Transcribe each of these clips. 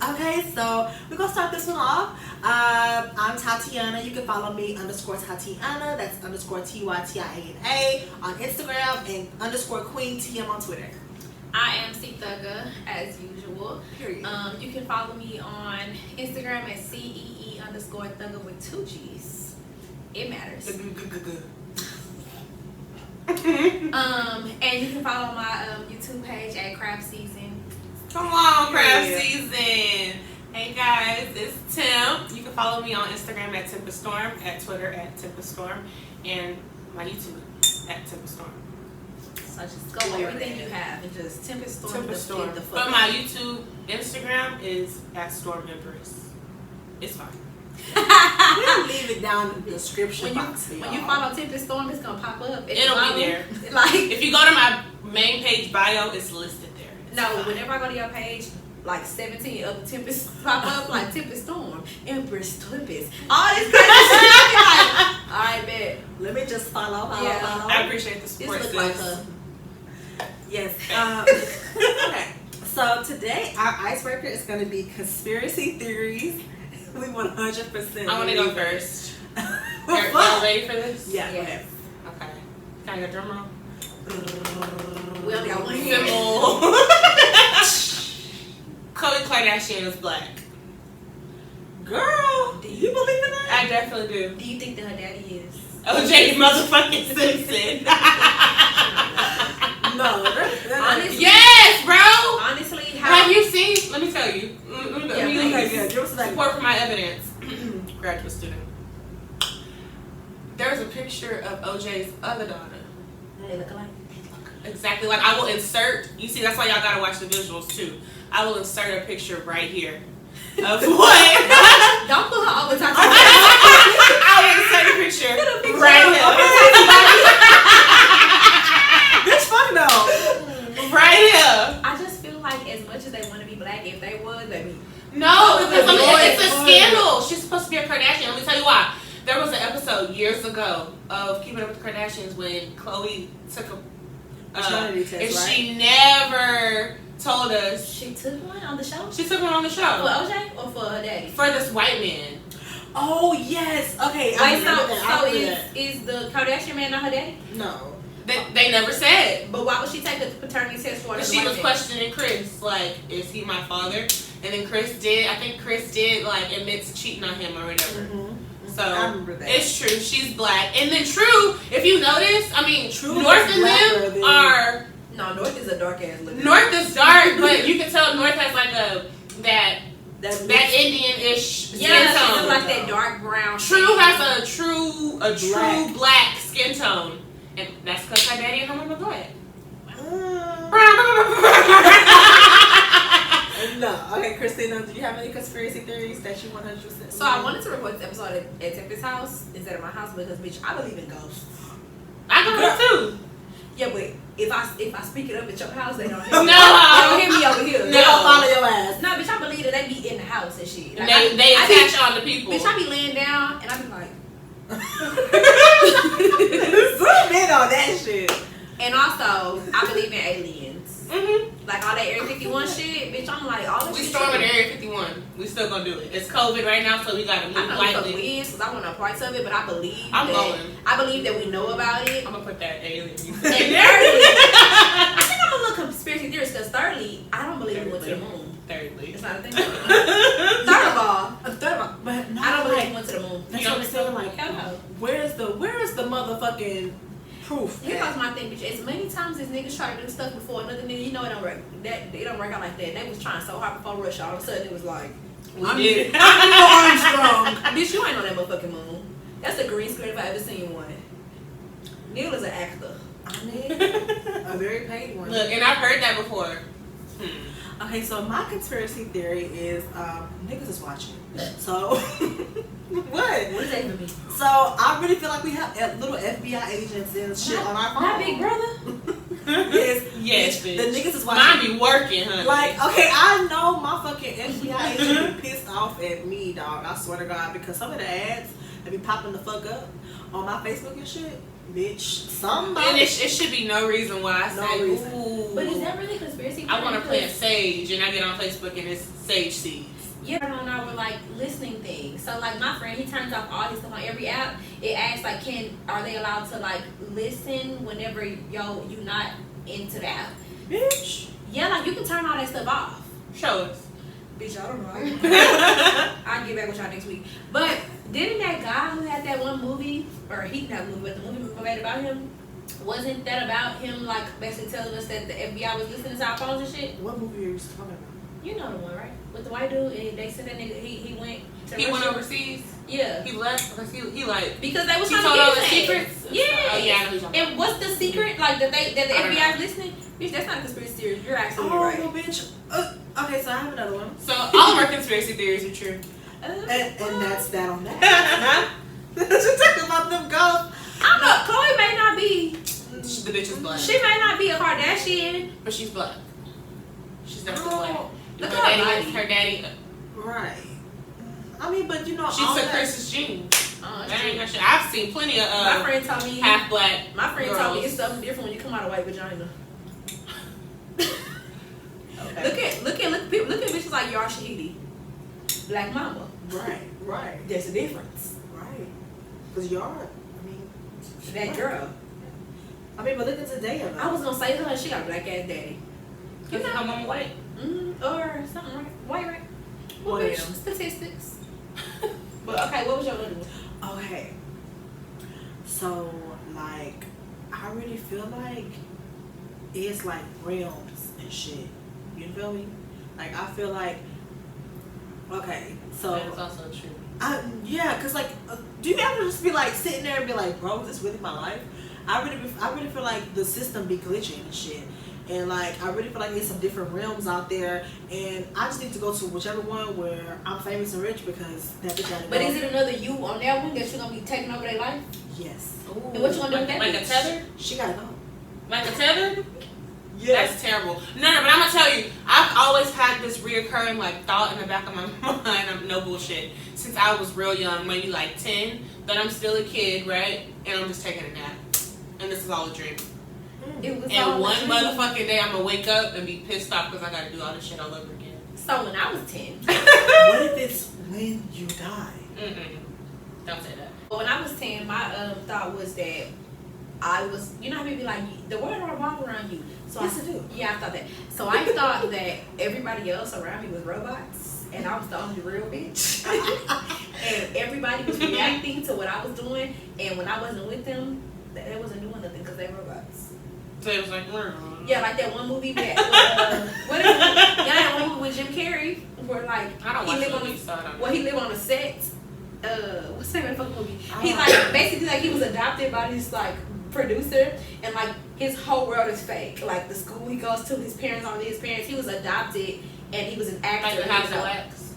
Okay, so we're gonna start this one off. I'm Tatiana. You can follow me _Tatiana. That's _TYTIANA on Instagram and _Queen TM on Twitter. I am C Thugger as usual. Period. You can follow me on Instagram at CEE_Thugger with 2 G's. It matters. And you can follow my YouTube page at Craft Season. Come on, Craft Season. Hey guys, it's Tim. You can follow me on Instagram at Tempeststorm, at Twitter at Tempeststorm, and my YouTube at Tempeststorm. So just go with everything you have and just Tempeststorm. But my YouTube, Instagram is at Storm Empress. It's fine. We'll leave it down in the description box. When you follow Tempeststorm, it's gonna pop up. It'll be there. Like if you go to my main page bio, it's listed there. It's fine. Whenever I go to your page, like 17 other Tempest pop up, like Tempeststorm, Empress, Tempest, all this crazy shit. Like, all right, bet. Let me just follow. I appreciate the support. This look like a... Yes. Okay. So today our icebreaker is going to be conspiracy theories. We 100%. I want to go first. Y'all ready for this? Yeah. Yes. Okay. Can I get a drum roll? We only got one hand. Symbol. Khloe Kardashian is black. Girl, do you believe in that? I definitely do. Do you think that her daddy is? OJ motherfucking Simpson. No. Honestly, Yes, bro. honestly, Have you seen? Let me tell you. Give us that. Support for my evidence. Graduate student. There's a picture of OJ's other daughter. They look alike. Exactly like I will insert. You see, that's why y'all gotta watch the visuals too. I will insert a picture right here of what. Don't put her over top. I will insert a picture right here. Bitch, fuck no. Right here. I just feel like as much as they want to be black, if they would, they be. No, because it's a scandal. She's supposed to be a Kardashian. Let me tell you why. There was an episode years ago of Keeping Up with the Kardashians when Khloe took a maternity test, and right? she never told us. She took one on the show. She took one on the For show OJ or for her daddy? for this white man. Oh yes. Okay. I Wait, remember that. I so remember that. is the Kardashian man not her daddy? No. They never said. But why would she take a paternity test for? Because she was questioning Chris, like, is he my father? And then Chris did like admit to cheating on him or whatever. Mm-hmm. So I remember that. it's true. She's black. And then True, if you notice, I mean, True North is and blacker them than- are. No, North is a dark ass looking. North is dark, but you can tell North has like that That Indian-ish Yeah, skin she tone. look like that dark brown. True has a true Black. black skin tone, and that's because her daddy and her mama black. No. Okay, Christina, do you have any conspiracy theories that you 100%? So I wanted to record this episode at Tempest's house instead of my house because, bitch, I believe in ghosts. I believe too. Yeah, but if I speak it up at your house, they don't hear No. me. They don't hear me over here. They don't follow your ass. No, bitch, I believe that they be in the house and shit. Like, They I attach on the people. Bitch, I be laying down and I be like. Zoom in on that shit. And also, I believe in aliens. Mm-hmm. Like all that Area 51 shit, bitch, I'm like, all that We shit. storming Area 51. We still gonna do it. It's COVID right now, so we gotta move I know fuck lightly. we is because I want no parts of it, but I believe I'm that going. I believe that we know about it. I'm gonna put that alien you And said thirdly, there. I think I'm a little conspiracy theorist because thirdly, I don't believe we went to the moon. Thirdly. It's not a thing. Third of all, But no, I don't believe like, we went to the moon. that's what I'm saying. Like, Hell no. where is the motherfucking proof? Here goes my thing, bitch. As many times as niggas try to do stuff before another nigga, you know it don't work. It don't work out like that. They was trying so hard before Rush. All of a sudden, it was like, We did. I'm Neil Armstrong. bitch, you ain't on that motherfucking moon. That's a green screen if I ever seen one. Neil is an actor. I mean, a very paid one. Look, and I've heard that before. Okay, so my conspiracy theory is niggas is watching. So what? What does that even mean? So I really feel like we have little FBI agents and shit on our phone. Not Big Brother. Yes, bitch. The niggas is watching. Mine be working, honey. Like, okay, I know my fucking FBI agent be pissed off at me, dog. I swear to God, because some of the ads that be popping the fuck up on my Facebook and shit. Bitch, And somebody. it should be no reason why I No say, reason. ooh, But is that really conspiracy? I want to theory? plant sage, and I get on Facebook and it's sage seeds. Yeah, on our like listening thing. So like my friend, he turns off all his stuff on every app. It asks like, are they allowed to like listen whenever you're not into the app? Bitch. Yeah, like you can turn all that stuff off. Show us. Bitch, I don't know. I'll get back with y'all next week. But didn't that guy who had that one movie, or he didn't have a movie, but the movie was made about him, wasn't that about him like basically telling us that the FBI was listening to our phones and shit? What movie are you talking about? You know the one, right? With the white dude, and they said that nigga he went to He went Russia. overseas. Yeah. He left because he like. Because they was He trying told to all get the his ass. secrets. Yeah. Oh yeah, I know who you're talking And what's the secret? Like that the I don't FBI is know. listening? Bitch, that's not a conspiracy theory. You're absolutely Oh, right. well, bitch. Okay, so I have another one. So all of our conspiracy theories are true. And that's that on that. She's talking about them ghosts. Chloe may not be. The bitch is black, She may not be a Kardashian. but she's black. She's definitely Oh, black. look Her at her daddy, body. her daddy. Right. I mean, but you know, She all took that. Chris's genes. Oh, That ain't her shit. I've seen plenty of my friend told me. half black. My friend told me it's girls. something different when you come out of white vagina. Okay. Look at bitches like Yar Shahidi, Black Mama. Right. There's a difference. Right. Because you are. I mean, That girl. but look at today. I was gonna say to her, she got a black ass daddy. You know her mama white. Or something, right? White, right? Well, Well, bitch, yeah. statistics. But okay, what was your other one? Okay. So, like, I really feel like it's like realms and shit. You feel me? Like, I feel like, okay, so. That is also true. Yeah, cause like, do you ever just be like sitting there and be like, bro, is this really my life? I really feel like the system be glitching and shit, and like I really feel like there's some different realms out there, and I just need to go to whichever one where I'm famous and rich because that bitch gotta go. But is it another you on that one that you're gonna be taking over their life? Yes. And what you gonna do with that Like a bitch? tether? She gotta go. Like a tether? Yes. That's terrible. No, but I'm gonna tell you, I've always had this reoccurring like thought in the back of my mind. I'm no bullshit. Since I was real young, maybe like 10, that I'm still a kid, right? And I'm just taking a nap. And this is all a dream. It was all And a one dream. motherfucking day, I'm gonna wake up and be pissed off because I gotta do all this shit all over again. So when I was 10, What if it's when you die? Don't say that. when I was 10, my thought was that I was, you know how people be like, the world don't revolve around you. So Yes, it do. Yeah, I thought that. So I thought that everybody else around me was robots, and I was the only real bitch. And everybody was reacting to what I was doing, and when I wasn't with them, they wasn't doing nothing because they were robots. So it was like, Yeah, like that one movie that, what is it? Yeah, that one movie with Jim Carrey, where like I don't he watch lived on movies, so I don't know. well, he lived on a set. What's the name of the fucking movie? He like basically like he was adopted by this like producer, and like his whole world is fake. Like the school he goes to, his parents aren't his parents. He was adopted, and he was an actor. Like the House of Wax.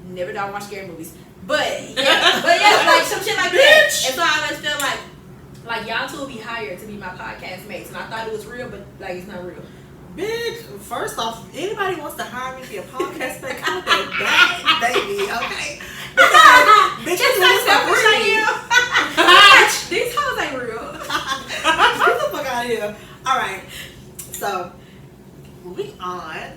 Never don't watch scary movies, but yeah, like some shit like that. And so I always feel like y'all two will be hired to be my podcast mates, and I thought it was real, but like it's not real. Bitch, first off, anybody wants to hire me to be a podcast back, come with that bag, baby, okay? Bitch, Just you like do this for selfish I free. am. These hoes ain't real. Get the fuck out of here. Alright, so, moving on.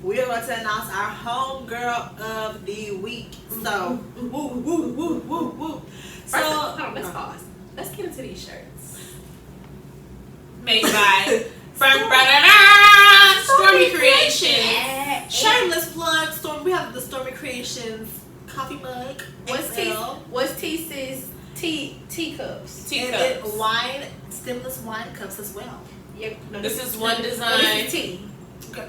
We are going to announce our homegirl of the week. So, woo. So, Hold on, let's pause. Let's get into these shirts. Made by Stormy Creations. shameless plug, Storm. We have the Stormy Creations coffee mug. What's T's teacups? And then wine, stemless wine cups as well. Yep. No, This is one design. No, this is tea. Okay.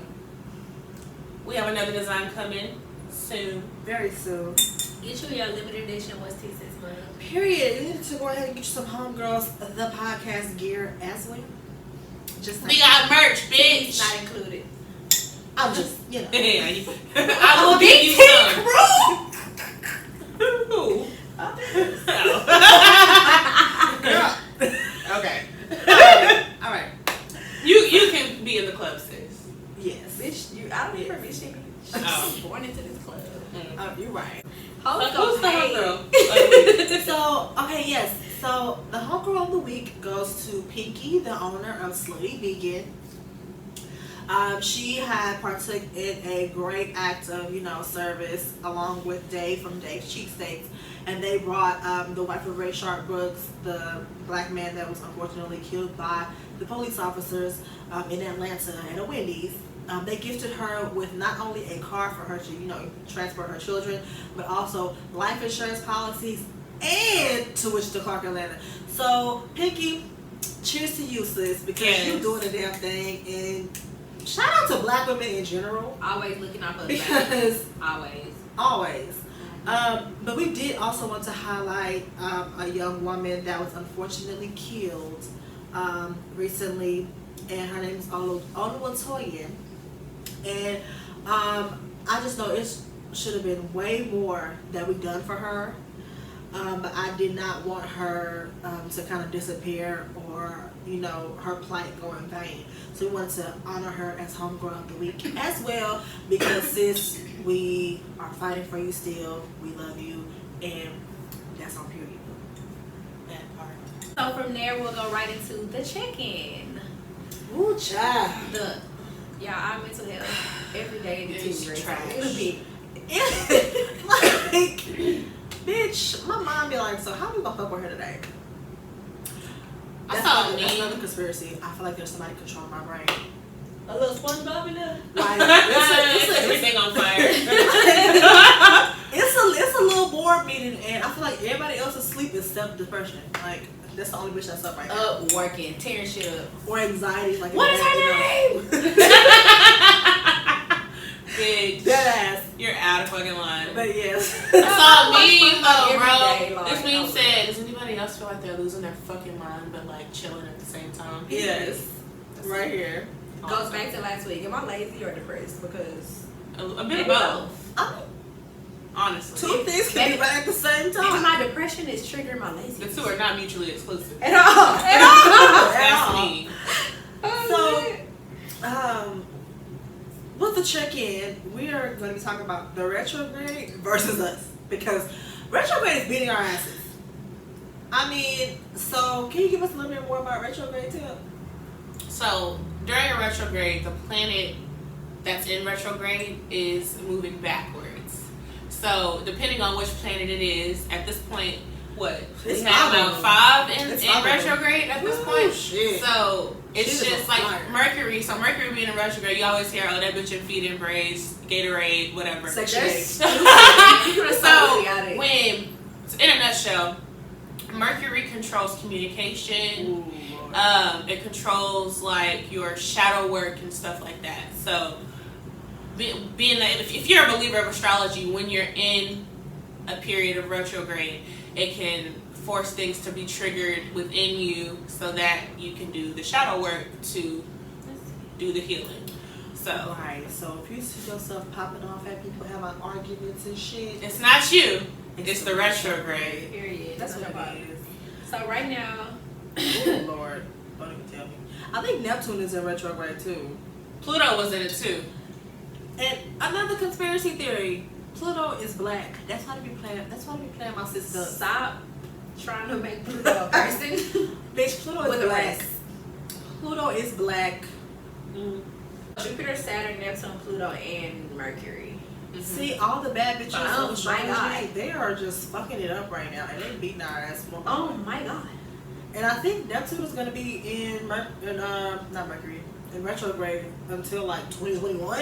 We have another design coming soon. Very soon. Get you your limited edition What's T's mug. Period. You need to go ahead and get you some Homegirls, the podcast gear as well. Just like We got merch, Tea's bitch. not included. I'm just, you know. Yeah, I will give you some. Who? Okay. All right. You can be in the club, sis. Yes. Bitch, I don't even bitch. I was born into this club. You're right. Who's the homegirl? So, okay, yes. So the homegirl of the week goes to Pinky, the owner of Slutty Vegan. She had partook in a great act of, service along with Dave from Dave's Cheesesteaks, and they brought the wife of Ray Sharp Brooks, the black man that was unfortunately killed by the police officers in Atlanta at a Wendy's. They gifted her with not only a car for her to, transport her children, but also life insurance policies and tuition to Clark Atlanta. So, Pinky, cheers to you, sis, because you're doing the damn thing. And shout out to black women in general. Always looking out for the because always. But we did also want to highlight a young woman that was unfortunately killed recently, and her name is Oluwatoyin. And I just know it should have been way more that we done for her, but I did not want her to kind of disappear or her plight go in vain. So we wanted to honor her as Homegirl of the Week as well, because sis, we are fighting for you still. We love you, and that's on period. That part. So from there, we'll go right into the check-in. Ooh, child. Our mental health every day in the It's team. trash. It'll be like, bitch, my mom be like, so how we gonna fuck with her today? That's another conspiracy. I feel like there's somebody controlling my brain. a little SpongeBob in there. Like, Everything on fire. it's a little board meeting, and I feel like everybody else is asleep except depression. Like, that's the only bitch that's up right now. Up working, tearing shit up. Or anxiety. Like, What is her name? Bitch. Dead ass. You're out of fucking line. But yes. That's all me, Every bro. day, like, This meme said, does anybody else feel like they're losing their fucking mind but like chilling at the same time? Yes. Right here. Goes back to last week. Am I lazy or depressed? Because A bit of both. Honestly. Two things can be right at the same maybe time. my depression is triggering my The laziness. two are not mutually exclusive. At all. That's me. So, with the check-in, we are going to be talking about the retrograde versus us, because retrograde is beating our asses. I mean, so can you give us a little bit more about retrograde too? So, during a retrograde, the planet that's in retrograde is moving backwards. So, depending on which planet it is, at this point, we have about 5 in retrograde at this point. Shit. So, it's Shit is just on like fire. Mercury. So, Mercury being in retrograde, you always hear, oh, that bitch in feed and braids, Gatorade, whatever. Section That's 8. So, when, in a nutshell, Mercury controls communication. Ooh, Lord. It controls like your shadow work and stuff like that. So, being that if you're a believer of astrology, when you're in a period of retrograde, it can force things to be triggered within you so that you can do the shadow work to do the healing. So, Right. So if you see yourself popping off at people having arguments and shit, it's not you. It's the retrograde. Period. That's what about it is. So right now, Oh Lord, don't even tell me. I think Neptune is in retrograde too. Pluto was in it too. And another conspiracy theory: Pluto is black. That's why they be playing. That's why they be playing my sister. stop trying to make Pluto a person. Bitch, Pluto is With a black. race. Pluto is black. Jupiter, Saturn, Neptune, Pluto, and Mercury. See, all the bad bitches Oh, of my astrology, God. they are just fucking it up right now, and they beating our ass. Oh my God. And I think Neptune is going to be in not Mercury, in retrograde until like 2021.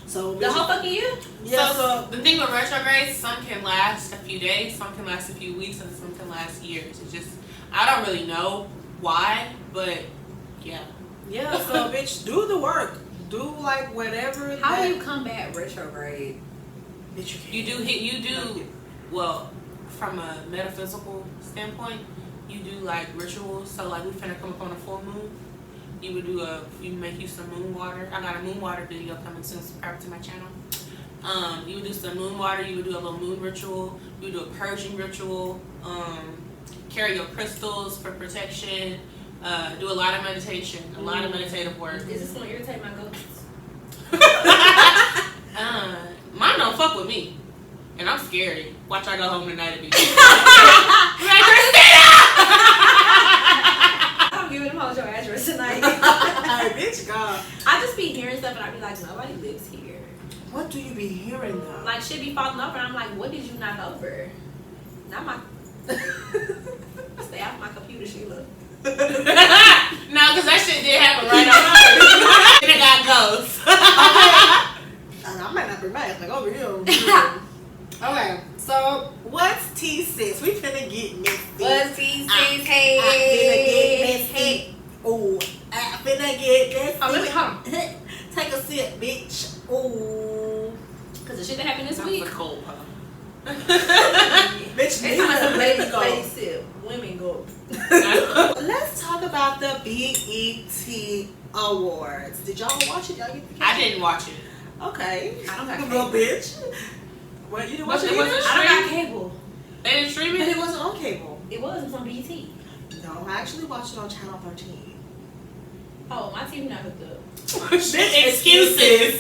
So The whole fucking year? yeah. So the thing with retrogrades, some can last a few days, some can last a few weeks, and some can last years. It's just, I don't really know why, but yeah. Yeah. So bitch, do the work. Do like whatever. How that, do you combat retrograde? Bitch, You do well, from a metaphysical standpoint, you do like rituals. So like we finna come up on a full moon. You would you make use some moon water. I got a moon water video coming soon, subscribe to my channel. You would do some moon water, you would do a little moon ritual, you would do a purging ritual, carry your crystals for protection, do a lot of meditation, a lot of meditative work. Is this gonna irritate my ghosts? Mine don't fuck with me. And I'm scary. Watch I go home tonight and be like, Christina! I'm giving them hoes your address tonight. Hey, bitch, God. I just be hearing stuff and I be like, nobody lives here. What do you be hearing though? Like shit be falling over and I'm like, what did you knock over? Not my stay off my computer, Sheila. No, because that shit did happen right on her. And it got ghosts. I might not be mad, like over here. Okay, so what's T6? We finna get messy. What's T6? I finna get messy. Ooh, I finna get messy. Oh, let me hold on. Take a sip, bitch. Ooh. Cause the shit that happened this That week. was a cold pop. Bitch, It's time some ladies go. ladies sip. Women go. Let's talk about the BET Awards. Did y'all watch it? Y'all get the I didn't watch it. Okay. I don't got You cable. little bitch. What, you didn't watch But it it wasn't either? I don't got cable. They didn't stream But it? it wasn't on cable. It was on BT. No, I actually watched it on Channel 13. Oh, my TV not hooked up. Excuses.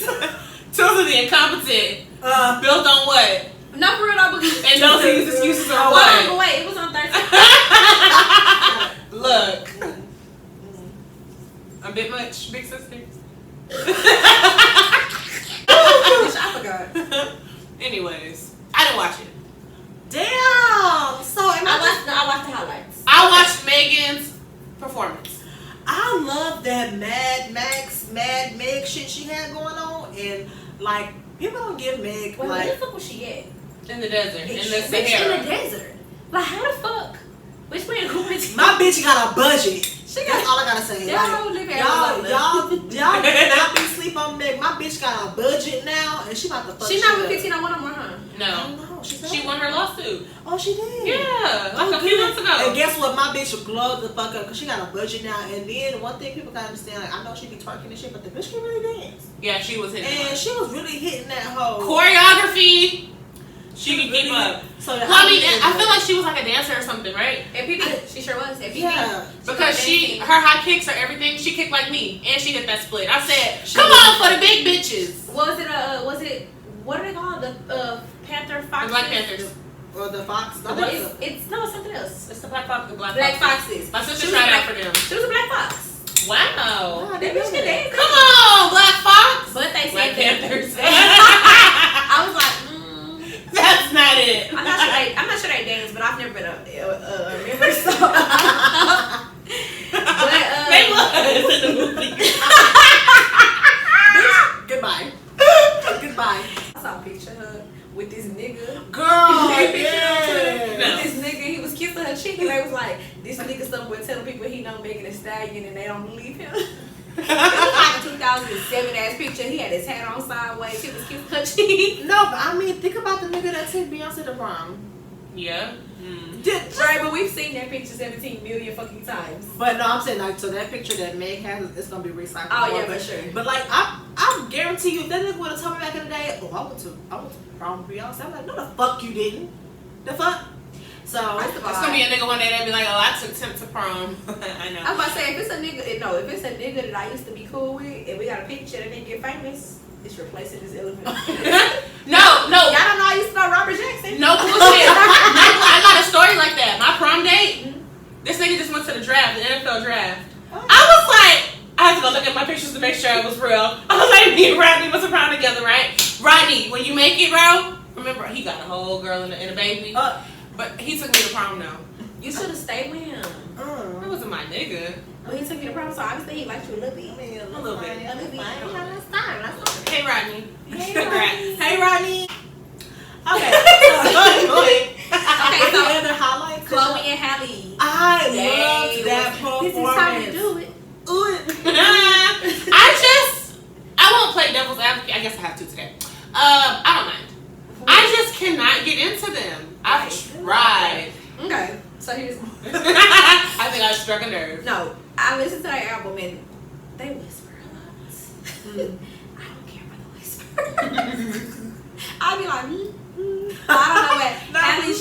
Those are the incompetent. Built on what? No, for real, I believe. And those are these excuses are Hold on, what? but wait, it was on 13. Look. A bit much, big sister. I forgot. Anyways, I didn't watch it. Damn! So, I watched the highlights. I watched Megan's performance. I love that Mad Meg shit she had going on. And, like, people don't give Meg, Wait, like... where the fuck was she at? In the desert. In the Bitch, Sahara. in the desert. Like, how the fuck? Which man who went My bitch got a budget. She That's got all I gotta say. Y'all Like, don't live in y'all Arizona. did not be sleep on Meg. My bitch got a budget now, and she about to fuck She's shit not with up. 1501 no more, huh? I No. don't know. She won her lawsuit. Oh, she did. Yeah. Like Oh, a few good. months ago. And guess what? My bitch will glow the fuck up because she got a budget now. And then one thing people gotta understand, like I know she be twerking and shit, but the bitch can really dance. Yeah, she was hitting And it. she was really hitting that hoe. Choreography. She could keep up. So Well, I mean, I feel like she was like a dancer or something, right? At PB, she sure was. At PB. yeah. Because her high kicks are everything. She kicked like me, and she hit that split. I said, She "Come was- on for the big bitches." Was it what are they called? The Panther The Foxes? Black Panthers. Or the fox. No, What? It's no, it's something else. It's the Black Fox. The Black Foxes. My sister She was tried out black- for them. She was a black fox. Wow. Oh, That they bitch know can that. dance. Come on, Black Fox. But they Black said Panthers. I was like, That's not it. I'm not sure they dance, but I've never been a member. So, but They was in the movie. Goodbye. Goodbye. I saw a picture of her with this nigga. Girl, They picture yeah. No. with this nigga, he was kissing her cheek, and they was like, this nigga somewhere telling people he know Megan Thee Stallion, and they don't believe him. It was like a 2007 ass picture. He had his hat on sideways. He was kissing her cheek. No, but I mean, think about the nigga that took Beyonce to prom. Yeah. Right, but we've seen that picture 17 million fucking times. But no, I'm saying like so that picture that Meg has, it's gonna be recycled. Oh more, yeah, but, for sure. But like I guarantee you, if that nigga would have told me back in the day, oh I went to prom with Beyonce, I'm like, no the fuck you didn't. The fuck. So First of all, It's gonna be a nigga one day that be like, "Oh, I took Tim to prom." I I know. was about to say, if it's a nigga that I used to be cool with, and we got a picture that didn't get famous, it's replacing this element. No. Y'all don't know I used to know Robert Jackson. No bullshit. I got a story like that. My prom date, this nigga just went to the draft, the NFL draft. Oh. I was like, I had to go look at my pictures to make sure it was real. I was like, me and Rodney was a prom together, right? Rodney, when you make it, bro, remember, he got a whole girl and a baby. But he took me to prom now. You should have stayed with him. That wasn't my nigga. Well, he took you to prom, so obviously he liked you a little bit. A little bit. A little bit. That's fine. That's fine. Hey, Rodney. Hey, Congrats. Hey Rodney. Okay. Okay, Any so other highlights? Chloe and Halle. I They loved that was- performance. This is how we do it. I won't play devil's advocate. I guess I have to today. I don't mind. I just cannot get into them. I've tried. Okay, so here's I think I struck a nerve. no. I listened to their album and they whisper a lot. I don't care about the whisper. I'll be like, I don't know what. No. Halle,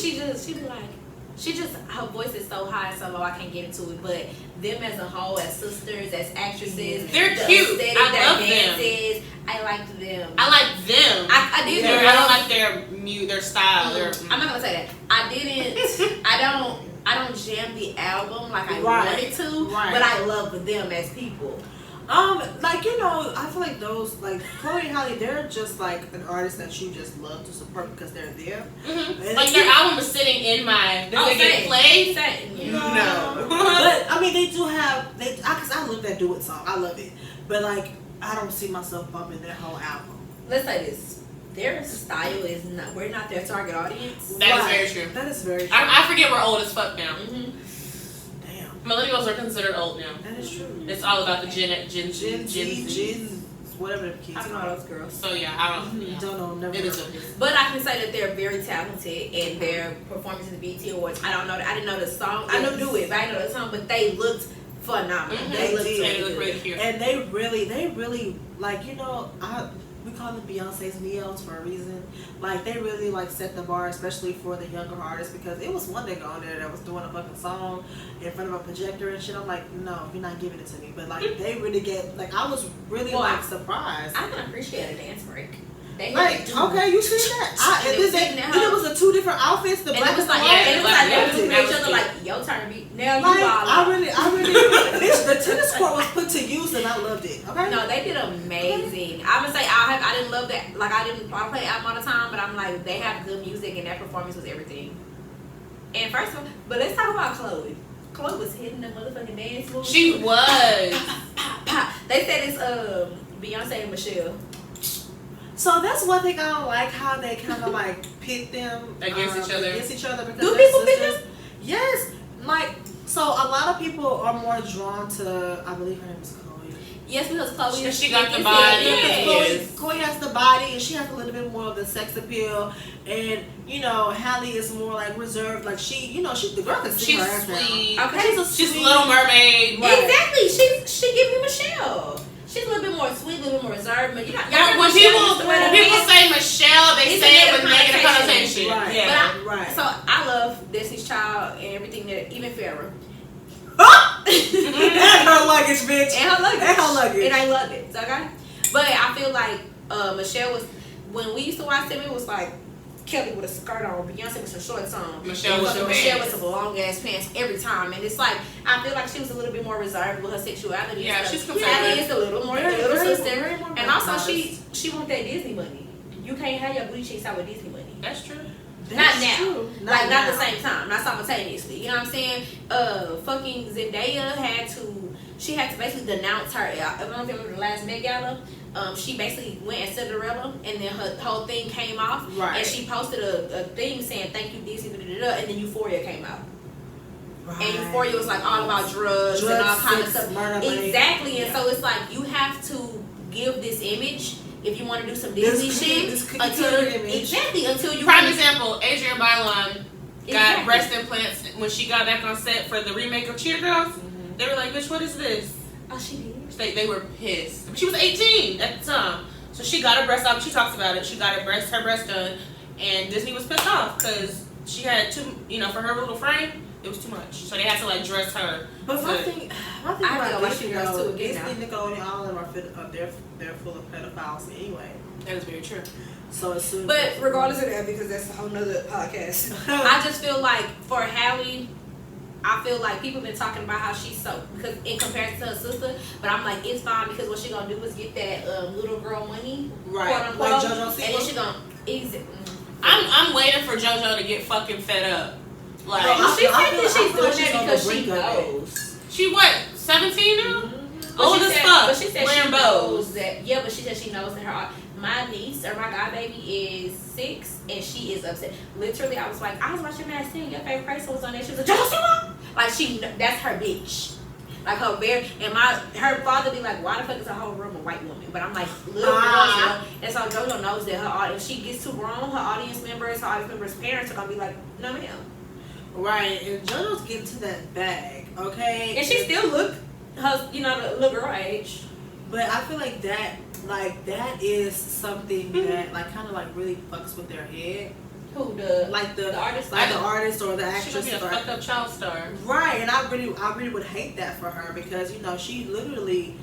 she just her voice is so high, so low I can't get into it. But them as a whole, as sisters, as actresses, They're the cute. aesthetic, I their love them. dances, I liked them. I like them. I did. I don't like their style. I'm not gonna say that. I didn't. I don't. I don't jam the album like I Right. wanted to, Right. but I love them as people. Like, you know, I feel like those, like, Chloe and Halle, they're just, like, an artist that you just love to support because they're there. Mm-hmm. Like, their album is sitting in my... Did they get played? No. But, I mean, they do have... Because I love that duet song. I love it. But, like, I don't see myself bumping their whole album. Let's say this. Their style is not... We're not their target audience. That is very true. That is very true. I forget we're old as fuck now. Mm-hmm. Millennials are considered old now. That is true. It's all about the Gen Z, whatever the kids I don't know those girls. So yeah, I don't. Don't know. Never. It is heard. But I can say that they're very talented in their performance in the BET Awards. I don't know. I didn't know the song. I knew it, but I didn't know the song. But they looked phenomenal. Mm-hmm. They looked really cute. And they really like, you know, we call them Beyonce's Neos for a reason. Like, they really like set the bar, especially for the younger artists, because it was one nigga on there that was doing a fucking song in front of a projector and shit. I'm like, no, you're not giving it to me. But like, they really get, like, I was really like surprised. I can appreciate a dance break. They like, okay, you see that? It was a two different outfits. The black was like, they were cute. each other like, your turn, be now you like, ball. I really, the tennis court was put to use and I loved it. Okay. No, they did amazing. I'm gonna say I didn't love that. Like, I play the album all the time, but I'm like, they have good music and that performance was everything. And first of all, but let's talk about Chloe. Chloe was hitting the motherfucking dance moves. She was. They said it's Beyonce and Michelle. So that's one thing I don't like, how they kind of like pit them against each other. Because do people pit them? Yes. Like, so a lot of people are more drawn to, I believe her name is Chloe. Yes, because Chloe she got the body. Yeah. Chloe has the body and she has a little bit more of the sex appeal. And, you know, Halle is more like reserved. Like, the girl can sing her ass sweet. down. Okay. She's Little Mermaid. Right. Exactly. She give me Michelle. She's a little bit more sweet, a little bit more reserved. But when people say Michelle, they say it with negative connotation. Right. Yeah. Right. So I love Destiny's Child and everything that, even Farrah. And her luggage, bitch. And her luggage. It ain't luggage, okay? But I feel like Michelle was, when we used to watch them, it was like Kelly with a skirt on, Beyonce with some shorts on, Michelle with some long ass pants every time, and it's like I feel like she was a little bit more reserved with her sexuality. Yeah, and she's stuff. conservative. Kelly is a little more little sister, and also modest. she want that Disney money. You can't have your booty cheeks out with Disney money. That's true. Not now. True. Not now. at the same time. Not simultaneously. You know what I'm saying? Fucking Zendaya had to basically denounce her. I don't know if you remember the last Met Gala. She basically went as Cinderella, and then her whole thing came off. Right. And she posted a thing saying, "Thank you, Disney," and then Euphoria came out. Right. And Euphoria was like all about drugs and all kind of stuff. Exactly. And so it's like you have to give this image. If you want to do some Disney shit, until you prime example, Adrienne Bailon got breast implants when she got back on set for the remake of Cheer Girls. Mm-hmm. They were like, "Bitch, what is this?" Oh, she did. They were pissed. She was 18 at the time, so she got her breast out. She talks about it. She got her breast done, and Disney was pissed off because she had too, for her little frame. It was too much, so they had to like dress her. But my thing about Disney, Disney, Nickelodeon, all of them are they're full of pedophiles anyway. That is very true. So as soon but regardless of that, because that's a whole nother podcast, I just feel like for Halle, I feel like people been talking about how she's so, because in comparison to her sister, but I'm like, it's fine because what she gonna do is get that little girl money, right? Quote unquote, Like JoJo and then she gonna I'm waiting for JoJo to get fucking fed up. Like, she said that she's doing that because she knows. She what? 17 now? Mm-hmm. Old as fuck. But she said she knows that. Yeah, but she said she knows that my niece or my godbaby is 6 and she is upset. Literally, I was watching Mad Scene. Your favorite person was on there. She was like, JoJo, like that's her bitch. Like her father be like, why the fuck is a whole room of white women? But I'm like, little girls, and so JoJo knows that her audience, if she gets too grown, her audience members' parents are gonna be like, no ma'am. Right, and JoJo's getting to that bag, okay? And she still look her, the little girl age. But I feel like that is something that kind of really fucks with their head. Who the artist? Like the artist or the actress. She should be a fucked up child star. Right, and I really would hate that for her because she literally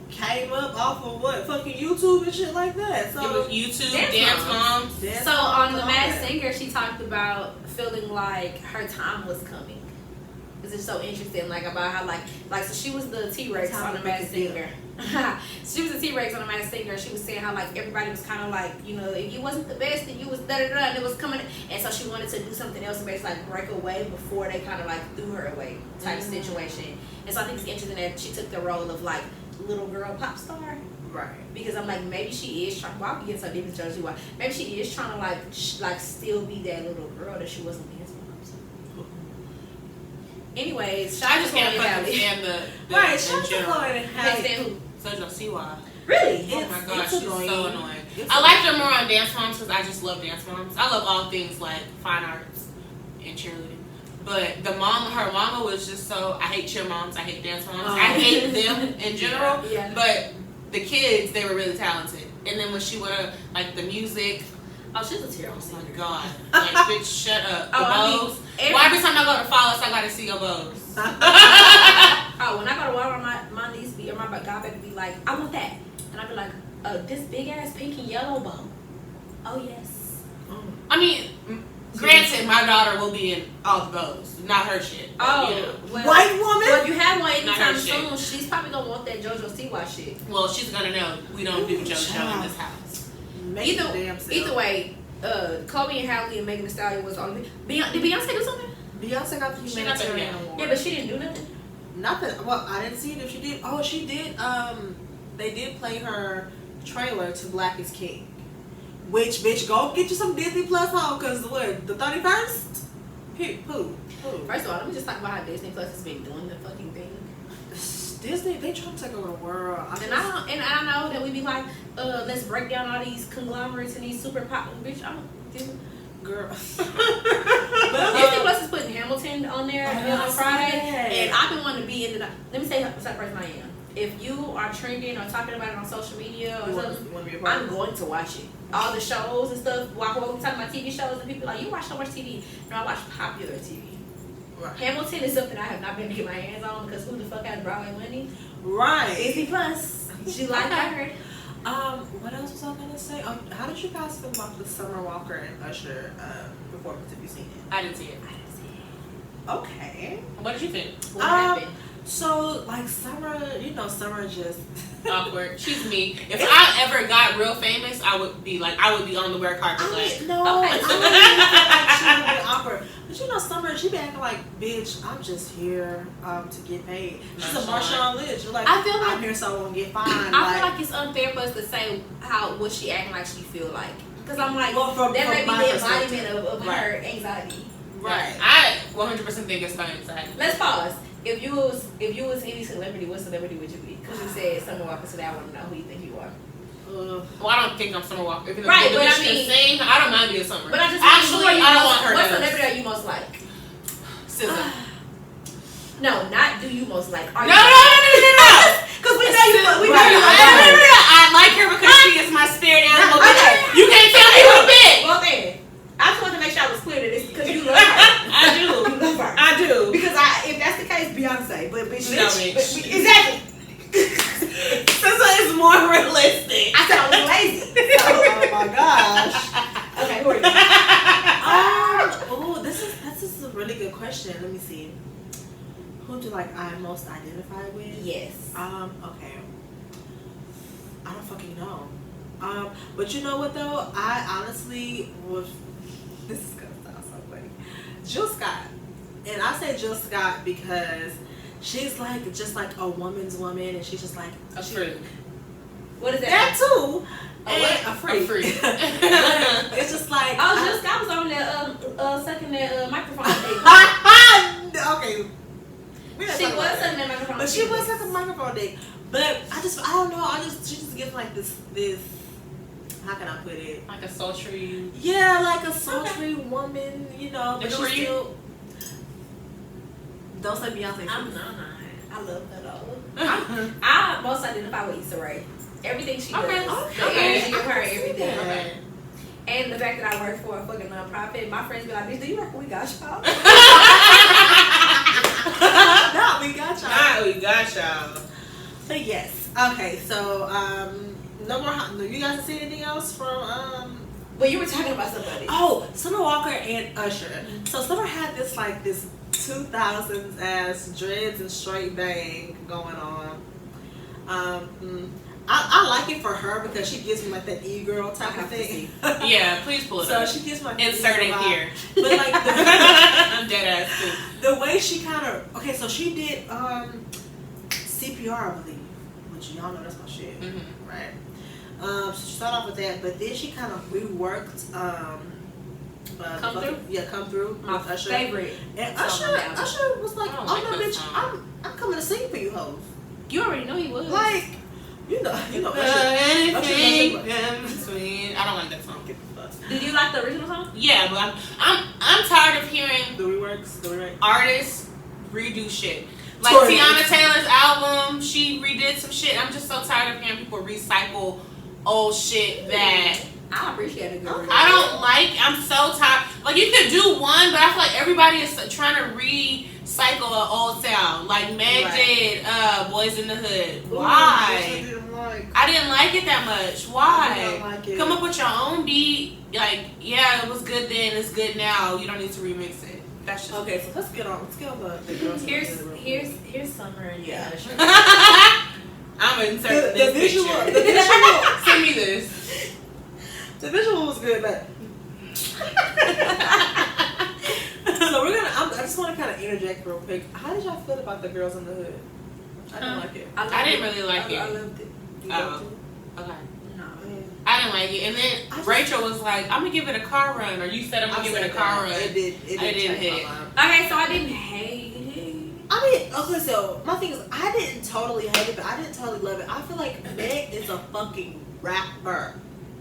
came up off of fucking YouTube and shit like that. So it was YouTube, Dance Moms. So on the Masked Singer, she talked about feeling like her time was coming. is just so interesting, like about how like so she was the T-Rex on the Masked Singer. She was the T-Rex on the Masked Singer. She was saying how like everybody was kind of like, you know, if you wasn't the best, then you was da da da, and it was coming. And so she wanted to do something else and basically like break away before they kind of like threw her away type situation. And so I think it's interesting that she took the role of like little girl pop star. Right. Because I'm like, maybe she is trying. Well, I'm getting so deep into Jersey. Why? Maybe she is trying to like still be that little girl that she wasn't being. Anyways, I just can't fucking stand the right. in general. Can't stand who? Sojo Siwa. Really? Oh my gosh, she's annoying. so annoying. I liked her more on Dance Moms because I just love Dance Moms. I love all things like fine arts and cheerleading. But her mama was just so. I hate cheer moms. I hate dance moms. I hate them in general. Yeah. But the kids, they were really talented. And then when she went to like the music. Oh, she's a terrible Oh my singer. god. Like, bitch, shut up. The bows. Why every time I go to Follis, I gotta see your bows? Oh, when I go to Walmart, my niece or my godbaby be like, I want that. And I be like, this big ass pink and yellow bow. Oh, yes. I mean, granted, my daughter will be in all the bows. Not her shit. Oh, You know. well, white woman? Well, if you have one Not anytime her shit. soon, she's probably going to want that JoJo Siwa shit. Well, she's gonna know we don't do JoJo in this house. Either way, Chloe and Halle and Megan Thee Stallion was on. Did Beyonce do something? Beyonce got the She got the humanitarian award. Yeah, but she didn't do nothing. Nothing. Well, I didn't see it if she did. Oh, she did. They did play her trailer to Black is King. Which, bitch, go get you some Disney Plus home, because what, the 31st? Who? First of all, let me just talk about how Disney Plus has been doing the fucking thing. Disney, they trying to take over the world. And I know that we be like, let's break down all these conglomerates and these super pop. Bitch, I don't do girl. But Disney Plus is putting Hamilton on there on Friday, and I've been wanting to be in the. Let me say what type of person I am. If you are trending or talking about it on social media or something, I'm going to watch it. All the shows and stuff. While we talking about TV shows, and people are like, you watch so much TV. No, I watch popular TV. Right. Hamilton is something I have not been able to get my hands on because who the fuck has Broadway money? Right. Disney Plus. She like I heard. What else was I gonna say? How did you guys feel about the Summer Walker and Usher performance? Have you seen it? I didn't see it. Okay. What did you think? What happened? So like Summer just Awkward. She's me. If I ever got real famous, I would be on the red carpet. Like, no, okay. I don't even feel like she would be awkward. But you know, Summer, she be acting like, bitch, I'm just here to get paid. She's a Marshawn Lynch. You're like, I feel like I'm here so I won't get fined. I feel like it's unfair for us to say what she acting like she feel like. Because I'm like, from that may be my the perspective. embodiment of her anxiety. right. I 100% think it's her anxiety. Let's pause. If you was any celebrity, what celebrity would you be? Because you said Summer Walker, so I want to know who you think you are. Well, I don't think I'm Summer Walker. If Right, the but bitch I mean, can sing, I don't mind being Summer. But I just actually, I don't want her. What to celebrity are you most like? SZA. No, not do you most like. Are No. Because we know you. We know you. I like her because she is my spirit animal. Okay. You can't tell me who big. Well then, I just wanted to make sure I was clear that it's because you love her. I do. You love her. I do. Because if that's the case, Beyonce. But bitch, No, bitch. exactly. SZA is more realistic. I said I was lazy. Oh my gosh. Okay, who are you? This is a really good question. Let me see. Who do I most identify with? Yes. Okay. I don't fucking know. But you know what though? I honestly was. This is gonna sound so funny. Jill Scott, and I say Jill Scott because she's like just like a woman's woman, and she's just like A freak. What is that that? too. A freak. It's just like Jill Scott was on there sucking that microphone. Okay. She was sucking that microphone. But she was like a microphone dick. But I don't know. She just gives like this. How can I put it? Like a sultry. Yeah, like a sultry woman, you know. But Who are she's you? still. Don't say Beyonce. I'm not. I love her though. I most identify with Issa Rae. Everything she does. The energy of her, everything. Okay. And the fact that I work for a fucking nonprofit, my friends be like, bitch, do you work with We Got Y'all? No, we got y'all. We got y'all. But yes. Okay, so no more. You guys see anything else from Well, you were talking about somebody. Oh, Summer Walker and Usher. So Summer had this 2000s as dreads and straight bang going on. I like it for her because she gives me like that e-girl type of thing. Yeah, please pull it So up. she gives me like Insert it here. But like I'm dead ass too. the way she kind of so she did CPR, I believe, which y'all know that's my shit, right? So she started off with that, but then she kind of reworked Come Through? Yeah, Come Through. My favorite. And Usher was like, I don't oh like no, that bitch, song. I'm coming to sing for you, hoes. You already know he was. Like, you know, Anything Usher. in between. I don't like that song. Did you like the original song? Yeah, but I'm tired of hearing The reworks. artists redo shit. Like Tory Tiana Lanez. Taylor's album, she redid some shit. I'm just so tired of hearing people recycle old shit that I appreciate it. Girl. I don't like. I'm so tired. Like you could do one, but I feel like everybody is trying to recycle an old sound. Like Meg did Boys in the Hood. Why? I didn't like it that much. Why? I didn't like it. Come up with your own beat. Like, yeah, it was good then, it's good now. You don't need to remix it. That's just Okay, so let's get on the girls. Here's Summer and Yeah. Usher. I'm inserting The this visual, picture. the visual, Send me this. the visual was good, but so we're gonna. I just want to kind of interject real quick. How did y'all feel about the girls in the hood? I didn't like it. I didn't really like it. I loved it. You Oh. loved it? Okay. No. I didn't like it. And then Rachel was like, I'm going to give it a car run. Or you said I'm going to give it a car run. It did. It I didn't change hit. my mind. Okay, so I didn't hate it. I mean, okay, so my thing is, I didn't totally hate it, but I didn't totally love it. I feel like Meg is a fucking rapper,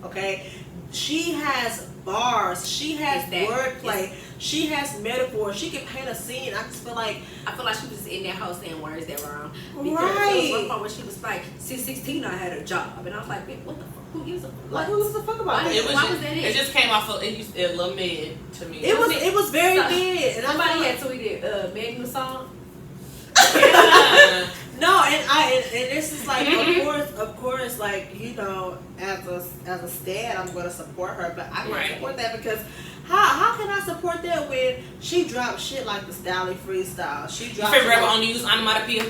okay? She has bars, she has wordplay, she has metaphors, she can paint a scene. I just feel like she was in that house saying words that were wrong. Because there right. was one part where she was like, since 16 I had a job. And I was like, bitch, what the fuck? Who gives a fuck? Like, who gives a fuck about Why that? It was, Why just, was that it it? just came off of, it a little mid to me. It was very So- big. And Somebody I had tweeted Megan the song. Yeah. no, and this is like, of course, like, you know, as a stan, I'm gonna support her, but I can't support that because how can I support that when she dropped shit like the Stally freestyle? She Your dropped favorite shit rapper only use onomatopoeia?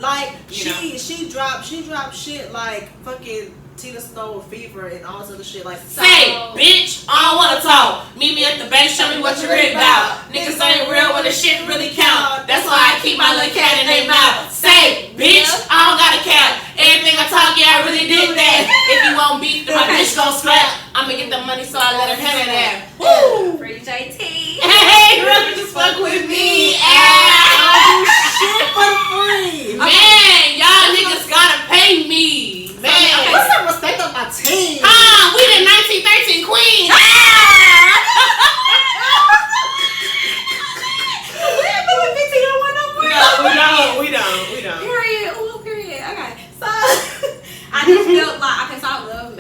like You she dropped shit like fucking Tina Snow Fever and all this other shit like Say, bitch, I don't wanna talk. Meet me at the bank, show me what you're real about. Niggas ain't real when the shit really count. That's why I keep my little cat in their mouth. Say, bitch, I don't got a cap. Everything I talk, yeah, I really did that. If you won't beef, then my bitch gon' scrap. I'ma get the money, so I let her have that. Woo! Free JT. Hey, girl, you just fuck with me. shit for free. Man, y'all niggas gotta pay me. Man. What's the respect of my team? We the 1913 queen. No, we don't. Period. Ooh, period. Okay. So I just felt like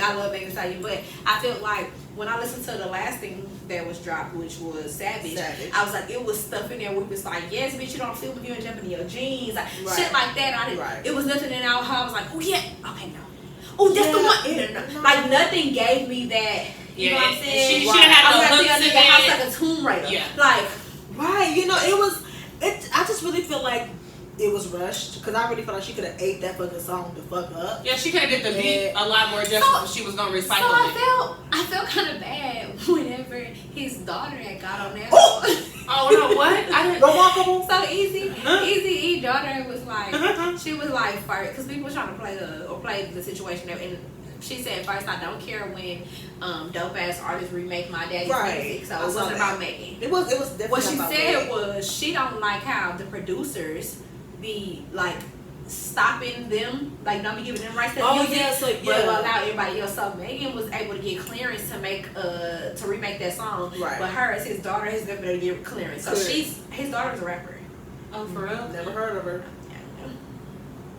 I love Megan Thee Stallion, but I felt like when I listened to the last thing that was dropped, which was Savage. I was like, it was stuff in there where it was like, yes, bitch, you don't feel me, you ain't jumping in your jeans, like shit like that. I didn't. It was nothing in our house. I was like, oh yeah, okay, no. Oh, that's the one. No. Like nothing gave me that. You know what I'm saying? She didn't have no I was hooks in like, the house it. like a Tomb Raider. Yeah. Like. Right, you know, I just really feel like it was rushed because I really feel like she could have ate that fucking song to fuck up. Yeah, she could have did the beat a lot more justice if she was gonna recycle I felt kind of bad whenever his daughter had got on that. Oh no, what? I didn't. Remarkable. So Easy daughter was like, she was like first because people were trying to play the situation and. She said first, I don't care when dope ass artists remake my daddy's music, so it wasn't about Megan. It was definitely what she about said Megan. was she don't like how the producers be like stopping them, like don't be giving them rights to the music, but allow everybody else. So Megan was able to get clearance to make to remake that song, but his daughter has never been able to get clearance. So his daughter's a rapper. Oh, for real? Never heard of her.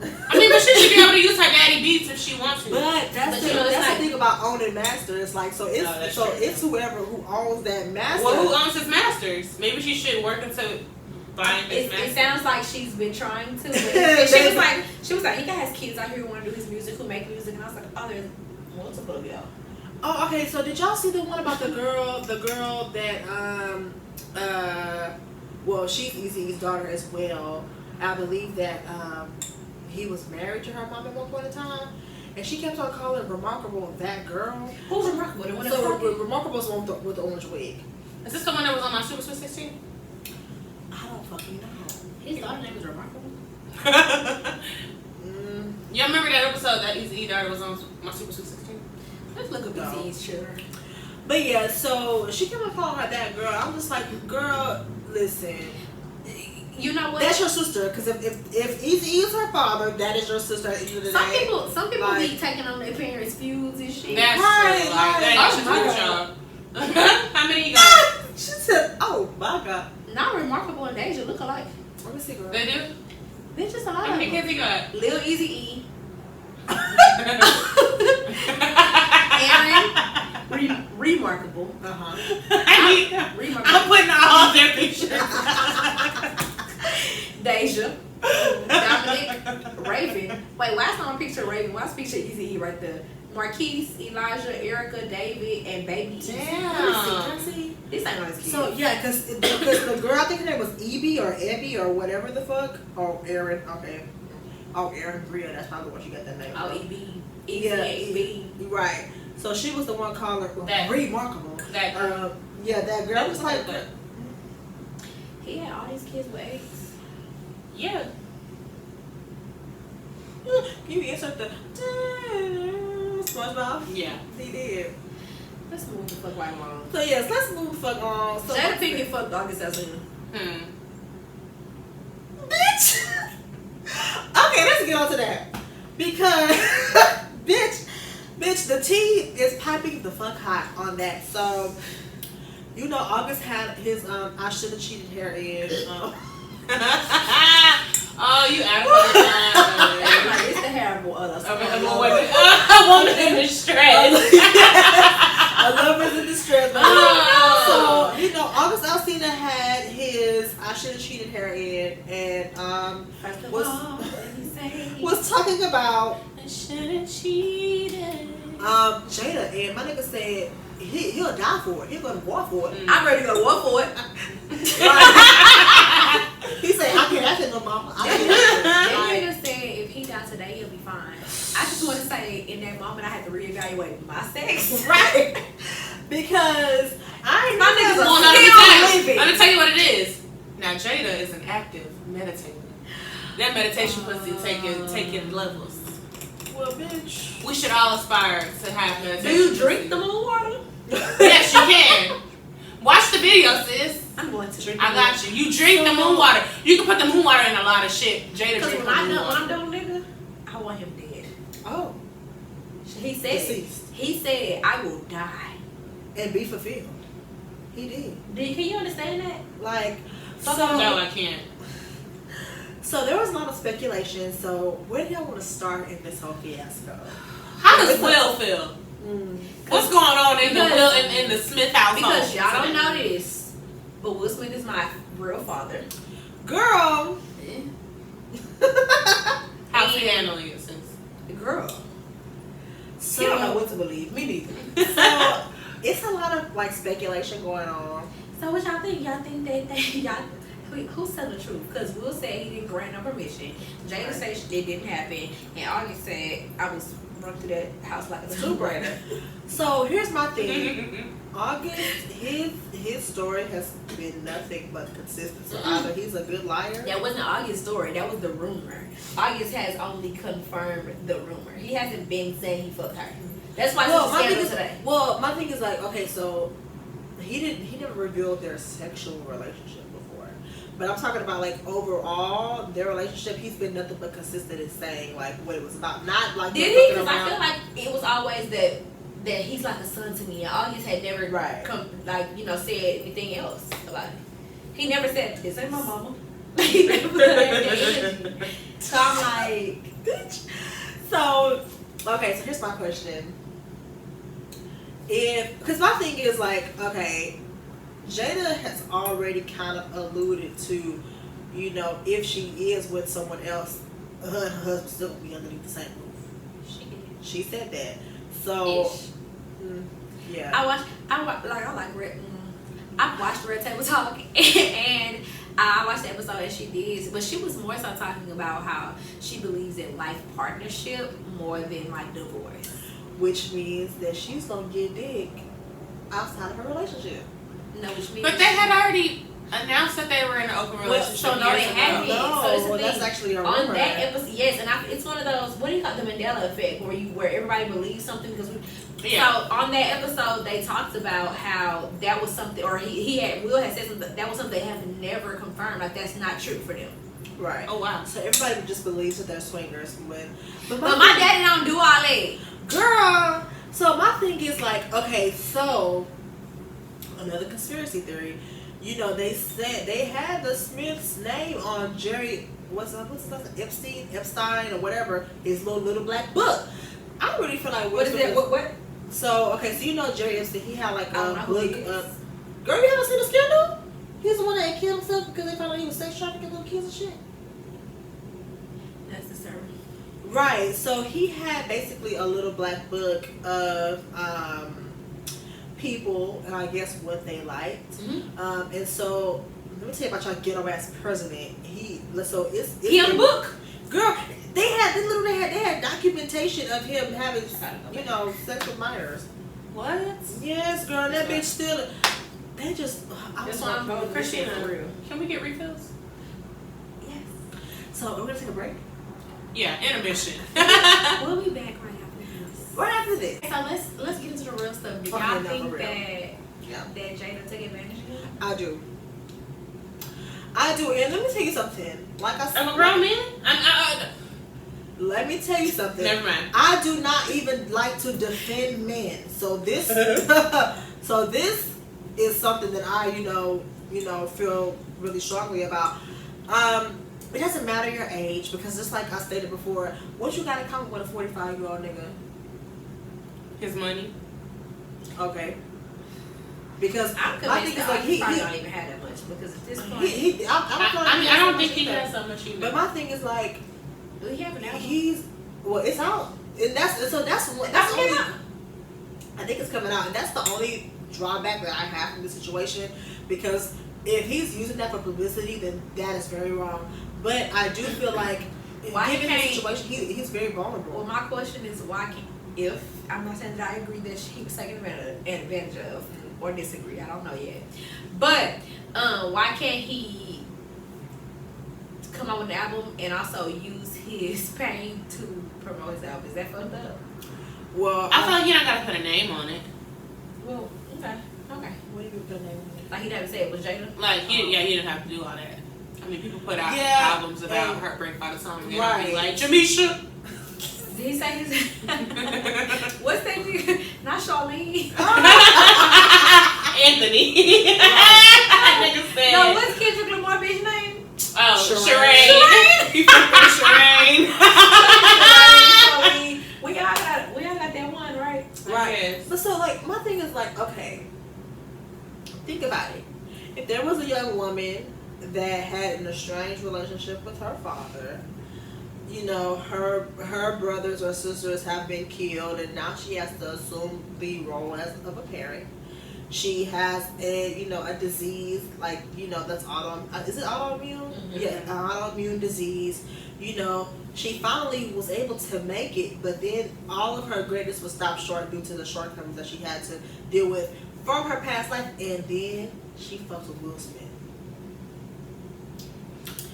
I mean, but she should be able to use her daddy beats if she wants to. But that's the thing about owning master. It's like it's whoever who owns that master. Well, who owns his masters? Maybe she should work into buying his master. It sounds like she's been trying to. But she was like, he has kids out here who want to do his music, who make music, and I was like, oh, there's multiple of y'all. Oh, okay. So did y'all see the one about the girl that well, she's Eazy-E's daughter as well. I believe that he was married to her mom at one point in time, and she kept on calling Remarkable that girl. Who's Remarkable? The one that's So talking? Remarkable's the one with the orange wig. Is this the one that was on my Super Sweet 16? I don't fucking know. His daughter's name is Remarkable. Y'all remember that episode that Eazy-E daughter was on my Super Sweet 16? Let's look up No. Eazy-E's children. But yeah, so she kept on calling her that girl. I'm just like, girl, listen. You know what? That's your sister, because if Eazy-E is her father, that is your sister at the end of the day. Some people like, be taking on their parents' feuds and shit. That's Right, true. Like, that oh ain't my your God. job. How many you got? She said, oh my God. Not Remarkable and Deja look alike. Let me see, girl. They do? Bitch, just a lot How of many them. kids you got? Lil Eazy-E. Aaron. Remarkable. Remarkable. I'm putting all their pictures. Deja. Dominic. Raven. Wait, why is not a picture of Raven? Why is picture Eazy-E right there? Marquise, Elijah, Erica, David, and baby Eazy. Damn. See? This ain't on his kids. So yeah, because the girl, I think her name was Evie or Ebby or whatever the fuck. Oh, Erin. Okay. Oh, Erin Bria. That's probably where she got that name. Oh, from. E.B. Yeah, E.B. Right. So she was the one calling her That- Remarkable. That girl. Yeah, that girl was like, He had all these kids with AIDS. Yeah. you insert the SpongeBob. Yeah. He did. Let's move the fuck right along. So yes, let's move the fuck on. So Jada Pinkett fucked August Alsina. Bitch. Okay, let's get on to that. Because bitch, the tea is piping the fuck hot on that. So you know August had his I should have cheated hair in. Oh, you advertising. It's the hair of A woman in distress. A lover's in distress. Oh. So, you know, August Alsina had his I should have cheated hair in and was talking about I should have cheated. Jada, and my nigga said he'll die for it. He'll go to war for it. I'm ready to go to war for it. He said, I can't ask it no mama. I can't That ask nigga said if he died today, he'll be fine. I just want to say, in that moment, I had to reevaluate my sex. it. Right. Because I ain't My niggas never- are Well, still let me tell you what it is. Now, Jada is an active meditator. That meditation pussy taking levels. Well, bitch. We should all aspire to have Do meditation. you drink the moon water? Yes, you can. Watch the video, sis. I'm going to drink. I got you. You drink the moon water. You can put the moon water in a lot of shit. Jada Because drink when the moon I'm water. done, nigga, I want him dead. Oh. He said. Deceased. He said, I will die. And be fulfilled. He did. Can you understand that? Like, so No, I can't. So there was a lot of speculation. So where do y'all want to start in this whole fiasco? How does Will feel? What's going on in the Because- Will in the Smith household? Because y'all don't know this, but Will Smith is my real father. Girl. How's he handling it, sis? Girl. So, He don't know what to believe. Me neither. So it's a lot of like speculation going on. So what y'all think? Y'all think that y'all who's telling the truth? Because Will said he didn't grant no permission. Jada said it didn't happen, and August said I was run through that house like a Tomb Raider. So here's my thing. August, his story has been nothing but consistent. So either he's a good liar. That wasn't August's story. That was the rumor. August has only confirmed the rumor. He hasn't been saying he fucked her. That's why Well, it's a my thing scandal is, today. well, my thing is like, okay, so he never revealed their sexual relationship before. But I'm talking about like overall their relationship. He's been nothing but consistent in saying like what it was about. Not like Did he? Because I feel like it was always that he's like a son to me. And August had never said anything else about it. He never said this ain't my mama. He never put that in the energy. So I'm like, bitch. So okay, so here's my question. Because my thing is like, okay, Jada has already kind of alluded to, you know, if she is with someone else, her husband still will be underneath the same roof. She said that. So, yeah. I watched Red Table Talk and I watched the episode and she did, but she was more so talking about how she believes in life partnership more than like divorce. Which means that she's gonna get dick outside of her relationship. No, which means. But they had already announced that they were in an open relationship. So no, they hadn't. No, So it's the well, thing. that's actually a rumor. On that episode, yes, and it's one of those. What do you call it, the Mandela effect, where everybody believes something because we. Yeah. So on that episode, they talked about how that was something, or Will had said something that was something they have never confirmed. Like that's not true for them. Right. Oh wow. So everybody just believes that they're swingers But my daddy don't do all that. Girl. So my thing is like, okay, so another conspiracy theory. You know, they said they had the Smith's name on Jerry, what's Epstein or whatever, his little black book. I really feel like What is that? What? So okay, so you know Jerry Epstein, he had like I don't know a who book. he is. Girl, you haven't seen the scandal? He's the one that killed himself because they found out he was sex trafficking little kids and shit. That's disturbing. Right. So he had basically a little black book of people and I guess what they liked. Mm-hmm. And so let me tell you about y'all ghetto ass president. It's He on the book. Girl, they had documentation of him having sex with minors. What? Yes, girl, and that bitch still. They just. That's why I'm voting Christina, for real. can we get refills? Yes. So we're gonna take a break. Yeah, intermission. We'll be back right after this. Right after this. So let's get into the real stuff. Do Okay, y'all no, think for real. that Jada took advantage of him? I do. And let me tell you something. Like I said, I'm a grown man. let me tell you something. Never mind. I do not even like to defend men. So this, so this is something that I, feel really strongly about. It doesn't matter your age because just like I stated before, what you got in common with a 45-year-old nigga? His money. Okay. Because I'm my convinced thing is that like he probably don't even have that much because at this point, I don't think he has so much either. But my thing is like, do he have an album? It's out, and that's the only. I think it's coming out, and that's the only drawback that I have from the situation because if he's using that for publicity, then that is very wrong. But I do feel like, given the situation, he's very vulnerable. Well, my question is why can't, if I'm not saying that I agree that he was taken advantage of or disagree, I don't know yet. But why can't he come out with an album and also use his pain to promote his album? Is that fucked up? Well, I feel like you don't gotta put a name on it. Well, okay. What do you put a name on it? Like he never said it was Jada. Like he didn't have to do all that. I mean, people put out albums about heartbreak by the song, and right? Be like Jamisha. Did he say his? What's that nigga? Not Charlene. Anthony. Nigga said. No, what's Kendrick Lamar bitch name? Oh, Sherane. He fucking Sherane. Charlene. We all got that one, right? Right. But so like my thing is like, okay, think about it. If there was a young woman that had an estranged relationship with her father, her brothers or sisters have been killed, and now she has to assume the role of a parent. She has a disease like that's is it autoimmune? Mm-hmm. Yeah, an autoimmune disease. She finally was able to make it, but then all of her greatness was stopped short due to the shortcomings that she had to deal with from her past life, and then she fucks with Will Smith.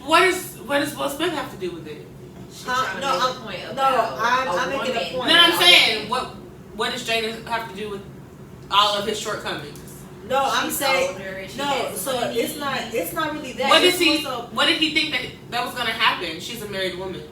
What does Will Smith have to do with it? I'm making a point. No, I'm saying what does Jada have to do with all of his shortcomings? No, I'm saying no. So it's not really that. What did he think that was gonna happen? She's a married woman.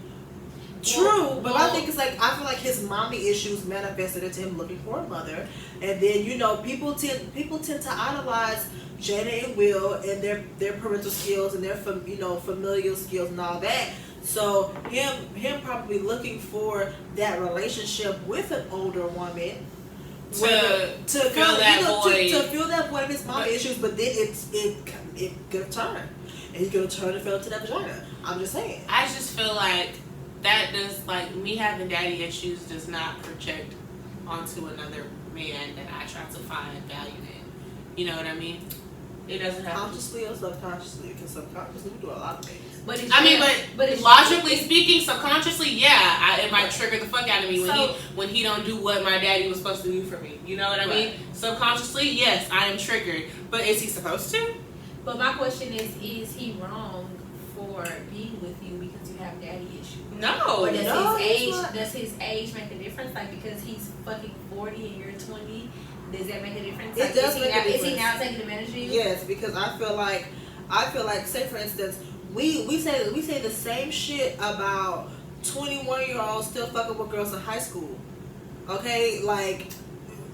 True, but I think it's like I feel like his mommy issues manifested into him looking for a mother, and then people tend to idolize Jada and Will and their parental skills and their familial skills and all that. So him probably looking for that relationship with an older woman to fill that void of his mommy issues, but then it gonna turn, and he's gonna turn and fell into that vagina. I'm just saying. I just feel like that does me having daddy issues does not project onto another man that I try to find value in. You know what I mean? It doesn't have to. Consciously or subconsciously? Because subconsciously we do a lot of things. But it's but it's logically speaking, subconsciously, yeah, it might trigger the fuck out of me when he don't do what my daddy was supposed to do for me. You know what I mean? Subconsciously, yes, I am triggered. But is he supposed to? But my question is he wrong for being with you because you have daddy issues? No. Or No, does his age make a difference? Like, because he's fucking 40 and you're 20, does that make a difference? It does make a difference. Is he now taking advantage of you? Yes, because I feel like, say for instance, we say the same shit about 21-year-olds still fucking with girls in high school. Okay, like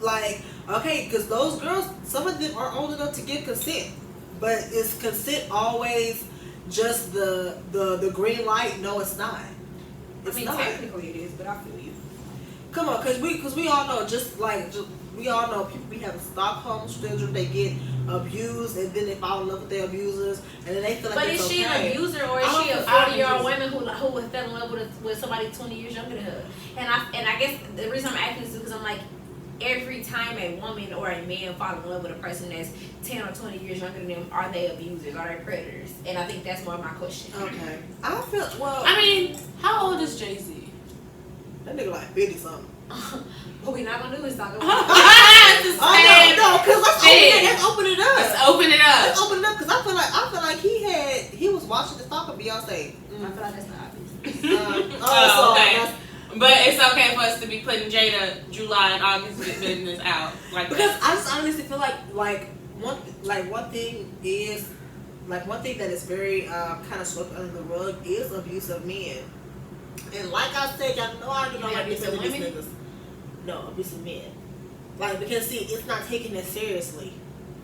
okay, because those girls, some of them are old enough to give consent, but is consent always just the green light? No, it's not. It's not. Technically it is, but I feel you. Come on, because we all know, we all know people be having Stockholm syndrome. They get abused and then they fall in love with their abusers and then they feel like but it's is she okay. an abuser or is she a 40-year-old woman who fell in love with somebody 20 years younger than her? And I guess the reason I'm asking this is because I'm like, every time a woman or a man fall in love with a person that's 10 or 20 years younger than them, are they abusers? Are they predators? And I think that's more of my question. Okay. I feel, I mean, how old is Jay-Z? That nigga like 50 something. What we not gonna do is talk about no, because let's open it up. Let's open it up. Let's open it up because I feel like he was watching the talk of Beyonce. I feel like that's not obvious. Okay. But it's okay for us to be putting Jada July and August business out like because that. I just honestly feel like one thing that is very kind of swept under the rug is abuse of men. And like I said, y'all know I do not like these niggas. No, abuse of men. Like, because see, it's not taking it seriously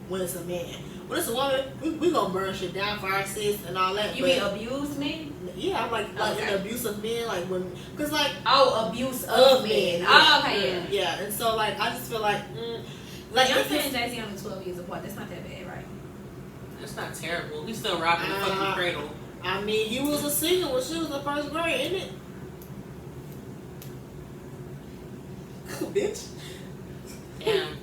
when it's a man. When it's a woman, we gonna burn shit down for our sis and all that. You mean abused men? Yeah, I'm like an abuse of men, like when, cause like abuse of men. Yeah. Oh, okay, yeah. And so like I just feel like Beyonce and Jay-Z only 12 years apart. That's not that bad, right? It's not terrible. We still robbing the fucking cradle. I mean, he was a singer when she was in first grade, isn't it? Bitch. Damn.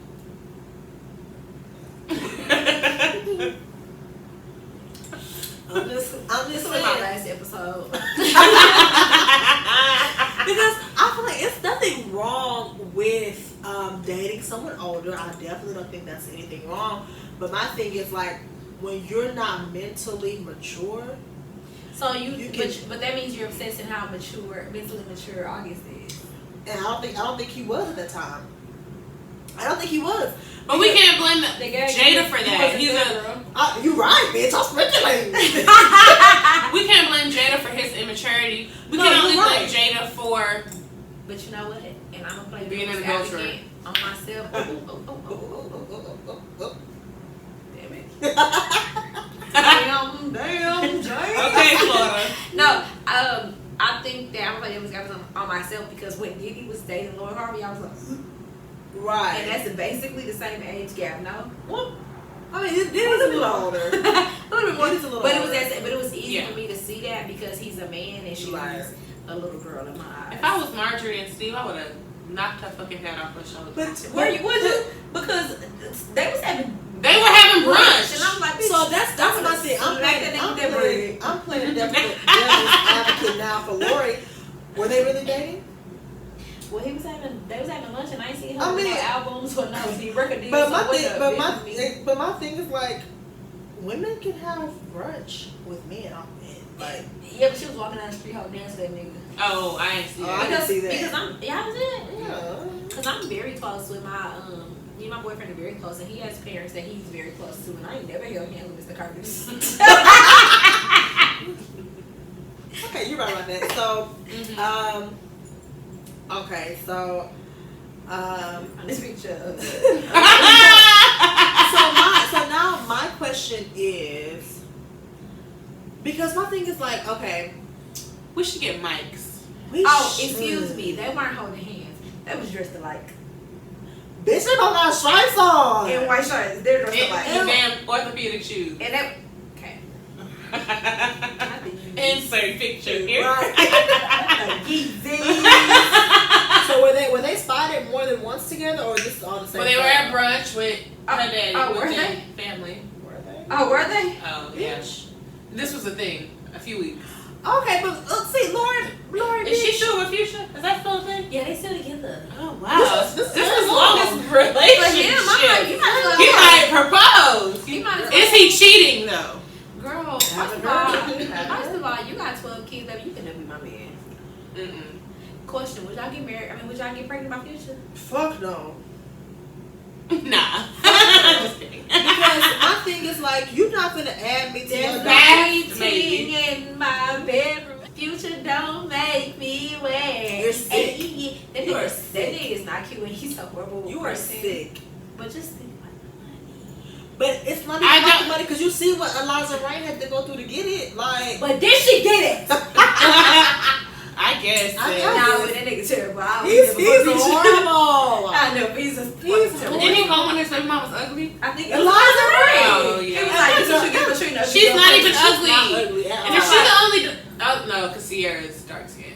I'm just This was saying. my last episode. Because I feel like it's nothing wrong with dating someone older. I definitely don't think that's anything wrong. But my thing is like when you're not mentally mature. So but that means you're obsessed in how mentally mature August is. And I don't think he was at that time. I don't think he was. But we can't blame Jada for that. You right, bitch. I'm speculating. We can't blame Jada for his immaturity. We can only blame Jada for. But you know what? And I'm gonna play being an advocate on myself. Damn it. Damn. Okay, Florida. No, I think that I'm gonna play devil's advocate on myself because when Diddy was dating Lord Harvey, I was like, right. and that's basically the same age gap. No, well, I mean, Diddy's a little older. a little bit more, Diddy's a little but older. it was easy for me to see that because he's a man and she's Right. a little girl in my eyes. If I was Marjorie and Steve, I would have knocked her fucking head off her shoulder. But would you? Because they was having brunch. and I'm like, so that's my thing. I'm playing devil's advocate now for Lori. Were they really dating? Well, they was having lunch, and I ain't seen her with no albums or no record deals. But my thing is like, women can have brunch with men. Like, yeah, but she was walking down the street, holding dancing to that nigga. Oh, I ain't see that. I didn't see that. Because I was in. Yeah. Because I'm very close with my me and my boyfriend are very close, and he has parents that he's very close to, and I ain't never held hands with Mr. Curtis. Okay, you're right about that. So, okay, so, On this picture. so now my question is, because my thing is like, okay, we should get mics. Excuse me, they weren't holding hands. They was dressed alike. Bitch, they don't got stripes on. In white shirts, they're dressed alike. And damn orthopedic shoes. And that, okay. Insert picture here. Right. So were they spotted more than once together, or just all the same? Well, they were at brunch with her daddy, were with they? their family. Were they? Oh, were they? Oh, yeah. This was a thing a few weeks. Okay, but let's see, Lauren, Is she still with Fuchsia? Is that still a thing? Yeah, they still together. Oh, wow. This is his long. longest relationship. You might He might propose. You might as well. Is he cheating, though? Girl, first Haven't of all, heard of it. you got 12 kids, baby. You can never be my man. Mm-mm. Question: would y'all get married? Would y'all get pregnant by Future? Fuck no. Nah. Just kidding. Because my thing is like, you're not gonna add me to your There's life. lighting in my bedroom. Future don't make me wet. You're sick. That You are nigga is not cute and he's so horrible. You are sick. But just think about the money. But it's not even about the money because you see what Eliza Wright had to go through to get it. Like, But did she get it? I guess. I sis. know. Nah, but that nigga terrible. I don't he's give a fuck. horrible. I know, but he's He's terrible. Didn't he call when his baby mom was ugly? I think Eliza Wright. Oh, yeah. He was like, this is what you get for treating us. She's not even She's ugly. not ugly at And all. is she the only? Oh no, because Sierra's dark skin.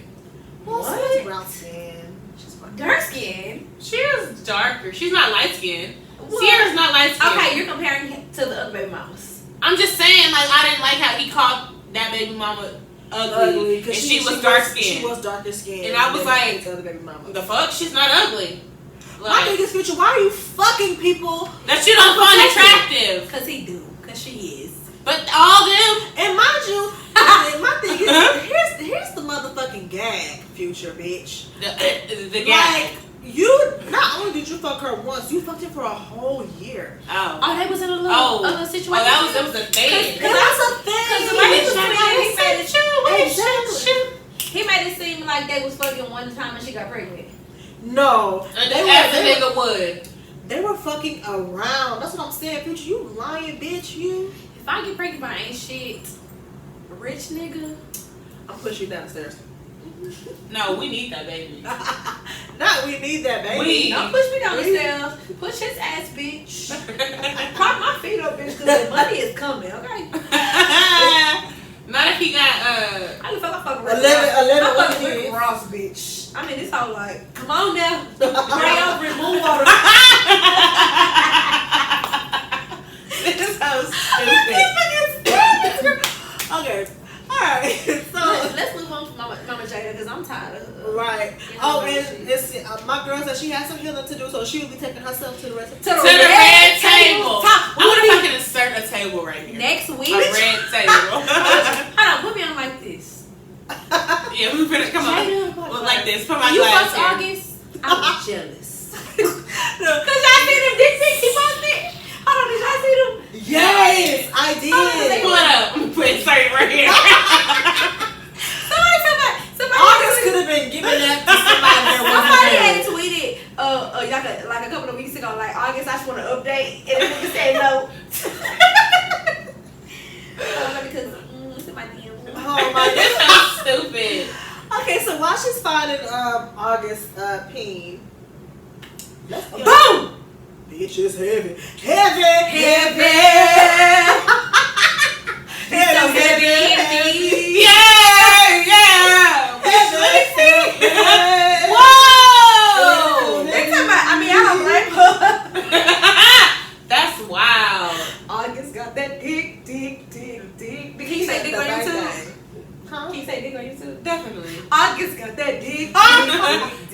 What? Brown skin. She's fine. dark skin. She is darker. She's not light skinned. What? Sierra's not light skinned. Okay, you're comparing him to the other baby mamas. I'm just saying, like, I didn't like how he called that baby mama ugly, and she was dark skinned. She was darker skinned. And I was like, the other baby mama. The fuck? She's not ugly. My Like, biggest future. Why are you fucking people? that you don't find attractive. Cause he do. Cause she is. But all them. And mind you, my thing is, here's the motherfucking gag, future bitch. The guy. Like, you, not only did you fuck her once, you fucked her for a whole year. Oh. Oh, they was in a little Oh, situation. that was a thing. And that's a thing. Cause the way he was Exactly. he made it seem like they was fucking one time and she got pregnant. No. And They as a were- nigga would. They were fucking around. That's what I'm saying, future. You lying bitch, you. If I get pregnant by ain't shit, rich nigga. I'll push you downstairs. No, we need that baby. Not we need that baby. Don't push me down the stairs. Push his ass, bitch. Prop my feet up, bitch, cause the money is coming, okay? Not if he got How the fuck I fuck A Rick little- Ross? a little I fuck one Rick is. Ross, bitch. I mean, this whole like, come on now. Pray over and move over. This is so stupid. Okay. Alright. So Let's move on to Mama Jada, because I'm tired of right. you know, Oh, that and shit. it's, my girl said she has some healing to do, so she will be taking herself to the rest of To the To the red table. Top. I wonder if I can insert a table right here. Next week. A red table. Hold on, put me on like this. Yeah, we better come on. Look like this. Put my You glass fucked here. August. I was jealous. No. Cause y'all see them dick pics he posted. Hold on, did y'all see them? Yes, I did. Pull it up. Put insert it right here. Somebody. August could have been giving that to somebody that wasn't Somebody there. had tweeted, like a couple of weeks ago, like August, I just want to update, and the nigga said no. Because it's in my DM. Oh my This god. is stupid. Okay, so while she's finding August Peen, let's go. Boom! Bitch is heavy. Heavy. So heavy. Yeah, yeah. Whoa. They talking about, I don't blame her. That's wild. August got that dick. Can you say dick on YouTube? Huh? Can you say dick on YouTube? Definitely. August got that dick.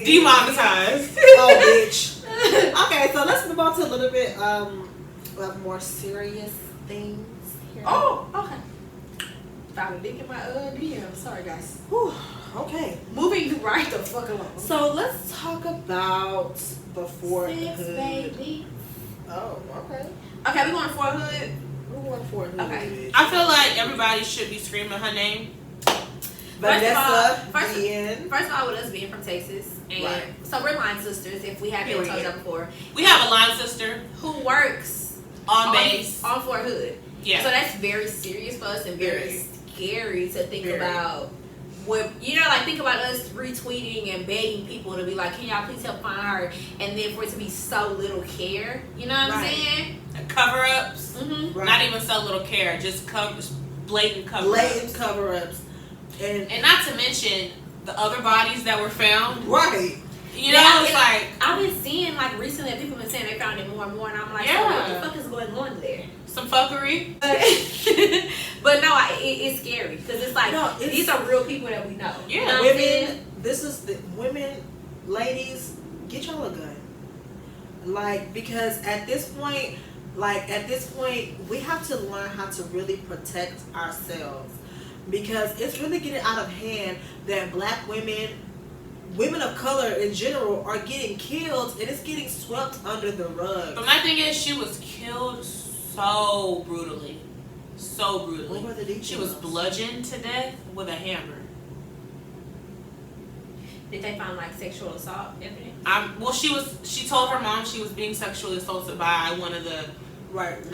Demonetized. Oh, bitch. Okay, so let's move on to a little bit of more serious things here. Oh, okay. Found a dick in my DM. Sorry, guys. Whew, okay. Moving right the fuck along. So let's talk about before Sex, hood. baby. Oh, okay. Okay, we going for hood. We're going for hood. Okay. I feel like everybody should be screaming her name. Vanessa, first- Ian. First of all, with us being from Texas, and Right. so we're line sisters. If we haven't told Period. y'all before, We have a line sister who works on base. on Fort Hood. Yeah. So that's very serious for us and very Very. scary to think Very. about. What think about us retweeting and begging people to be like, can y'all please help find her? And then for it to be so little care, you know what I'm Right. saying? Cover ups. Mm-hmm. Right. Not even so little care. Just blatant cover ups. Blatant cover-ups. And not to mention the other bodies that were found. Right. You know, it's like. I've been seeing like recently that people been saying they found it more and more, and I'm like, Yeah. so what the fuck is going on there? Some fuckery. But no, it's scary because it's like these are real people that we know. Yeah, you know women. This is the women, ladies. Get y'all a gun. Like, because at this point, we have to learn how to really protect ourselves, because it's really getting out of hand that black women of color in general are getting killed, and it's getting swept under the rug. But my thing is, she was killed so brutally. So brutally. What were the details? She was bludgeoned to death with a hammer. Did they find like sexual assault evidence? Well, she told her mom she was being sexually assaulted by one of the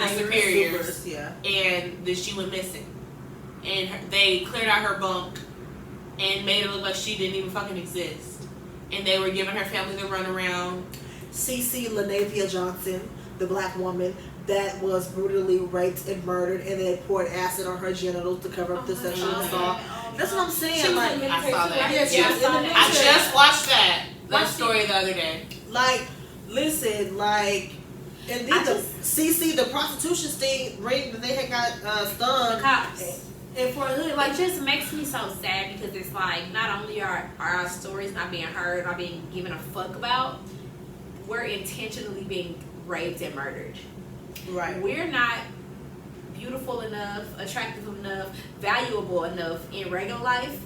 superiors. Yeah. And then she went missing. And they cleared out her bunk and made it look like she didn't even fucking exist. And they were giving her family the runaround. CC Lanavia Johnson, the black woman that was brutally raped and murdered, and they poured acid on her genitals to cover up the sexual assault. That's what I'm saying. She was like, in the I saw that. Yeah, she was in the military. I just watched that story the other day. Like, listen, like, and then CC, the prostitution sting ring that they had got stung. The cops. And for a hood, like, It just makes me so sad because it's like not only are our stories not being heard, not being given a fuck about, we're intentionally being raped and murdered. right. We're not beautiful enough, attractive enough, valuable enough in regular life,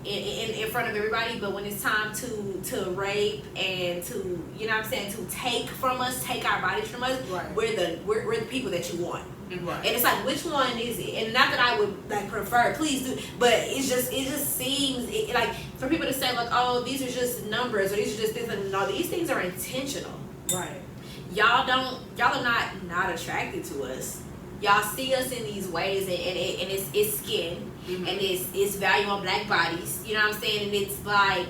in front of everybody, but when it's time to rape and to, you know what I'm saying, to take from us, take our bodies from us, Right. we're the people that you want. Right. And it's like, which one is it? And not that I would like prefer, please do, but it just seems like for people to say like, oh, these are just numbers or these are just this, and no, these things are intentional. Right. Y'all are not attracted to us. Y'all see us in these ways, and it's skin, Mm-hmm. and it's value on black bodies. You know what I'm saying? And it's like,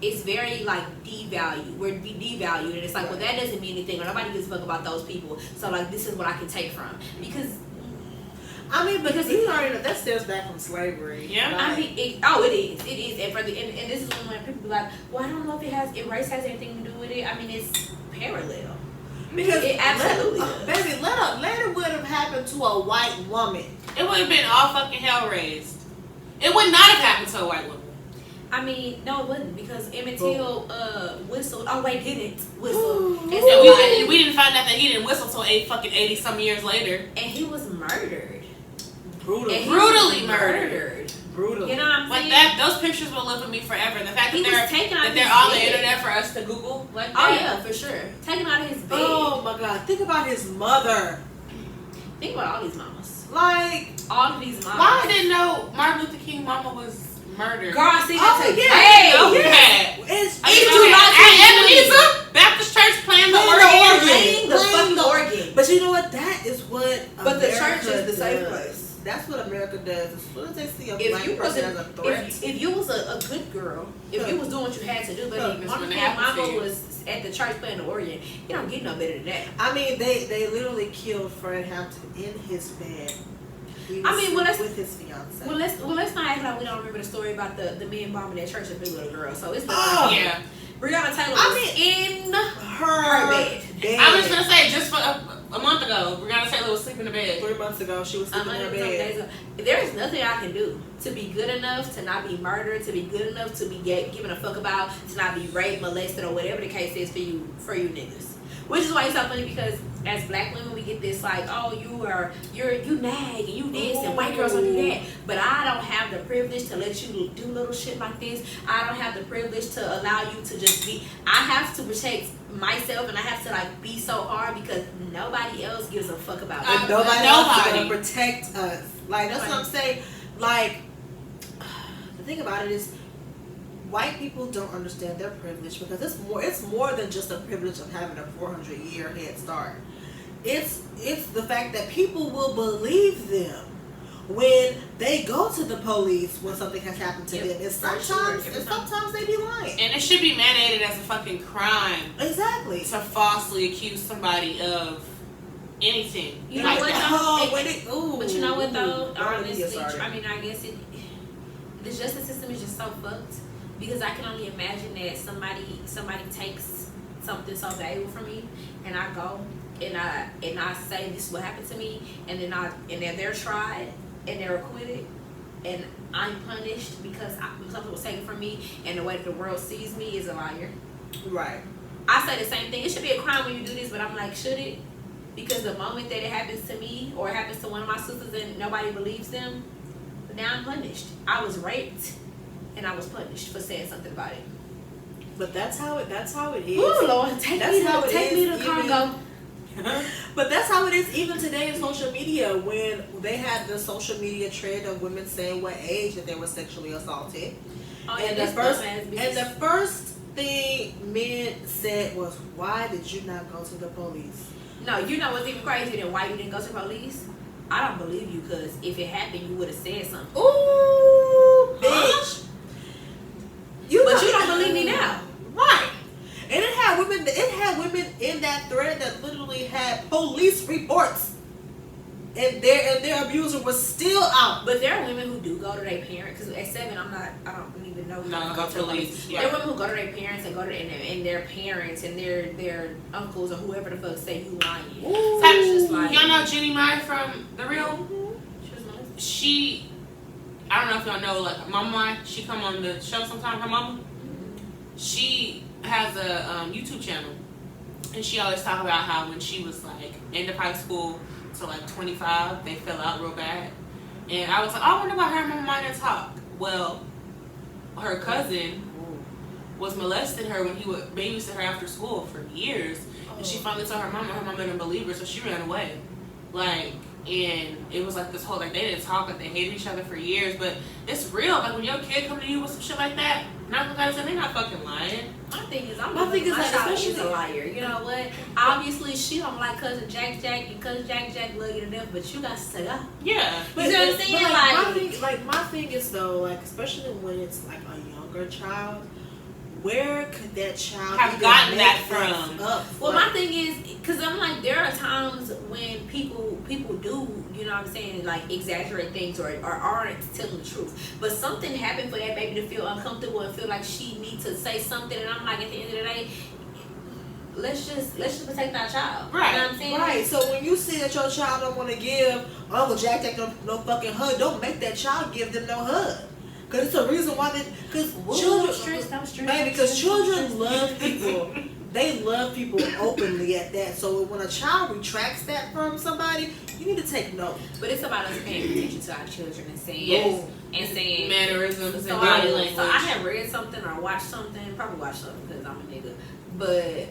it's very like devalued. We're devalued, and it's like, well, that doesn't mean anything, or nobody gives a fuck about those people. So like, this is what I can take from, because I mean, because you already know that stems back from slavery. Yeah. Like, I mean, it is, and this is when people be like, well, I don't know if race has anything to do with it. I mean, it's parallel. because It absolutely does. baby, let it would have happened to a white woman. It would have been all fucking hell raised. It would not have happened to a white woman. I mean, no, it wouldn't, because Emmett Till whistled. Oh wait, didn't whistle. Ooh. And And so we didn't find out that he didn't whistle till 80 some years later. and he was murdered. Brutally. And he Brutally was murdered. Brutally. You know what I'm Like saying? that, those pictures will live with me forever. The fact He was taken out that of they're his on the bed. internet for us to Google. Like Oh that. yeah, for sure. Taken out of his bed. Oh my God! Think about his mother. Think about all these mamas. Like, All of these mamas. Why I didn't know Martin Luther King mama was murdered. Girl, I see that Oh, today. yeah. Hey, know yeah. that. it's I didn't It's know July that. 23rd. At Ebenezer Baptist Church playing the Playing organ. the organ. playing the Playing fucking the- organ. But you know what? That is what. But the America church is the safe does. place. That's what America does. As soon as they see a If black you person wasn't, as a threat, if you was a good girl, if you was doing what you had to do, but Huh. if When Martin it King happens to mama you. was at the church playing the organ, you don't get no better than that. I mean, they literally killed Fred Hampton in his bed. He I was mean, well, let's- with his fiance. Well, let's not act like we don't remember the story about the men bombing that church and the little girl. So it's Oh. Yeah. Breonna Taylor I was in her bed. I was gonna say just for a month ago, Breonna Taylor was sleeping in bed. 3 months ago, she was sleeping in her bed. There is nothing I can do to be good enough to not be murdered, to be good enough to be given a fuck about, to not be raped, molested, or whatever the case is for you niggas. Which is why it's so funny, because as black women we get this like, oh, you nag and you this and white girls don't do that. But I don't have the privilege to let you do little shit like this. I don't have the privilege to allow you to just be. I have to protect myself, and I have to like be so hard because nobody else gives a fuck about me. And nobody else is Nobody. gonna protect us. Like, that's what I'm saying. Like, the thing about it is, white people don't understand their privilege, because it's more than just a privilege of having a 400-year head start. It's the fact that people will believe them when they go to the police when something has happened to Yep. them. And For sure. sometimes they be lying. And it should be mandated as a fucking crime Exactly. to falsely accuse somebody of anything. You know like what, that. Oh, It- when it, ooh, But you know what though? ooh, don't even get Honestly, started. I mean, I guess the justice system is just so fucked, because I can only imagine that somebody takes something so valuable from me, and I go and I say this is what happened to me, and then they're tried and they're acquitted, and I'm punished because something was taken from me, and the way that the world sees me is a liar. Right. I say the same thing. It should be a crime when you do this, but I'm like, should it? Because the moment that it happens to me or it happens to one of my sisters and nobody believes them, now I'm punished. I was raped and I was punished for saying something about it. But that's how it is. Ooh, Lord, take me to Congo. But that's how it is even today in social media, when they had the social media trend of women saying what age that they were sexually assaulted. Oh, and yeah, the first thing men said was, why did you not go to the police? No, you know what's even crazy than why you didn't go to the police? I don't believe you, because if it happened, you would have said something. Ooh, bitch. But you don't believe me now. Right. And it had women in that thread that literally had police reports, and their abuser was still out. But there are women who do go to their parents, because at 7 I don't even know. No, go to police. There are women who go to their parents and go to and their parents and their uncles or whoever the fuck say you lying. Ooh. So it's just like, y'all know Jenny Meyer from The Real? Mm-hmm. She, I don't know if y'all know, like Mama, she come on the show sometime. Her mama, she has a YouTube channel, and she always talk about how when she was like end of high school to like 25, they fell out real bad. And I was like, oh, I wonder why her and Mama might not talk. Well, her cousin was molesting her when he would babysit her after school for years. And she finally told her mama didn't believe her, so she ran away. Like, and it was like this whole, like, they didn't talk, like, they hated each other for years. But it's real. Like, when your kid come to you with some shit like that, not gonna say they're not fucking lying. My thing is, like, child is a liar. You know what? Obviously, she don't like cousin Jack, and cousin Jack love you to death, but you got to say that. Yeah. But you know what I'm saying? My thing is though, like, especially when it's like a younger child, where could that child have gotten that from? Well, my thing is, because I'm like, there are times when people do, you know what I'm saying, like, exaggerate things or aren't telling the truth. But something happened for that baby to feel uncomfortable and feel like she needs to say something. And I'm like, at the end of the day, let's just protect our child. Right. You know what I'm saying? Right. So when you see that your child don't want to give Uncle Jack no fucking hug, don't make that child give them no hug. Because it's a reason why because children love people. They love people openly at that. So when a child retracts that from somebody, you need to take note. But it's about us paying attention to our children and saying saying mannerisms so and body language. So I had read something or watched something, probably watched something because I'm a nigga, but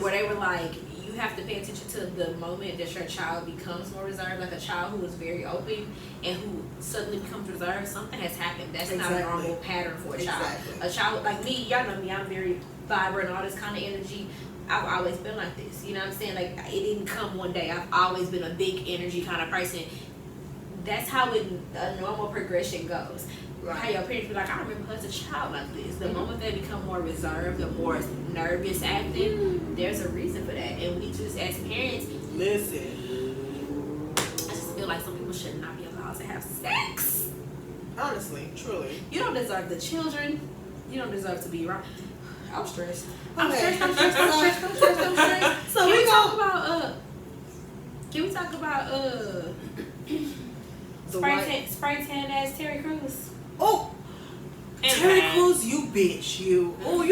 where they were like, you have to pay attention to the moment that your child becomes more reserved. Like a child who is very open and who suddenly becomes reserved, something has happened. That's not a normal pattern for a child. A child like me, y'all know me, I'm very vibrant, all this kind of energy. I've always been like this. You know what I'm saying? Like, it didn't come one day. I've always been a big energy kind of person. That's how a normal progression goes. Right. How your parents be like, I remember her as a child like this. The moment they become more reserved, the more nervous acting, there's a reason for that. And we just, as parents, listen. I just feel like some people should not be allowed to have sex. Honestly, truly. You don't deserve the children. You don't deserve to be around. I'm stressed. I'm Okay. stressed. So Can we talk about spray tan ass Terry Crews? Oh, And Terry man. Crews, you bitch, you. Oh,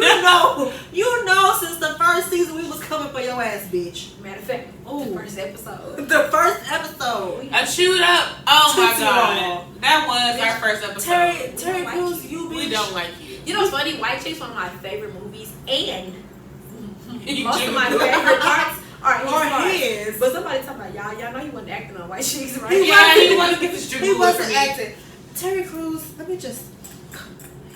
you know, since the first season we was coming for your ass, bitch. Matter of fact, the first episode. The first episode. A chewed up. Oh my Tootsie god, Roll. that was our first episode. Terry Crews, you bitch. We don't like you. You know what's funny? White Chicks, one of my favorite movies, and You most do. of my favorite parts are his. But somebody talking about y'all know he wasn't acting on White Chicks, right? He wasn't get the strip. He wasn't acting. Terry Crews, let me just.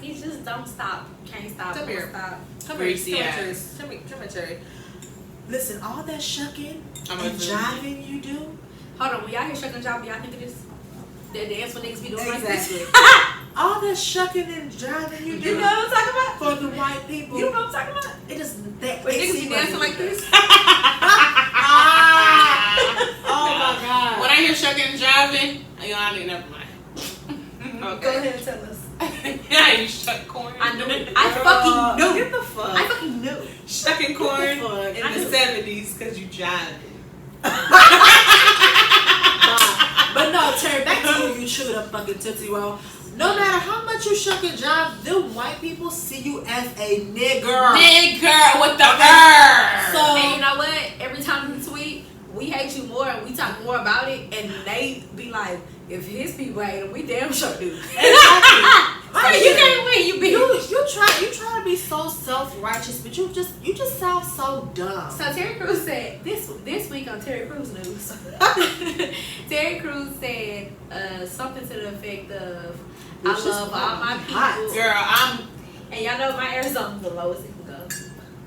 He just don't stop, can't stop, Come won't here. stop. Come Greasy here, ass. Come here, Terry. Listen, all that shucking I'm and a jiving you do. Hold on, when y'all hear shucking job, y'all think of this? That dance when niggas be doing like this? Exactly. All that shucking and jiving you do. You know what I'm talking about? For the white people. You know what I'm talking about? It just that. When niggas be dancing like this? Oh my god. When I hear shucking and driving, I mean, never mind. Go ahead and tell us. Yeah, you shuck corn. I knew it. I fucking knew. Get the fuck. I fucking knew. Shucking corn What the fuck? in the 70s because you jiving. But no, Terry, back to you chewed up fucking Tootsie Roll. No matter how much you shuck and jive, them white people see you as a nigger. Nigger with the So, And you know what? Every time you tweet, we hate you more and we talk more about it, and they be like, if his people hate him, we damn sure do. exactly. You can't win, you bitch. You try to be so self-righteous, but you just sound so dumb. So Terry Crews said this week on Terry Crews news. Terry Crews said something to the effect of, "I love all my people." Girl, And y'all know my Arizona's the lowest it can go.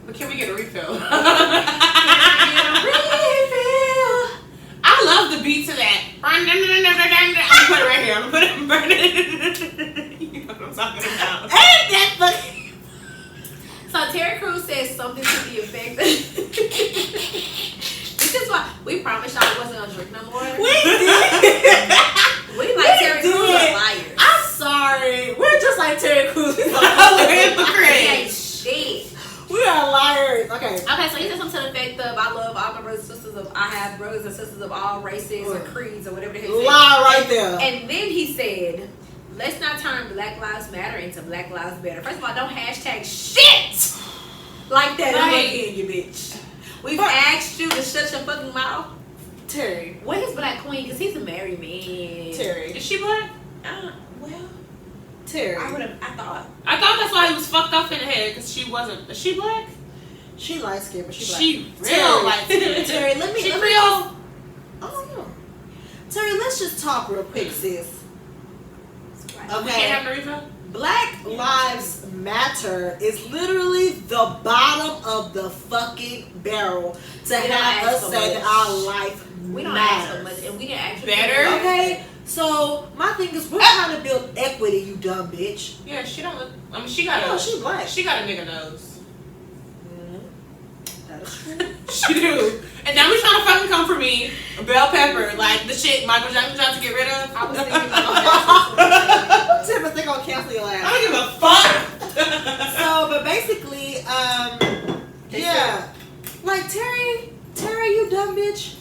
but can we get a refill? Can I get a refill? I love the beat to that. I'm gonna put it right here. I'm gonna put it. You know what I'm talking about. Ain't that funny? So Terry Crews said something to the effect. This is why we promised y'all we wasn't gonna drink no more. We did. We like Terry Crews are liars. I'm sorry. We're just like Terry Crews. We're We hypocrites. ain't shit. We are liars. Okay. Okay, so he said something to the effect of, I love all my brothers and sisters of, I have brothers and sisters of all races or creeds or whatever the hell he said. Lie right there. And then he said, let's not turn Black Lives Matter into Black Lives Better. First of all, don't hashtag shit like that ever again, you bitch. We've asked you to shut your fucking mouth. Terry. Where's Black Queen? Because he's a married man. Terry. Is she black? Well, Terry. I thought. I thought that's why he was fucked up in the head because she wasn't. Is she black? She light skinned, but she black. She real Terry. like Terry, let me. She let me real. just- I don't know. Terry, let's just talk real quick, sis. We can't Okay. have no refill. Black Lives Matter is literally the bottom of the fucking barrel to We don't have ask us for say much. that our life We don't matters. ask so much, and we didn't actually. Better? Okay, so my thing is we're trying to build equity, you dumb bitch. Yeah, she don't look. I mean, she got No, a. she black. She got a nigga nose. That is true. She do. And now we trying to fucking come for me, bell pepper, like the shit Michael Jackson tried to get rid of. I was thinking about Timothy gonna cancel your I ass. don't give a fuck. So, but basically, yeah, like Terry, you dumb bitch.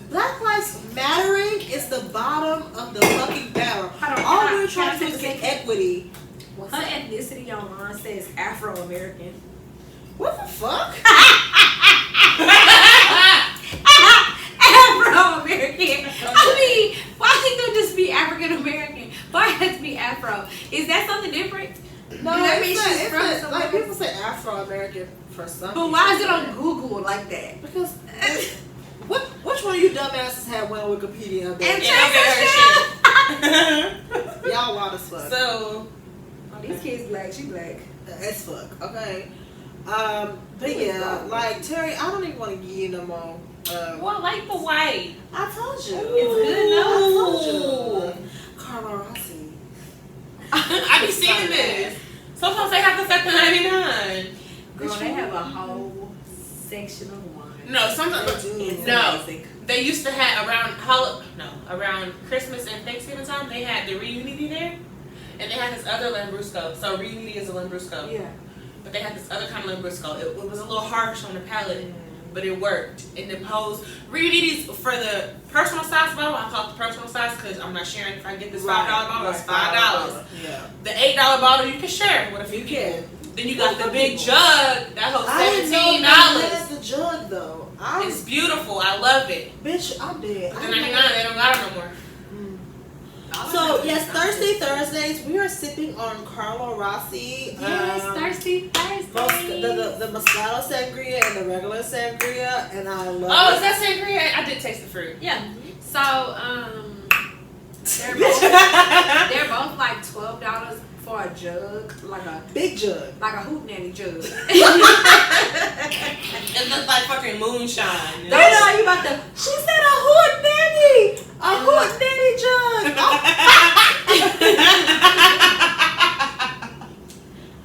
Black Lives Mattering is the bottom of the fucking barrel. All we're trying to do is get equity. her ethnicity online says Afro-American. What the fuck? Afro-American. I mean, why can't there just be African-American? Why has to be Afro? Is that something different? No, that it's means not, she's it's from not, somewhere. like people say Afro-American for some. But why is it on Google like that? Because which one of you dumbasses had one on Wikipedia? And Baby? And Y'all wild as fuck. So, Oh, these kids black, she black. As fuck, okay. But yeah, like Terry, I don't even want to give you no more. well, like the white. I told you. It's good enough. I told you. Carla Rossi. I be seeing this. Sometimes they have the fact of 99. Girl, they have a whole section of wine. No, sometimes. It's No. amazing. They used to have around Christmas and Thanksgiving time, they had the Reunity there. And they had this other Lambrusco. So Reunity is a Lambrusco. Yeah. But they had this other kind of Lambrusco. It was a little harsh on the palate, but it worked. And the pose Reunity's for the personal size bottle. I call it the personal size because I'm not sharing. If I get this $5 bottle, it's $5. Yeah. The $8 bottle you can share with a few You people. can. Then you got Like the the big people. jug. That whole I didn't know $17. that the jug though. It's beautiful. I love it. Bitch, I'm dead. But the 99, they don't got it no more. So yes, Thursdays we are sipping on Carlo Rossi. Yes, thirsty Thursday. The Moscato Sangria and the regular Sangria, and I love Oh, it. is that sangria? I did taste the fruit. Yeah. So, they're both like $12 for a jug, like a Big jug. hootenanny jug. It looked like fucking moonshine. Don't know you about to. She said a hood nanny. A hood nanny jug.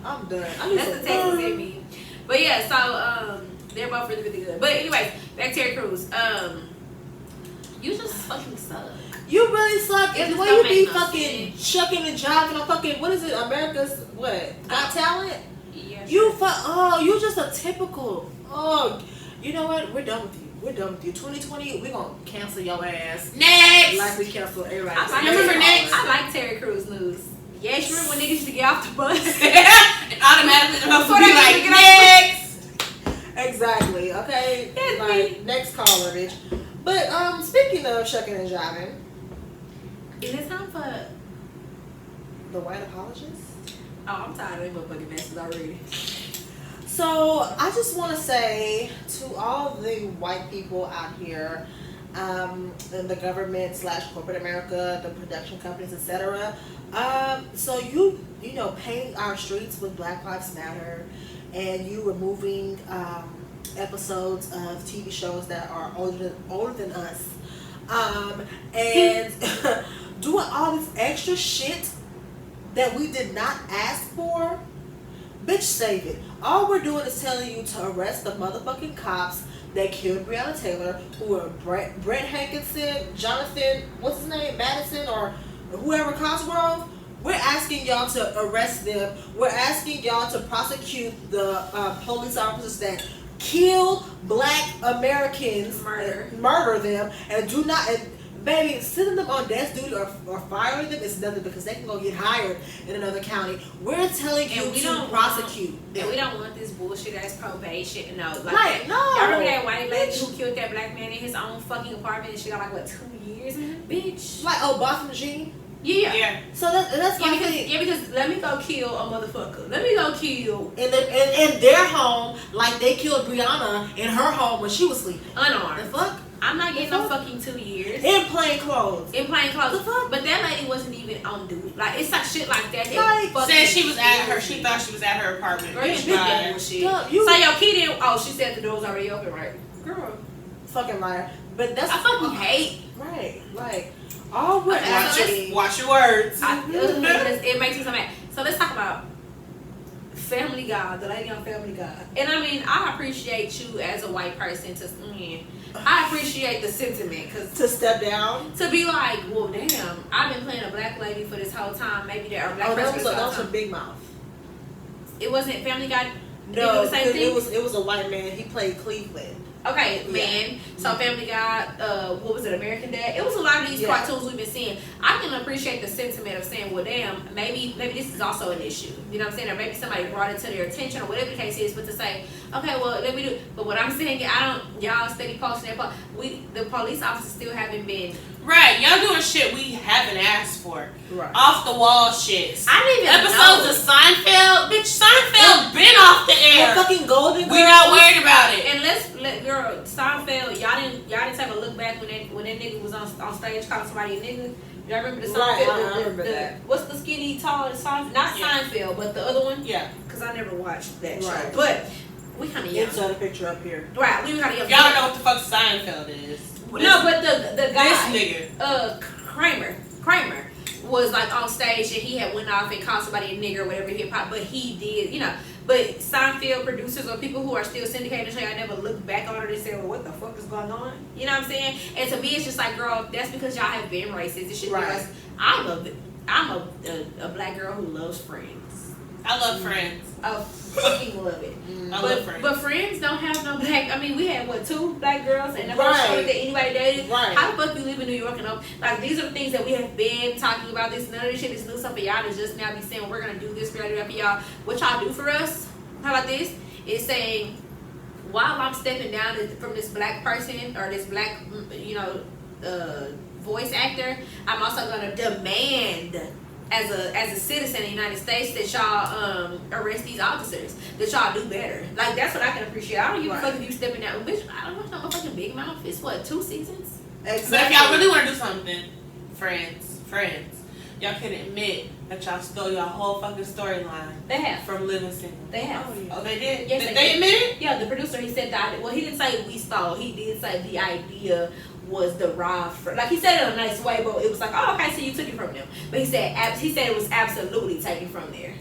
I'm done. I need That's some the Texas fun. in me. But yeah, so they're both really, really good. But anyways, back to Terry Crews. You just fucking suck. You really suck. It And the just way don't you make be no fucking shucking and jiving on fucking, what is it? America's what? Got Talent? Yeah. You just a typical. Oh, you know what? We're done with you. we're done with you. 2020, we're gonna cancel your ass. Next. Like we cancel everybody. I like Terry Crews news. Yeah, sure. When niggas used to get off the bus, and automatically the host would be like, next. Exactly. Okay. That's like next caller, bitch. But speaking of shucking and jiving, is it time for the white apologist? Oh, I'm tired of them motherfucking messes already. So I just want to say to all the white people out here, in the government / corporate America, the production companies, etc. So you know, painting our streets with Black Lives Matter, and you removing episodes of TV shows that are older than us, and doing all this extra shit that we did not ask for. Bitch, save it. All we're doing is telling you to arrest the motherfucking cops that killed Breonna Taylor, who were Brett Hankinson, Jonathan, what's his name, Madison, or whoever, Cosgrove. We're asking y'all to arrest them. We're asking y'all to prosecute the police officers that killed Black Americans, murder them, and do not. Baby, sending them on death duty or firing them is nothing, because they can go get hired in another county. We're telling you to prosecute. And we don't want this bullshit ass probation. No, like right, that. No. Y'all remember that white lady who killed that Black man in his own fucking apartment and she got like, what, 2 years? Mm-hmm. Bitch. Like, Boston Jean? Yeah. So that's my thing. Yeah, because let me go kill a motherfucker. Let me go kill. In their home, like they killed Breonna in her home when she was sleeping. Unarmed. The fuck? I'm not getting no fucking 2 years. In plain clothes. In plain clothes. The fuck? But that lady wasn't even on duty. Like, it's like shit like that. Said she was at her. She thought she was at her apartment. Girl, you that bullshit. So your kid didn't. Oh, she said the door was already open, right? Girl. Fucking liar. But that's. I fucking hate. Right. Like, all we're asking. Watch your words. It makes me so mad. So let's talk about Family Guy, the lady on Family Guy. And I mean, I appreciate you as a white person I appreciate the sentiment, cause to step down, to be like, well, damn, I've been playing a black lady for this whole time. Maybe there are black person. That was a Big Mouth. It wasn't Family Guy. No, the same thing? It was a white man. He played Cleveland. Okay, man. So Family Guy, what was it, American Dad? It was a lot of these cartoons we've been seeing. I can appreciate the sentiment of saying, well, damn, maybe this is also an issue. You know what I'm saying? Or maybe somebody brought it to their attention or whatever the case is. But to say, okay, well, let me do. But what I'm saying, y'all steady posting that. The police officers still haven't been. Right, y'all doing shit we haven't asked for. Right. Off the wall shit. I didn't even episodes know. of Seinfeld. Bitch, Seinfeld been off the air. Fucking Golden Girls. We not worried about it. And girl, Seinfeld, y'all didn't take a look back when that nigga was on stage calling somebody a nigga. Y'all remember the Seinfeld? Right, I remember that. What's the skinny, tall Seinfeld? Not Seinfeld, but the other one. Yeah. Because I never watched that Right. show. But we kind of young. Insert a picture up here. Right, we kind of young. Y'all don't know what the fuck Seinfeld is. No, but the guy, this nigga, Kramer was like on stage and he had went off and called somebody a nigger or whatever hip hop, but he did, you know. But Seinfeld producers or people who are still syndicating the show, I never looked back on it and said, well, what the fuck is going on? You know what I'm saying? And to me, it's just like, girl, that's because y'all have been racist. It should be us. I'm a black girl who loves Friends. I love Friends. I fucking love it. I love Friends. But Friends don't have no black. I mean, we had what, 2 black girls and the whole show that anybody dated. Right. How the fuck you live in New York and like these are the things that we have been talking about. None of this shit is new stuff for y'all to just now be saying we're gonna do this, we're gonna do that for y'all. What y'all do for us? How about this? Is saying while I'm stepping down from this black person or this black, voice actor, I'm also gonna demand. As a citizen of the United States, that y'all arrest these officers, that y'all do better. Like, that's what I can appreciate. I don't give a fuck if you stepping down. Bitch, I don't watch no fucking Big Mouth. It's what, 2 seasons? Exactly. But if y'all really want to do something, friends, y'all can admit that y'all stole your whole fucking storyline. They have. From Living Single. They have. Oh, they did? Yes, did they admit it? Yeah, the producer, he said that. Well, he didn't say we stole. He did say the idea was derived from, like, he said it in a nice way, but it was like, oh, okay, so you took it from them. But he said it was absolutely taken from there.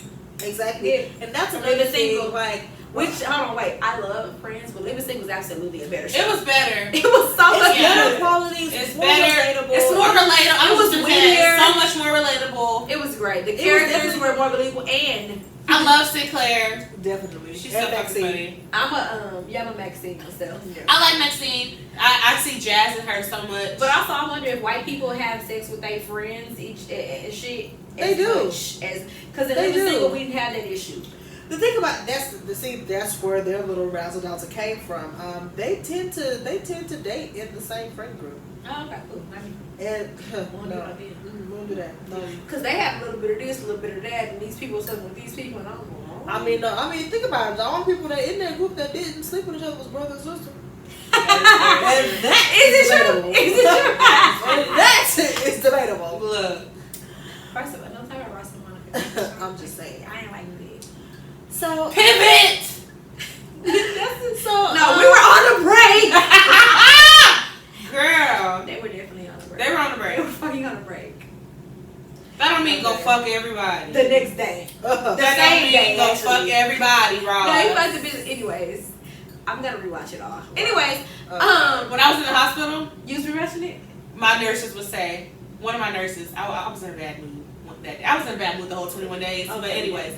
Exactly. Yeah. And that's another thing. Like, which, hold on, wait, I love Friends, but Living Single was absolutely a better show. It was better. It was so much better quality. It's better. Relatable. It's more relatable. It was weird. So much more relatable. It was great. The characters were more believable, and I love Sinclair. Definitely. She's And so fucking Maxine. funny. I'm a Maxine myself. Yeah. I like Maxine. I see Jazz in her so much. But also, I wonder if white people have sex with their friends and shit. They do. Because in They every do. single we didn't have that issue. The thing about that's where their little razzle dazzle came from. They tend to date in the same friend group. Oh, okay, cool. And Won't do no, that then. won't do that. No. Because they have a little bit of this, a little bit of that, and these people sleeping with these people, and I'm going, I mean, no. I mean, think about it. The only people that in that group that didn't sleep with each other was brother and sister. And that Is it true? debatable. Is it true? And that is debatable. Look. First of all, don't talk about Ross and Monica. I'm just saying. I ain't like that. So Pivot! so No, we were on a break. Girl. They were definitely on a break. They were on a break. They were fucking on a break. That don't mean go fuck everybody. The next day. That don't same mean day, go actually. fuck everybody, Rob. No, he fucked the business. Anyways, I'm gonna rewatch it all. Anyways, When I was in the hospital, you was rewatching it? my nurses would say, one of my nurses, I was in a bad mood that day. I was in a bad mood the whole 21 days. But anyways,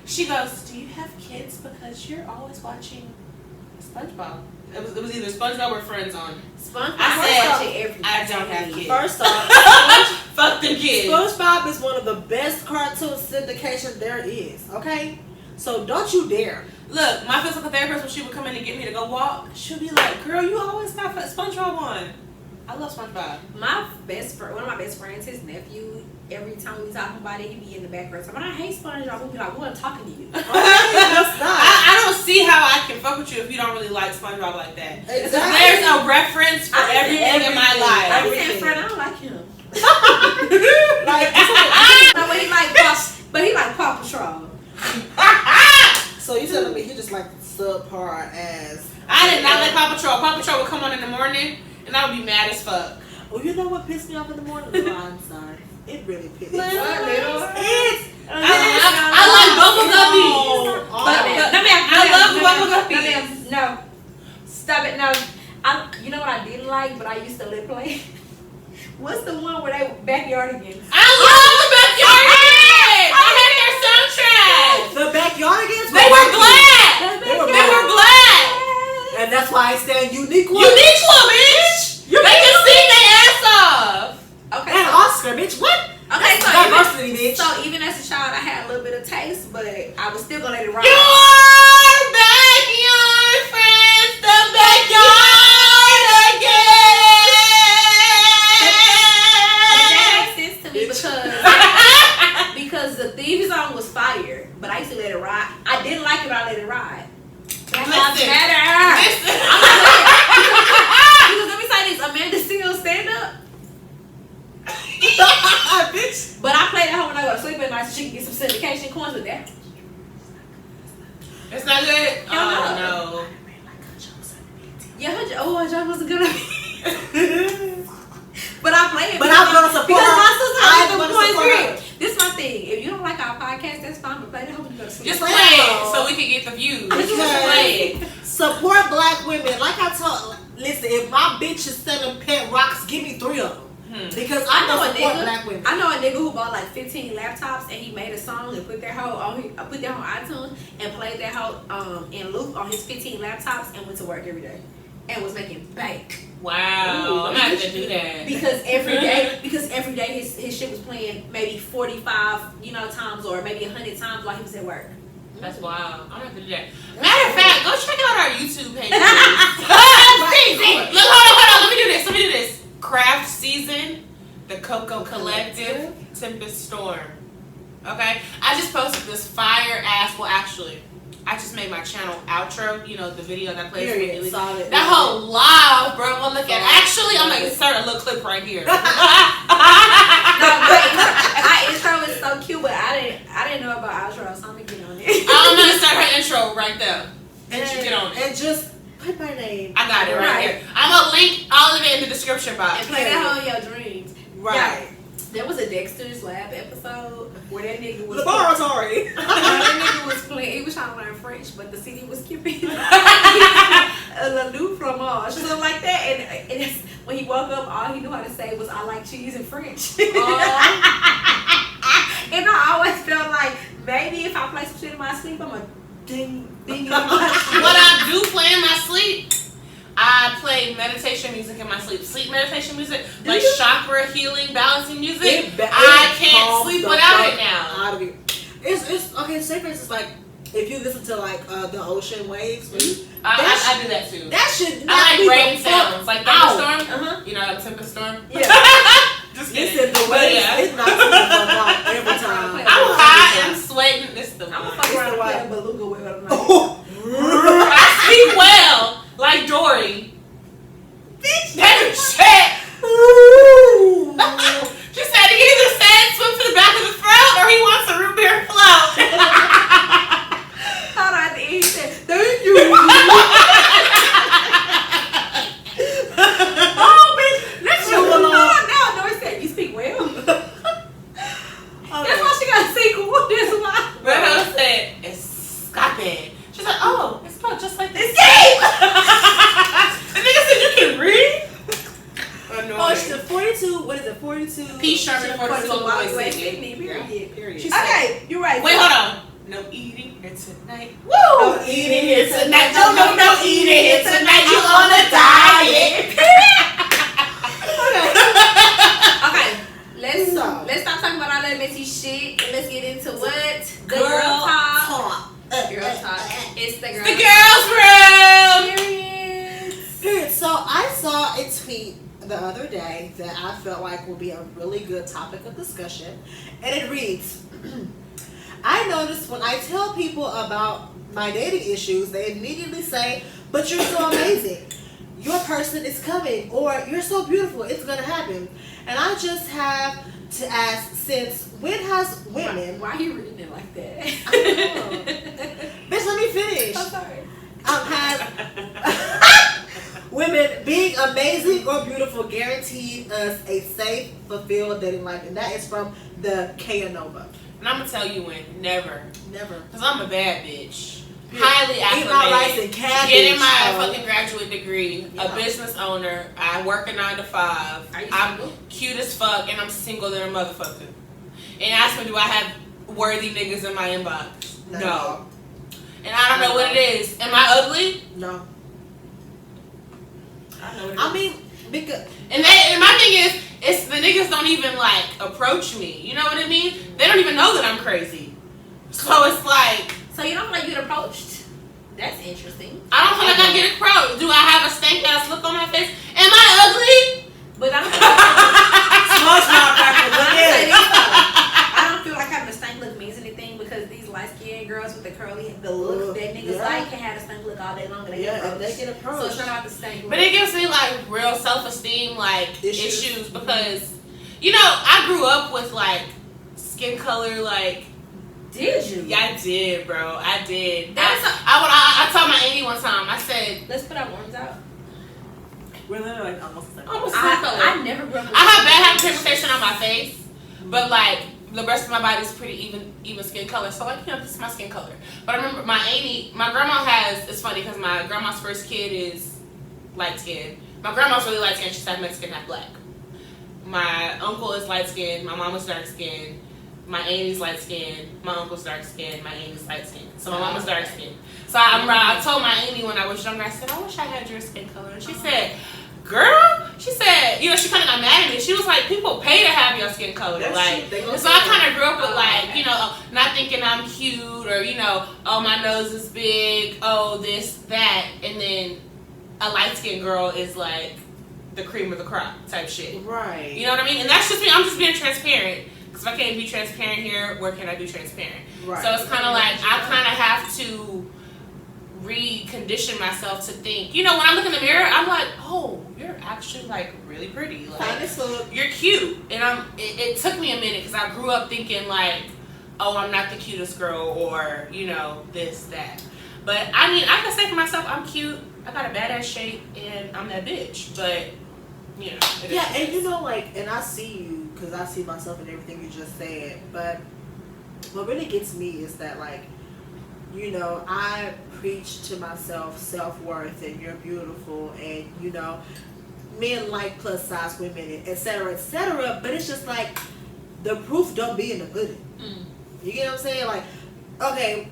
she goes, do you have kids? Because you're always watching SpongeBob. It was either SpongeBob or Friends on. SpongeBob. I said every I don't have kids. First off, Fuck them kids. SpongeBob is one of the best cartoon syndication there is. Okay, so don't you dare. Look, my physical therapist, when she would come in and get me to go walk, she'll be like, girl, you always got SpongeBob on. I love SpongeBob. One of my best friends, his nephew, every time we talk about it, he be in the background. So, but I hate SpongeBob. We'll be like, we're talking to you. That's not. I don't see how I can fuck with you if you don't really like SpongeBob like that. Exactly. There's a reference for everything in my life. I was saying, Fred, I don't like him. Like, No, but he like Paw Patrol. so you telling me he just like subpar ass? I did not like Paw Patrol. Paw Patrol would come on in the morning, and I would be mad as fuck. Well, you know what pissed me off in the morning? No, I'm sorry. It really pissed me off. It's I like Bubble Guppies. I love Bubble Guppies. No, stop it. No, you know what I didn't like, but I used to let play. What's the one where they backyardigans? I love the Backyardigans. I had their soundtrack. The Backyardigans. They were black. They were They were black. And that's why I stand Uniqua. Uniqua, bitch. They can sing their ass off. Okay. And Oscar, bitch. What? Okay, so Diversity, bitch. even as a child, I had a little bit of taste, but I was still gonna let it ride. Your backyard friends, the But that Backyardigans. makes sense to me because the theme song was fire, but I used to let it ride. I didn't like it, but I let it ride. Black Lives Listen. Matter. Listen. Because let me say this, Amanda still stand up. Bitch. But I played at home when I go to sleep at night so she can get some syndication coins with that. It's not good. Hell No. Yeah, her job was a good idea. But I play it. But I'm gonna support because her. my sister I'm has the gonna points support green. her. This is my thing. If you don't like our podcast, that's fine. But play it at home when you go to sleep. Just play it so we can get the views. Because- Just play it. Support black women. Like I told, listen, if my bitch is selling pet rocks, give me 3 of them. Because I know support black women. I know a nigga who bought like 15 laptops and he made a song and put their hoe on iTunes and played that hoe in loop on his 15 laptops and went to work every day and was making bank. Wow. Ooh. I'm gonna have to do that. Because every day his shit was playing maybe 45 times or maybe 100 times while he was at work. That's wild. I'm gonna have to do that. Matter of fact, go check out our YouTube page. Look, hold on. Let me do this. Craft Season, the Cocoa Collective, Tempest Storm. Okay? I just posted this fire ass, well actually, I just made my channel outro, the video that plays immediately. Solid. That whole live, bro, go look at it. Actually, I'm gonna insert a little clip right here. No, my intro is so cute, but I didn't know about outro, so I'm gonna get on it. I'm gonna start her intro right there. And you get on it. And just put my name. I got it right here. I'm gonna link all of it in the description box. And play that hoe in your dreams. Right. Yeah, there was a Dexter's Lab episode where that nigga was Laboratory. that nigga was playing. He was trying to learn French, but the CD was skipping. La Lou fromage, something like that. And it's, when he woke up, all he knew how to say was "I like cheese" in French. And I always felt like maybe if I play some shit in my sleep, I'm a ding in my sleep. What I do play in my sleep, I play meditation music in my sleep. Sleep meditation music, like chakra healing, balancing music. I can't sleep without it now. It's okay. Say for instance, like if you listen to like the ocean waves. I do that too. That should not I like be rain sounds, like thunderstorm. You know, tempest storm. Yeah. Just listen, the waves. It's not every time. I'm hot and sweating. This is the one. I'm fucking around playing beluga with her. I sleep well, like Dory. Bitch, that shit. She said he either said swim to the back of the throat or he wants a root beer float. Hold on, he said, thank you. Oh, bitch, let's you alone. No, he said, you speak well. That's why she got single. That's why. But I said, escape. She's like, oh, it's spelled just like this. Escape! The nigga said you can read? Oh, it's the 42. What is it? 42. P Sharp 42. Period. Okay, you're right. Wait, hold on. No eating here tonight. Woo! No eating here tonight. No eating here tonight. You on a diet. Okay, let's stop talking about all that messy shit and let's get into what? The girl talk. Girl talk. It's the girls' room. Period. So I saw a tweet the other day that I felt like would be a really good topic of discussion, and it reads, I notice when I tell people about my dating issues, they immediately say, but you're so amazing. Your person is coming, or you're so beautiful, it's going to happen. And I just have to ask, since when has women... Why are you reading it like that? I don't know. Bitch, let me finish. I'm sorry. Has women being amazing or beautiful guaranteed us a safe, fulfilled dating life? And that is from the K-Nova. And I'm going to tell you when. Never. Because I'm a bad bitch. Yeah. Highly Eat my rice and acclimated. cabbage. Getting my fucking graduate degree. Yeah. A business owner. I work a 9 to 5. I'm cute as fuck and I'm single than a motherfucker. And ask me, do I have worthy niggas in my inbox? No. And I don't know what it is. Am I ugly? No. I know what it is. I mean, because... And my thing is, it's the niggas don't even like approach me. You know what I mean? They don't even know that I'm crazy. So it's like... So you don't feel like you get approached? That's interesting. I don't feel like I get approached. Do I have a stank ass look on my face? Am I ugly? But I don't feel like I don't feel like having a stank look means anything because these light skinned girls with the look that niggas like can have a stank look all day long and they get approached. They get approached. So it's not about the stank look. But it gives me like real self-esteem like issues because you know I grew up with like skin color like. Did you? Yeah, I did, bro. I did. I told my auntie one time. I said, let's put our arms out. We're literally like almost the same. I never grew up with I have bad pigmentation on my face, but like the rest of my body is pretty even skin color. So like, you know, this is my skin color. But I remember my grandma it's funny because my grandma's first kid is light skinned. My grandma's really light skinned. She's half Mexican, half black. My uncle is light skinned. My mom is dark skinned. My auntie's light skinned, my uncle's dark skinned, my auntie's light skinned. So my mama's dark skinned. So I told my auntie when I was younger, I said, I wish I had your skin color. And she said, girl, she said, you know, she kind of got mad at me. She was like, people pay to have your skin color. That's like, true. so I kind of grew up with like, you know, not thinking I'm cute or, you know, oh, my nose is big, oh, this, that. And then a light skinned girl is like the cream of the crop type shit. Right. You know what I mean? And that's just me. I'm just being transparent. Because if I can't be transparent here, where can I be transparent? Right. So it's kind of like I kind of have to recondition myself to think. You know, when I look in the mirror, I'm like, oh, you're actually like really pretty. Like you're cute. And it took me a minute because I grew up thinking like, oh, I'm not the cutest girl or you know this that. But I mean, I can say for myself, I'm cute. I got a badass shape, and I'm that bitch. But you know. Yeah, and you know, like, and I see you. Because I see myself in everything you just said. But what really gets me is that, like, you know, I preach to myself self-worth and you're beautiful and, you know, men like plus size women, and et cetera, et cetera. But it's just like, the proof don't be in the pudding. You get what I'm saying? Like, okay,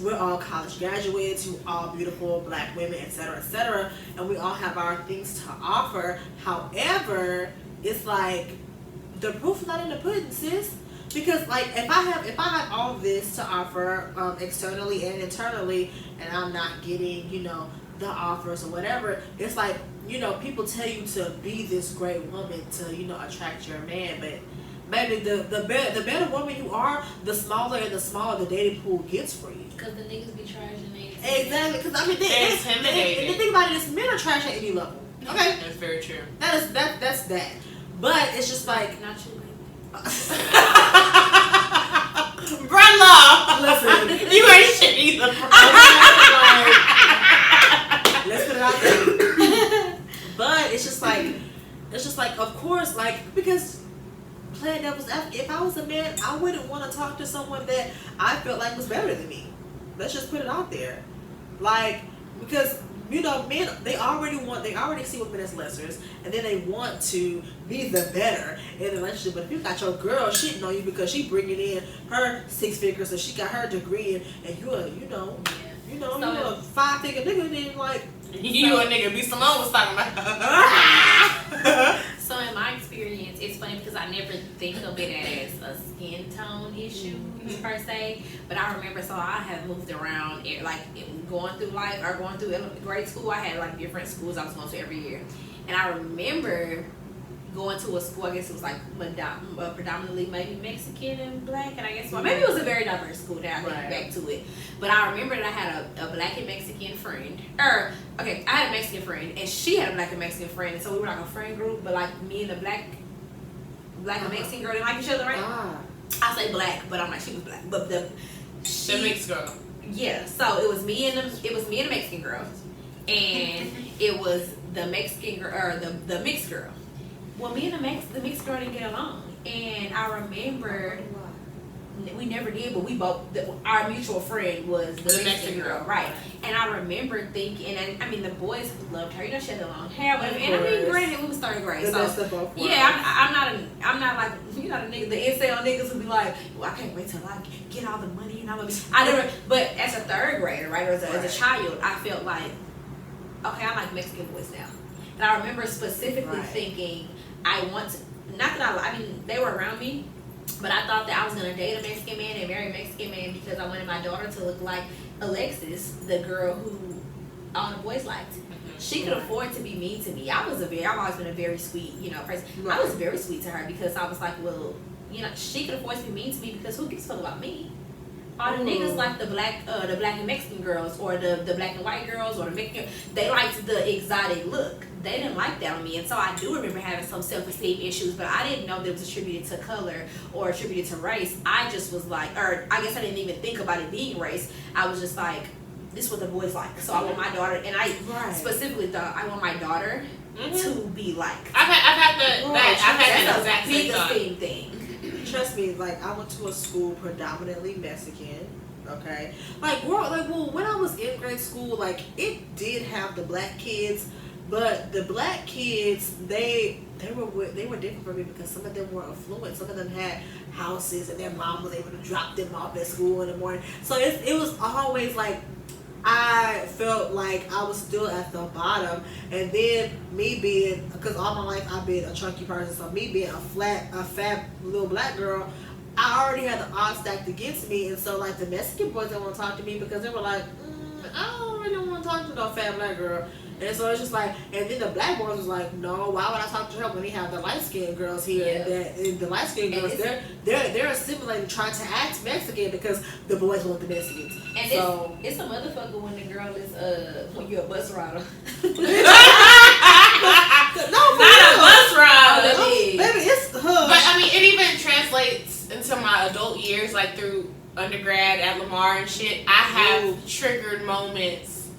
we're all college graduates, we're all beautiful black women, etc., and we all have our things to offer. However, it's like the proof is not in the pudding, sis. Because like if I have all of this to offer externally and internally, and I'm not getting the offers or whatever, it's like people tell you to be this great woman to attract your man, but baby, the better woman you are, the smaller the dating pool gets for you. Because the niggas be trashing niggas. Exactly. Because I mean, intimidating. And the thing about it is, men are trash at any level. Okay, That's very true. that's that. But it's just like, Not you, Brother, listen, you ain't shit either. let's put it out there. But it's just like, of course, like, because playing devil's advocate, if I was a man, I wouldn't want to talk to someone that I felt like was better than me. Let's just put it out there, like, because men, they already see women as lessers, and then they want to be the better in the relationship. But if you got your girl shitting on you because she bringing in her 6 figures and she got her degree, and you're a 5-figure nigga, then like You a nigga. B. Salone was talking about. So in my experience, it's funny because I never think of it as a skin tone issue per se. But I remember, so I have moved around, like going through life or going through grade school. I had like different schools I was going to every year, and I remember going to a school. I guess it was like predominantly maybe Mexican and black, and I guess maybe it was a very diverse school. Now I think back to it, but I remember that I had a black and Mexican friend. I had a Mexican friend, and she had a black and Mexican friend, and so we were like a friend group. But like me and the black and Mexican girl didn't like each other, right? I say black, but I'm like she was black, but the mixed girl. Yeah, so it was me and the Mexican girl, and it was the Mexican girl or the mixed girl. Well, me and the mixed girl didn't get along, and I remember we never did, but we both our mutual friend was the Mexican girl, right? And I remember thinking, and I mean the boys loved her. She had the long hair, and I mean, granted, we was 3rd grade, so yeah, I'm not like a nigga, the incel niggas would be like, well, I can't wait till I get all the money and all of it. I never, but as a 3rd grader, right, or as a child, I felt like, okay, I like Mexican boys now, and I remember specifically thinking, I want to, not that I mean, they were around me, but I thought that I was going to date a Mexican man and marry a Mexican man because I wanted my daughter to look like Alexis, the girl who all the boys liked. She could afford to be mean to me. I've always been a very sweet, person. I was very sweet to her because I was like, well, she could afford to be mean to me because who gives a fuck about me? All the niggas like the black and Mexican girls, or the black and white girls, or the Mexican. They liked the exotic look. They didn't like that on me, and so I do remember having some self-esteem issues. But I didn't know that it was attributed to color or attributed to race. I just was like, or I guess I didn't even think about it being race. I was just like, this is what the boys like. So I want my daughter, and I specifically thought I want my daughter to be like. I've had the exact same thing. Trust me, like I went to a school predominantly Mexican. Okay, when I was in grade school, like it did have the black kids, but the black kids they were different from me because some of them were affluent. Some of them had houses, and their mom was able to drop them off at school in the morning. So it was always like I felt like I was still at the bottom, and then me being, because all my life I've been a chunky person, so me being a fat little black girl, I already had the odds stacked against me, and so like the Mexican boys didn't want to talk to me because they were like, I don't really want to talk to no fat black girl. And so it's just like, and then the black boys was like, no, why would I talk to her when they have the light skinned girls here? And the light skinned girls, they're assimilating, trying to act Mexican because the boys want the Mexicans. And so it's a motherfucker when the girl is when you're a bus rider. Not a bus rider. Baby, it's her. But I mean, it even translates into my adult years, like through undergrad at Lamar and shit. I have triggered moments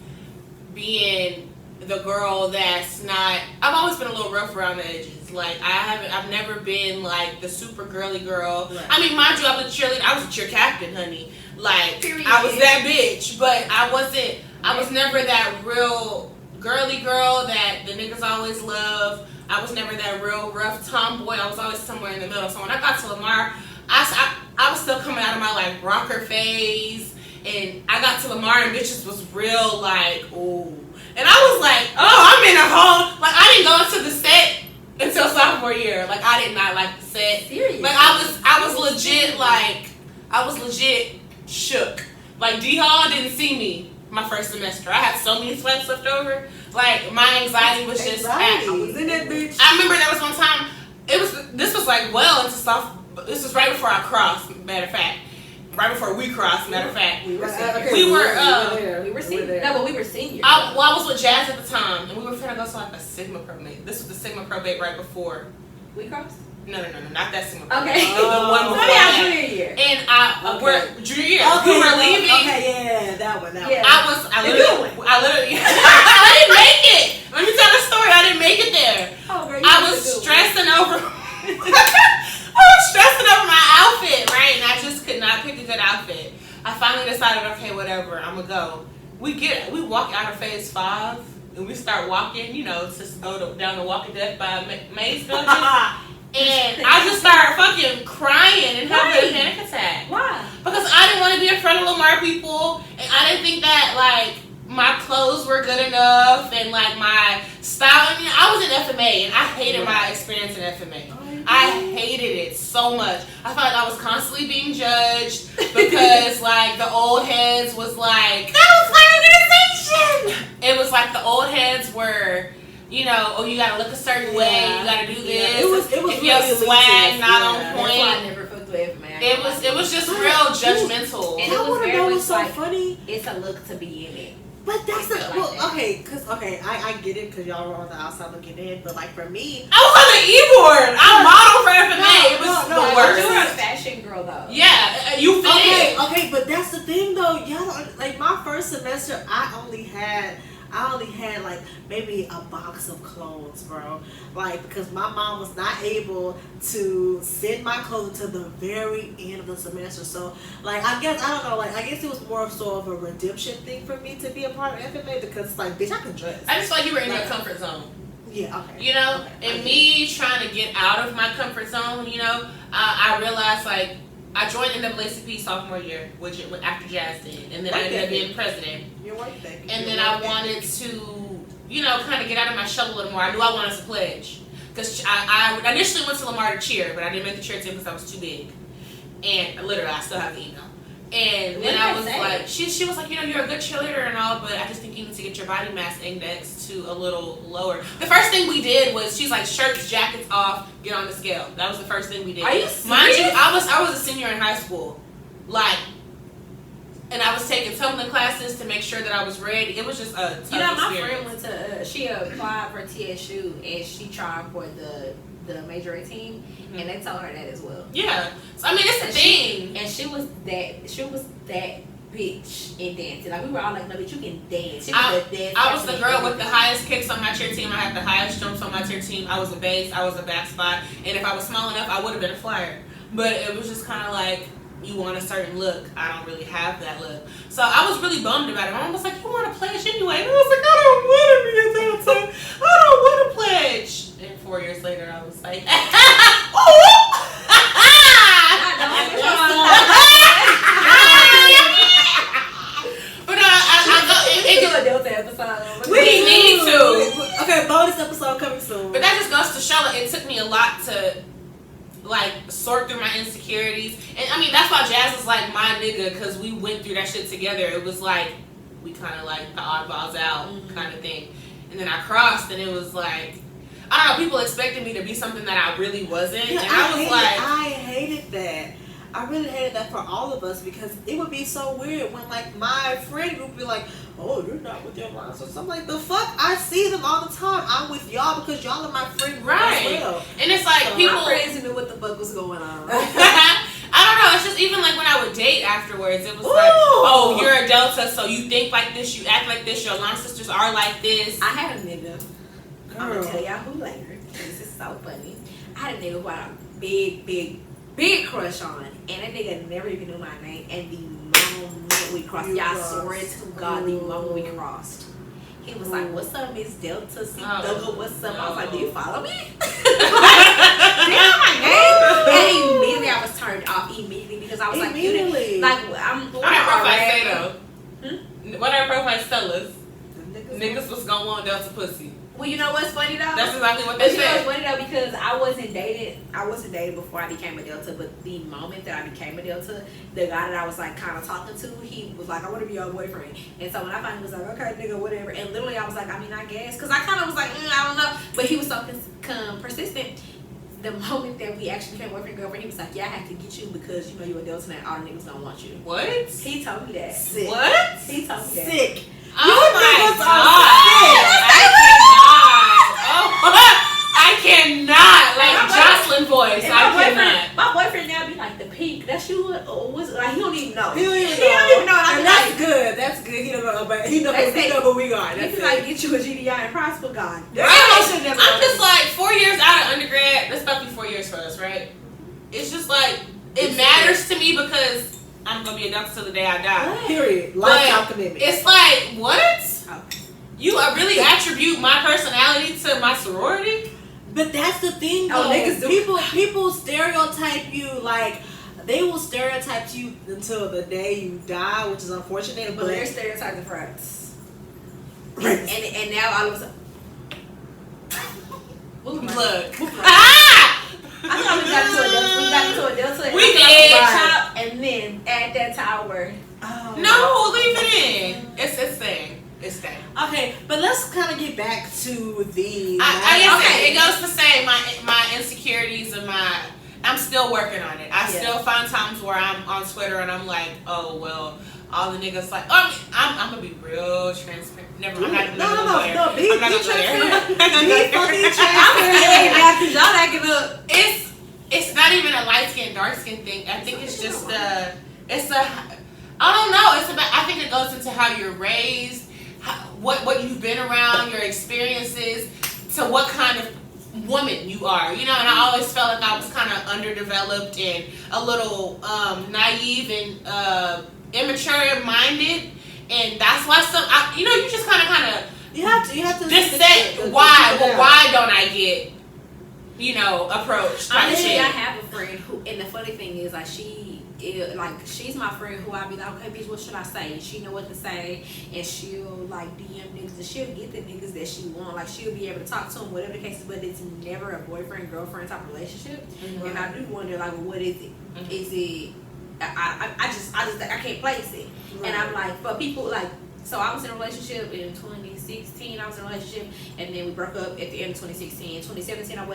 being the girl that's not. I've always been a little rough around the edges. Like I've never been like the super girly girl. Right. I mean, mind you, I was a cheerleader. I was a cheer captain, honey. Like I was that bitch, but I wasn't. I was never that real girly girl that the niggas always love. I was never that real rough tomboy. I was always somewhere in the middle. So when I got to Lamar, I was still coming out of my like rocker phase And I got to Lamar and bitches was real like, ooh. And I was like, oh, I'm in a whole, like I didn't go into the set until sophomore year. Like I did not like the set. Serious? Like I was legit shook. Like D-Hall didn't see me my first semester. I had so many sweats left over. Like my anxiety was just I was in that bitch. I remember there was one time, this was like well into this was right before I crossed, matter of fact. Right before we crossed, matter of fact. We were seniors. No, but we were seniors. I was with Jazz at the time, and we were finna go to like a Sigma probate. This was the Sigma probate right before. We crossed? No, not that Sigma probate. Okay. The one before that. Junior year. And we're junior year. Okay, We were leaving. Okay, yeah, that one. Yeah. I literally, I didn't make it. Let me tell the story. I didn't make it there. Oh, girl, I was stressing over. I was stressing over my outfit, right? And I just could not pick a good outfit. I finally decided, okay, whatever, I'm gonna go. We walk out of phase 5 and we start walking, you know, to go down the Walking Dead by Maze Building. And I just started fucking crying and having a panic attack. Why? Because I didn't want to be in front of Lamar people, and I didn't think that like my clothes were good enough and like my style. I mean, I was in FMA and I hated my experience in FMA. I hated it so much. I felt like I was constantly being judged because like the old heads was like, that was my organization. It was like the old heads were, you know, oh, you gotta look a certain way, you gotta do this. Yeah. It was if really your swag elitist. not on That's point. why I never fucked with man. It was just real judgmental. And I it was want to very know much what's so like, funny. it's a look to be in it. But that's Like that. I get it because y'all were on the outside looking in. But like for me, I was on the e-board. I modeled for FMA. It was no, the no, worst. You were a fashion girl though. Yeah, you fit in. okay, but that's the thing though. Y'all don't, like my first semester, I only had like maybe a box of clothes, bro. Like because my mom was not able to send my clothes to the very end of the semester. So like I guess it was more of sort of a redemption thing for me to be a part of FMA because it's like bitch I can dress. I just felt like you were in your comfort zone. Yeah, okay. You know, Okay. and me trying to get out of my comfort zone, you know, I realized like I joined NAACP sophomore year, which after Jazz did, and then I ended up being president. You're white thing. And then I wanted to, you know, kind of get out of my shell a little more. I knew I wanted to pledge. Because I initially went to Lamar to cheer, but I didn't make the cheer team because I was too big. And literally, I still have the email. And then I was like, she was like, you know, you're a good cheerleader and all, but I just think you need to get your body mass index to a little lower. The first thing we did was, she's like, shirts, jackets off, get on the scale. That was the first thing we did. Are you serious? Mind you, I was a senior in high school. Like, and I was taking tumbling classes to make sure that I was ready. It was just a tough You know, my experience. friend went to, she applied for TSU and she tried for the major A team, and they told her that as well. Yeah. So, I mean, it's the thing. And she was that bitch in dancing. Like, we were all like, no, bitch, you can dance. She I was the was the girl with the highest kicks on my cheer team. I had the highest jumps on my cheer team. I was a base. I was a back spot. And if I was small enough, I would have been a flyer. But it was just kind of like, you want a certain look. I don't really have that look. So I was really bummed about it. My mom was like, you want to pledge anyway? And I was like, I don't want to be a dancer. I don't want to pledge. And 4 years later, I was like, But no, we do a Delta episode. We need to. Okay, bonus episode coming soon. But that just goes to show it took me a lot to like sort through my insecurities. And I mean that's why Jazz is like my nigga, because we went through that shit together. It was like we kind of like the oddballs out kind of thing. And then I crossed and it was like, I don't know, people expected me to be something that I really wasn't. Yeah, and I hated that. I really hated that for all of us because it would be so weird when like my friend group would be like, oh, you're not with your moms. So I'm like, the fuck? I see them all the time. I'm with y'all because y'all are my friend group as well. And it's like So people My friends knew what the fuck was going on. I don't know. It's just even like when I would date afterwards, it was like, oh, you're a Delta, so you think like this, you act like this, your line sisters are like this. I had a nigga. I'm gonna tell y'all who later. This is so funny. I had a nigga who I had a big crush on, and that nigga never even knew my name. And the moment we crossed, y'all swear to God, the moment we crossed, he was like, "What's up, Miss Delta C Thugger? What's up?" I was like, "Do you follow me?" Do you know my name? And immediately I was turned off immediately because I was like, Immediately. like I'm I remember if I say though. Delta pussy. Well, you know what's funny though? That's exactly what But they you know said. what's funny though, because I wasn't dating before I became a Delta, but the moment that I became a Delta, the guy that I was like kind of talking to, he was like, I want to be your boyfriend. And so when I finally was like, okay, nigga, whatever, and literally I was like, I mean, I guess, because I kind of was like, I don't know, but he was so persistent. The moment that we actually became boyfriend and girlfriend, he was like, yeah, I have to get you because you know you're a Delta and all the niggas don't want you. What? He told me that. Sick. What? He told me that. Sick. Oh my niggas god! I cannot. Like Jocelyn voice. And I cannot. my boyfriend now be like, the pink, that's you? Or was like, he don't even know. He don't even know. And And that's good. That's good. He don't know, but he know who we are. He That's can it. like get you a GDI and prosper God. Right. I'm just like 4 years out of undergrad. That's about to be 4 years for us, right? It's just like it matters to me because I'm gonna be a doctor till the day I die. Period. Lifetime commitment. It's like what? Okay. You really attribute my personality to my sorority? But that's the thing, Oh, though. niggas do. People stereotype you like they will stereotype you until the day you die, which is unfortunate. But But they're stereotyping for us. Right. And now all of a sudden. Look. I thought we got into a Delta. We did. Top and then add that to our word. Oh. No, leave it in. It's staying. It's staying. Okay, but let's kind of get back to the. It goes to say my insecurities and I'm still working on it. I still find times where I'm on Twitter and I'm like, oh well, all the niggas like, I'm gonna be real transparent. Never mind. No. Be transparent. Be fucking I'm transparent. saying that because y'all acting up. It's not even a light skin, dark skin thing. I think it's just I don't know. It's about. I think it goes into how you're raised, what you've been around, your experiences, to what kind of woman you are. You know, and I always felt like I was kind of underdeveloped and a little naive and immature minded, and that's why you just kind of. You have to just say why. Well, why don't I get approached? Honestly, I have a friend who, and the funny thing is, like, she's my friend who I be like, okay, bitch, what should I say? And she know what to say, and she'll like DM niggas, and she'll get the niggas that she want. Like, she'll be able to talk to them, whatever the case is, but it's never a boyfriend girlfriend type relationship. Mm-hmm. And I do wonder, like, well, what is it? Mm-hmm. Is it? I can't place it. Right. And I'm like, for people like. So I was in a relationship in 2016. I was in a relationship, and then we broke up at the end of 2016. In 2017, I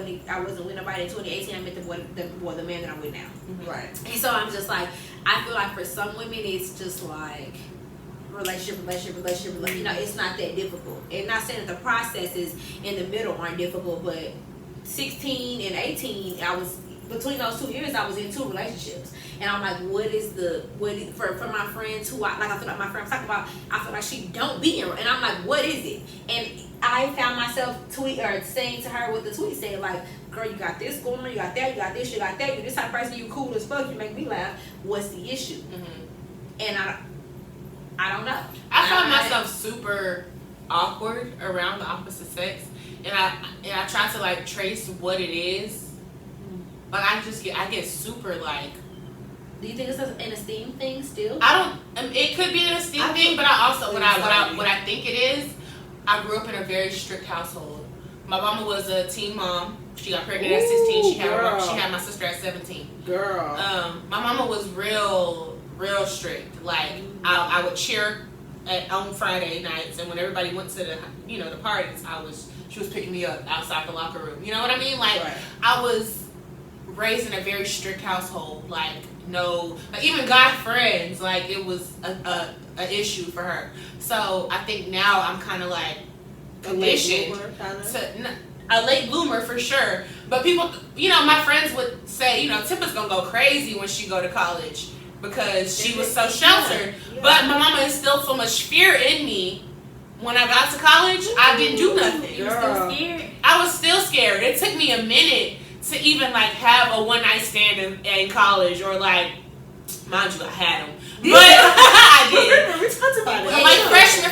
wasn't with nobody. In 2018, I met the man that I'm with now. Right. And so I'm just like, I feel like for some women, it's just like relationship. You know, it's not that difficult. And not saying that the processes in the middle aren't difficult, but 16 and 18, between those 2 years, I was in 2 relationships. And I'm like, for my friends who I feel like my friend was talking about, I feel like she don't be in, and I'm like, what is it? And I found myself saying to her what the tweet said, like, girl, you got this going on, you got that, you got this, you got that, you this type of person, you cool as fuck, you make me laugh. What's the issue? Mm-hmm. And I don't know. I find myself super awkward around the opposite sex, and I try to like trace what it is. Like I get super like. Do you think it's an esteem thing still? It could be an esteem thing, but I also what I think it is. I grew up in a very strict household. My mama was a teen mom. She got pregnant at 16. She had my sister at 17. Girl. My mama was real strict. Like I would cheer on Friday nights, and when everybody went to the parties, she was picking me up outside the locker room. You know what I mean? Like right. I was raised in a very strict household. Like even guy friends, like it was a issue for her. So I think now I'm kind of like conditioned a late bloomer for sure. But people, my friends would say, Tippa's gonna go crazy when she go to college because she was so sheltered. Yeah. But my mama instilled so much fear in me. When I got to college, I didn't do nothing. You were still scared? I was still scared. It took me a minute to even like have a one night stand in college, or like, mind you, I had them, but I did. We talked about it. Like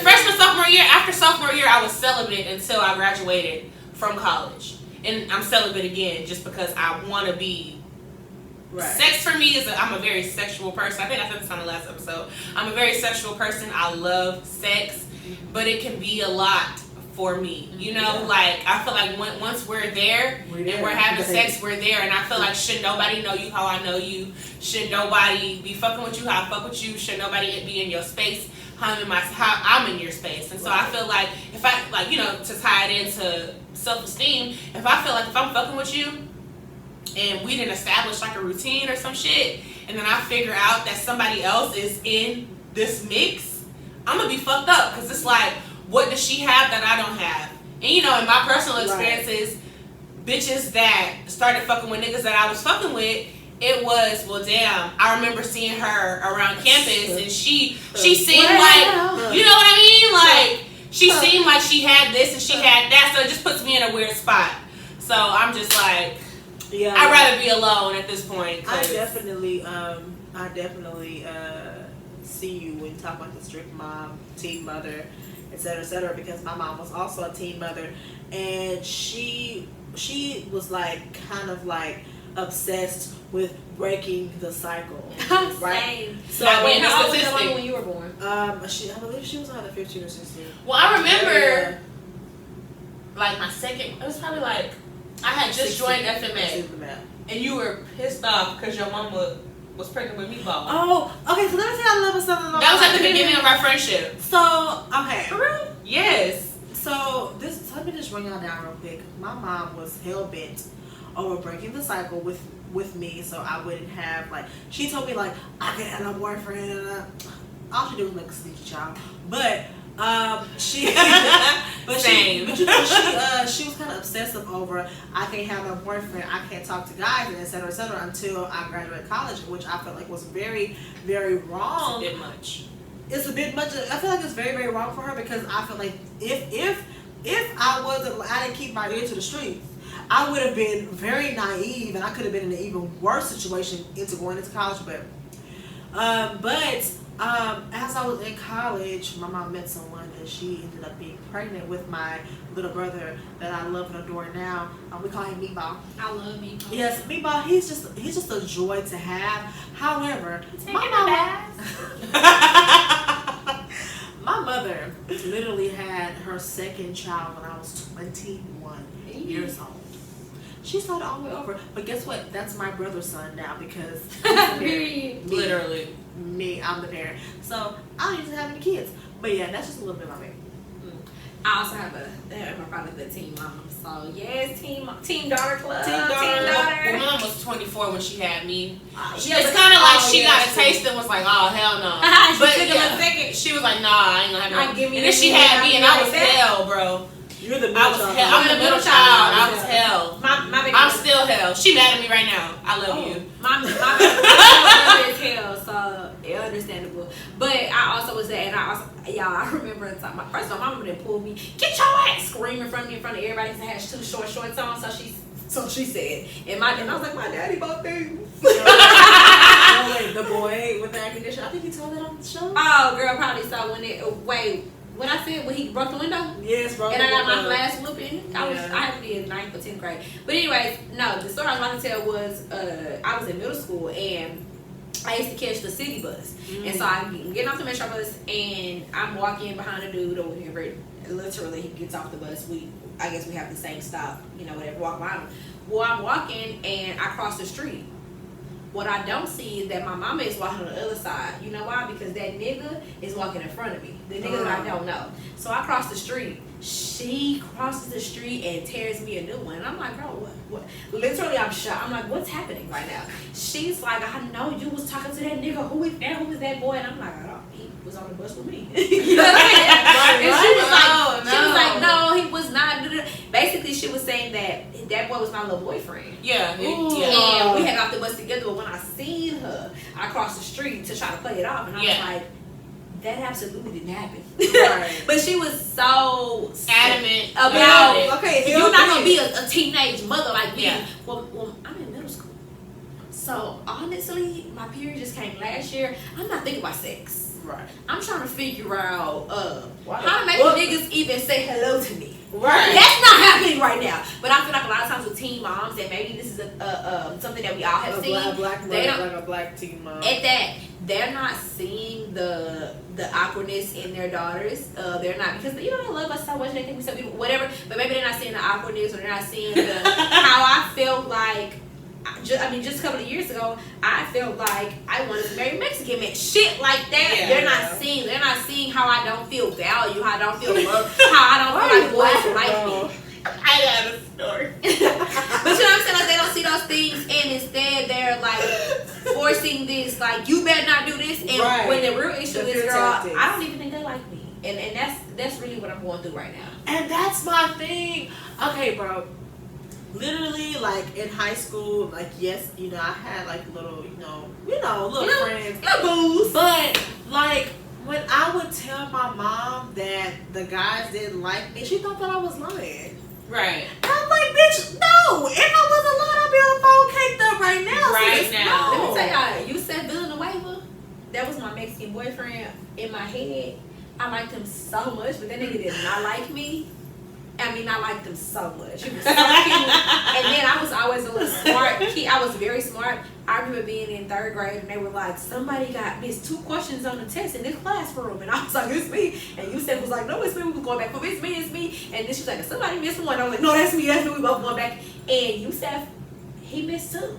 freshman, sophomore year. After sophomore year, I was celibate until I graduated from college, and I'm celibate again just because I want to be. Right. Sex for me I'm a very sexual person. I think I said this on the last episode. I'm a very sexual person. I love sex, but it can be a lot for me. You know, like I feel like once we're there and we're having sex, we're there. And I feel like should nobody know you how I know you? Should nobody be fucking with you how I fuck with you? Should nobody be in your space how I'm in your space? And so I feel like if I like, you know, to tie it into self-esteem, if I feel like if I'm fucking with you and we didn't establish like a routine or some shit, and then I figure out that somebody else is in this mix, I'm gonna be fucked up because it's like, what does she have that I don't have? And you know, in my personal experiences, bitches that started fucking with niggas that I was fucking with, it was, well, damn, I remember seeing her around campus and she seemed like, you know what I mean? Like, she seemed like she had this and she had that, so it just puts me in a weird spot. So I'm just like, I'd rather be alone at this point. I definitely see you when you talk about the strict mom, teen mother, etc., because my mom was also a teen mother, and she was like kind of like obsessed with breaking the cycle, right? Same. So how old was your mom when you were born? I believe she was either 15 or 16. Well, I remember like my second, it was probably like I had just joined FMA, and you were pissed off because your mama was pregnant with Meatball. Oh, okay. So let me tell you a little something. That was at the beginning of our friendship. So okay, for real? Yes. So let me just bring y'all down real quick. My mom was hell bent over breaking the cycle with me, so I wouldn't have like. She told me like I could have no boyfriend. And all she did was make a sneaky child, but she Same. But you know, she was kind of obsessive over I can't have no boyfriend, I can't talk to guys, and etc. Until I graduated college, which I felt like was very, very wrong. It's a bit much. It's a bit much. I feel like it's very, very wrong for her because I feel like if I didn't keep my ear to the streets, I would have been very naive and I could have been in an even worse situation into going into college. But as I was in college, my mom met someone and she ended up being pregnant with my little brother that I love and adore now. We call him Meatball. I love Meatball. Yes, Meatball. He's just a joy to have. However, my mother literally had her second child when I was 21 years old. She started all the way over. But guess what? That's my brother's son now because Literally. I'm the parent. So I don't even have any kids. But yeah, that's just a little bit about me. I also have my father's a teen mom. So yes, team daughter club. Team daughter. Well, mom was 24 when she had me. It's kind of like she got a taste and was like, oh hell no. But second. she was like, nah, I ain't gonna have no. And then she had had me and I was hell, bro. You're the middle child. I'm the middle child. I was hell. I'm baby still hell. She mad at me right now. I love you. My brother is hell, so yeah, understandable. But I also was that, and I remember first of all, my mama didn't pull me, get your ass, scream in front of me in front of everybody because I had two short shorts on. So she said, and I was like, my daddy bought things. Oh, wait, the boy with the air conditioner. I think he told that on the show. Oh, girl, probably saw when I said when he broke the window. Yes, bro. And I got my glass whooping. I had to be in 9th or 10th grade. But anyways, no, the story I was about to tell was I was in middle school and I used to catch the city bus. And so I'm getting off the metro bus and I'm walking behind a dude or whatever. Literally, he gets off the bus. I guess we have the same stop, whatever, walk behind him. Well, I'm walking and I cross the street. What I don't see is that my mama is walking on the other side. You know why? Because that nigga is walking in front of me. The nigga that I don't know. So I cross the street. She crosses the street and tears me a new one. And I'm like, girl, what? Literally, I'm shocked. I'm like, what's happening right now? She's like, I know you was talking to that nigga. Who is that? Who is that boy? And I'm like, oh, he was on the bus with me. You know what I'm saying? And she was like, no, he was not. Basically, she was saying that boy was my little boyfriend. Yeah. And we had got off the bus together, but when I seen her, I crossed the street to try to play it off, and I was like, that absolutely didn't happen. Right. But she was so adamant about it. Okay, you're not gonna be a teenage mother like me. Yeah. Well, I'm in middle school, so honestly, my period just came last year. I'm not thinking about sex. Right. I'm trying to figure out how to make niggas even say hello to me. Right. That's not happening right now. But I feel like a lot of times with teen moms, and maybe this is something that we all have seen. A black they don't, like a black teen mom. At that, they're not seeing the awkwardness in their daughters. They're not, because they love us so much. They think we so beautiful, whatever. But maybe they're not seeing the awkwardness, or they're not seeing the how I felt like. Just a couple of years ago, I felt like I wanted to marry a Mexican man. Shit like that. Yeah, they're not seeing how I don't feel valued, how I don't feel loved, how I don't feel like boys like me. I got a story. But you know what I'm saying? Like, they don't see those things, and instead they're like forcing this, like, you better not do this. And when the real issue is, girl, I don't even think they like me. And that's really what I'm going through right now. And that's my thing. Okay, bro. Literally, like, in high school, like, yes, I had, like, little, little friends. Little booze. But, like, when I would tell my mom that the guys didn't like me, she thought that I was lying. Right. And I'm like, bitch, no. If I wasn't lying, I'd be on the phone caked up right now. Right now. Let me tell y'all, you said Villanueva. That was my Mexican boyfriend. In my head, I liked him so much, but that nigga did not like me. I liked him so much. He was so cute. And then I was always a little smart kid. I was very smart. I remember being in 3rd grade, and they were like, somebody got missed 2 questions on the test in this classroom. And I was like, it's me. And Yusef was like, no, it's me. We were going back. It's me. And then she was like, somebody missed 1. I was like, no, that's me. We both going back. And Yusef, he missed 2.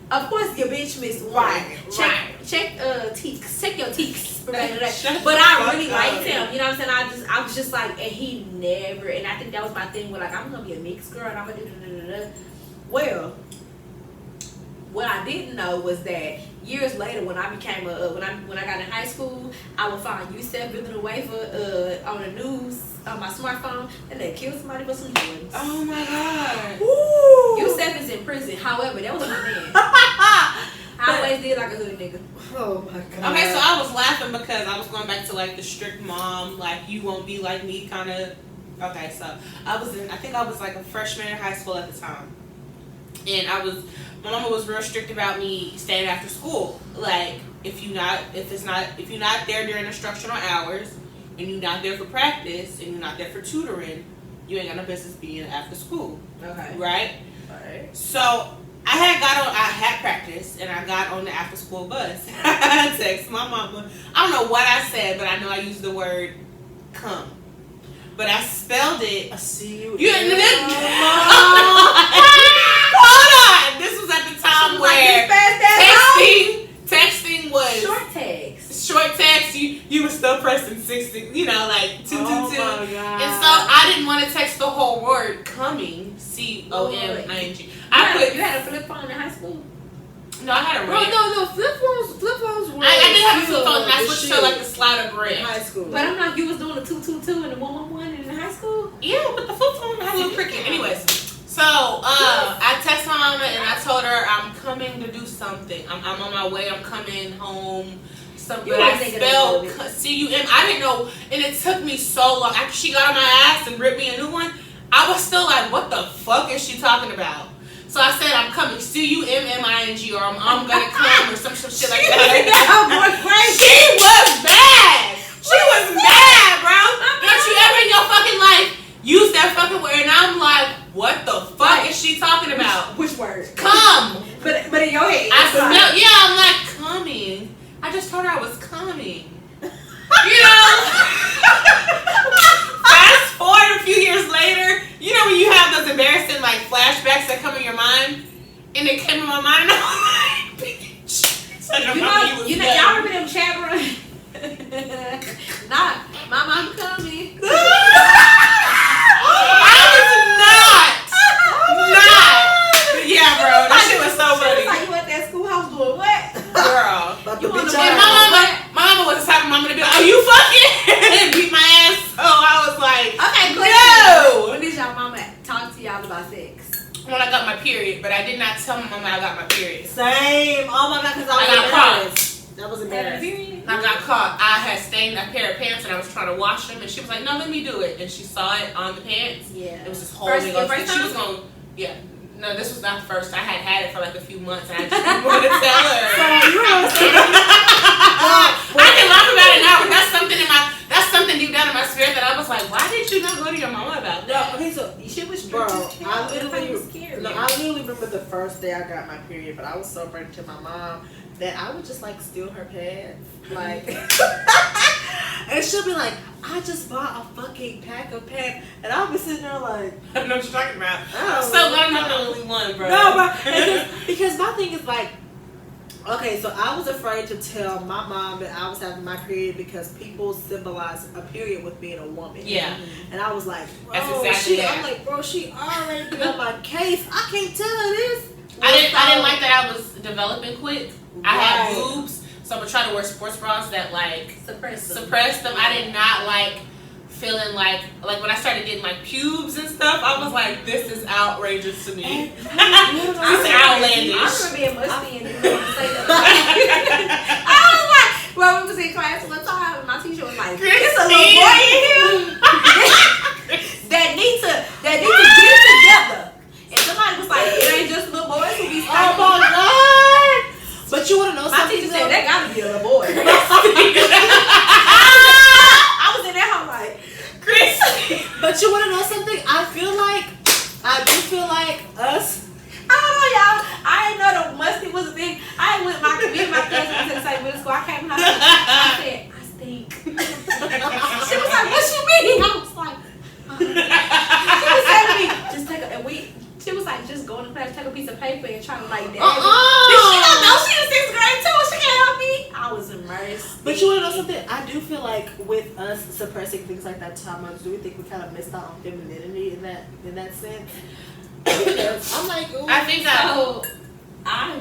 Of course, your bitch missed 1. Right. Check teeks. Check your teeks. But Shut I really liked him. You know what I'm saying? I was just like, and he never. And I think that was my thing. Where, like, I'm gonna be a mixed girl, and I'm gonna do. Well, what I didn't know was that years later, when I became when I got in high school, I would find Yusef Villanueva on the news on my smartphone, and they killed somebody for some drugs. Oh my god. Woo. Yusef is in prison. However, that was my man. I always did like a hood nigga. Oh my god. Okay, so I was laughing because I was going back to, like, the strict mom, like, you won't be like me kind of. Okay, so I think I was like a freshman in high school at the time, and my mama was real strict about me staying after school. Like, if you're not there during instructional hours, and you're not there for practice, and you're not there for tutoring, you ain't got no business being after school. Okay. Right? Right. So I had practice, and I got on the after school bus. I texted my mama. I don't know what I said, but I know I used the word come. But I spelled it. I see you. Hold on. This was at the time where texting was short text. You were still pressing 60, like 222. Oh my God. And so I didn't want to text the whole word coming. COMING. You had a flip phone in high school? No, I had a ring. No. Flip phones were. I did have a flip phone, and I switched to, like, the slider in ring. high school. But I'm like, you was doing the 222 and the 111 in high school? Yeah, but the flip phone had a little cricket. Anyways, so I texted my mama, and I told her I'm coming to do something. I'm on my way. I'm coming home. Something. But I spelled CUM. I didn't know, and it took me so long. After she got on my ass and ripped me a new one, I was still like, what the fuck is she talking about? So I said, I'm coming, CUMMING, or I'm gonna come, or some shit like that. She was bad. She was bad, bro. Don't you ever in your fucking life use that fucking word? And I'm like, what the fuck is she talking about? Which word? Come. But in your head. I'm like, coming. I just told her I was coming. Fast forward a few years later, when you have those embarrassing, like, flashbacks that come in your mind, and it came in my mind, and I was like, y'all remember them chat rooms? Not, Mama, I'm coming. I was not. Yeah, bro, that shit was so funny. It's like you at that schoolhouse doing what? Girl. And my mama was the type of mama to be like, are you fucking? And beat my ass. So I was like, okay, no. When did y'all mama talk to y'all about sex? When I got my period, but I did not tell my mama I got my period. Same. Oh my God, because I got caught. That was embarrassing. I got caught. I had stained a pair of pants, and I was trying to wash them, and she was like, no, let me do it. And she saw it on the pants. Yeah. It was this whole thing. She was going, yeah. No, this was not the first. I had it for like a few months, and I just didn't want to tell her. I can laugh about it now, but that's something deep down in my spirit that I was like, why did you not go go to your mama about No, that. okay, so She was bro, I literally literally scared. no, I literally remember the first day I got my period, but I was so afraid to my mom that I would just like steal her pads, like, and she'll be like, "I just bought a fucking pack of pads," and I'll be sitting there like, I know what you're talking about. Oh, I'm so glad I'm not the only one, bro. no, bro, because my thing is like. Okay, so I was afraid to tell my mom that I was having my period because people symbolize a period with being a woman. Yeah. And I was like, bro, That's exactly I'm like, bro, she already be on my case. I can't tell her this. I didn't like that I was developing quick. I had Right. boobs, so I'm gonna try to wear sports bras that like suppress them. I did not like feeling like when I started getting like pubes and stuff, I was like, this is outrageous to me. It's outlandish. I remember being musty and didn't want to say that. I was like, well, we was in class one time and my teacher was like, "It's a little boy in here that need to get it together." And somebody was like, "It ain't just little boys who be Oh my God. But you want to know My something? teacher said, "That gotta be a little boy." I was in that house like, Chris. But you want to know something? I do feel like us. I don't know, y'all. I didn't know the musty was a thing. I went me and my cousin was in the same middle school. I came home. I said, "I stink." She was like, "What you mean?" I was like, she was saying to me, "Just take a," and she was like, "Just go in the class, take a piece of paper and try to like dab it." She don't know she in 6th grade too. She can't help me. I was immersed. But you want to know something? I do feel like with us suppressing things like that to our mothers, do we think we kind of missed out on femininity in that sense? Because I'm like, ooh. I think that. So I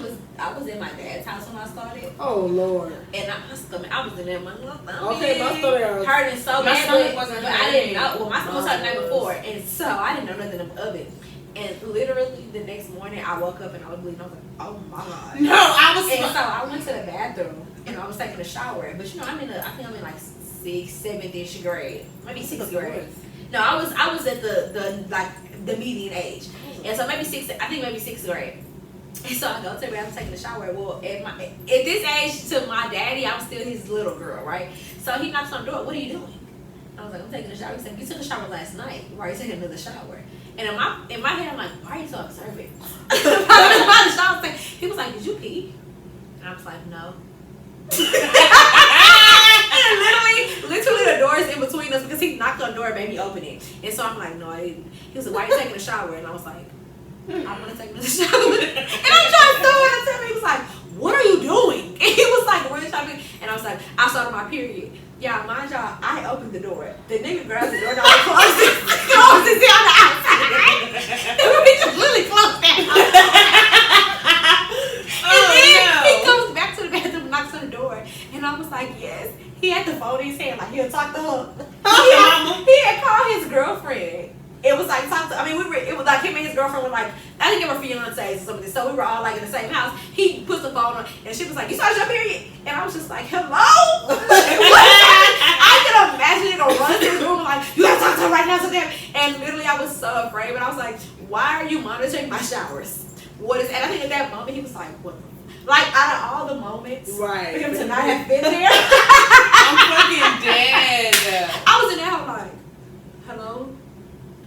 was in my dad's house when I started, Oh Lord. and my stomach, I was in there, my Okay, my stomach hurting so My bad, stomach but wasn't I hurting. didn't know. Well, my stomach was hurting the night Mine before, was. and so I didn't know nothing of it. And literally the next morning, I woke up and I was bleeding. I was like, "Oh my God!" No, I was. And so I went to the bathroom and I was taking a shower. But you know, I think I'm in like 6th, 7th-ish grade, maybe 6th grade. No, I was at the median age, and so maybe 6th grade. And so I go to the bathroom taking a shower. Well, at this age, to my daddy, I'm still his little girl, right? So he knocks on the door. "What are you doing?" I was like, "I'm taking a shower." He said, "You took a shower last night. Why are you taking another shower?" And in my head, I'm like, "Why are you so observant?" He was like, "Did you pee?" And I was like, "No." And literally the door is in between us because he knocked on the door and made me open it. And so I'm like, "No, I didn't." He was like, "Why are you taking a shower?" And I was like, "I want to take another shower." And I'm trying to throw it at him. He was like, "What are you doing?" And he was like, "What are you talking?" And I was like, "I started my period." Yeah, mind y'all, I opened the door. The nigga grabs the door and closes it on the outside. We just literally closed that. And then he comes back to the bathroom and knocks on the door. And I was like, "Yes." He had the phone in his hand, like he'll talk to her. He had called his girlfriend. It was like it was like him and his girlfriend were like, I think they were fiancés or something. So we were all like in the same house. He puts the phone on and she was like, "You started your period?" And I was just like, "Hello?" I can imagine it or run through the room like, "You gotta talk to her right now." And literally I was so afraid, but I was like, "Why are you monitoring my showers? What is?" And I think at that moment he was like, "What?" Like out of all the moments for Right. him to not have been there. I'm fucking dead. I was in there like, "Hello?"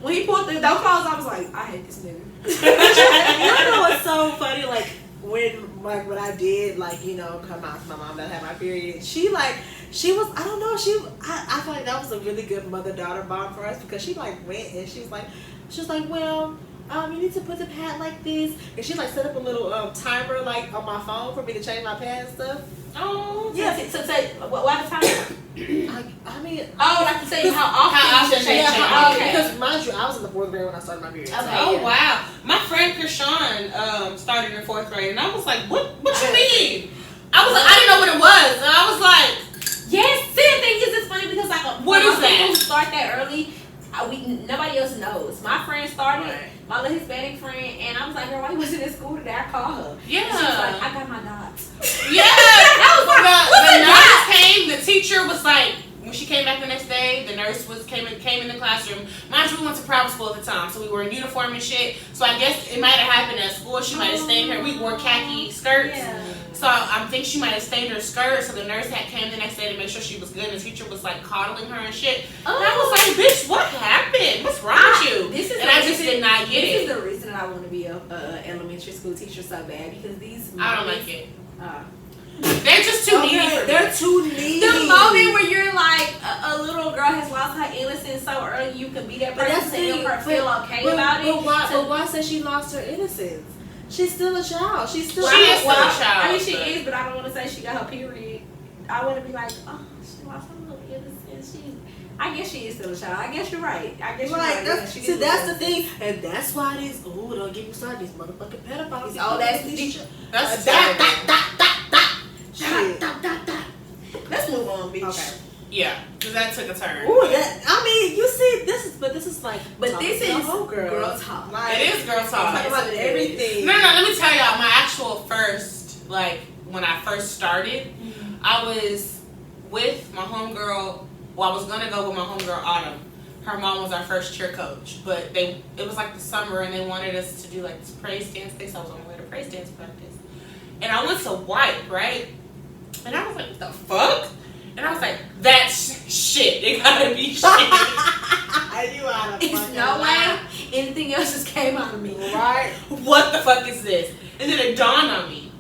When he pulled the door closed, I was like, "I hate this nigga." You know what's so funny? Like when I did come out to my mom that I had my period, she was I don't know, I feel like that was a really good mother-daughter bond for us because she went and she was like, "Well, you need to put the pad like this," and she set up a little timer on my phone for me to change my pad and stuff. Oh, yeah. So say why the time? I mean, like to tell you how often you should change. yeah, Okay. because mind you, I was in the 4th grade when I started my period. Okay. Oh wow, my friend Krishan started in 4th grade, and I was like, "What you mean?" I didn't know what it was, and I was like, Yes. See, the thing is, it's funny because What is that? people who start that early, nobody else knows. My friend started, Right. my little Hispanic friend, and I was like, "Girl, why you wasn't in school today?" I called her. "Yeah." And she was like, "I got my dots." Yeah, I was like, the "What's a nurse dot?" came. The teacher was like, when she came back the next day, the nurse came in the classroom. Mind you, we went to private school at the time, so we were in uniform and shit. So I guess it might have happened at school. She might have stayed here. We wore khaki skirts. Yeah. So I think she might have stained her skirt. So the nurse had came the next day to make sure she was good. And the teacher was like coddling her and shit. And I was like, bitch, what happened? What's wrong with you? I just did not get it. This is the reason that I want to be a elementary school teacher so bad, because these I don't like it. They're just too needy for me. They're too needy. The moment where you're like, a little girl has lost her innocence so early, you can be that person and make her feel okay about it. But why say she lost her innocence? She's still a child. She is still a child. I mean, she is, but I don't want to say she got her period. I want to be like, oh, she lost her little innocence. I guess she is still a child. I guess you're right. That's the thing, and that's why these. Oh, don't get me started. These motherfucking pedophiles. That's Let's move on, bitch. Okay. Yeah, because that took a turn. Ooh, I mean, you see, this is like. But this is Homegirls. girl talk. It is girl talk. Talk about everything. No, let me tell y'all. My actual first, like, when I first started, I was with my homegirl. Well, I was gonna go with my homegirl Autumn. Her mom was our first cheer coach, but it was like the summer, and they wanted us to do like this praise dance thing. So I was on my way to praise dance practice, and I went to white, right? And I was like, what the fuck? And I was like, that's shit. It gotta be shit. You out of It's no way anything else just came out of me. Right? What the fuck is this? And then it dawned on me.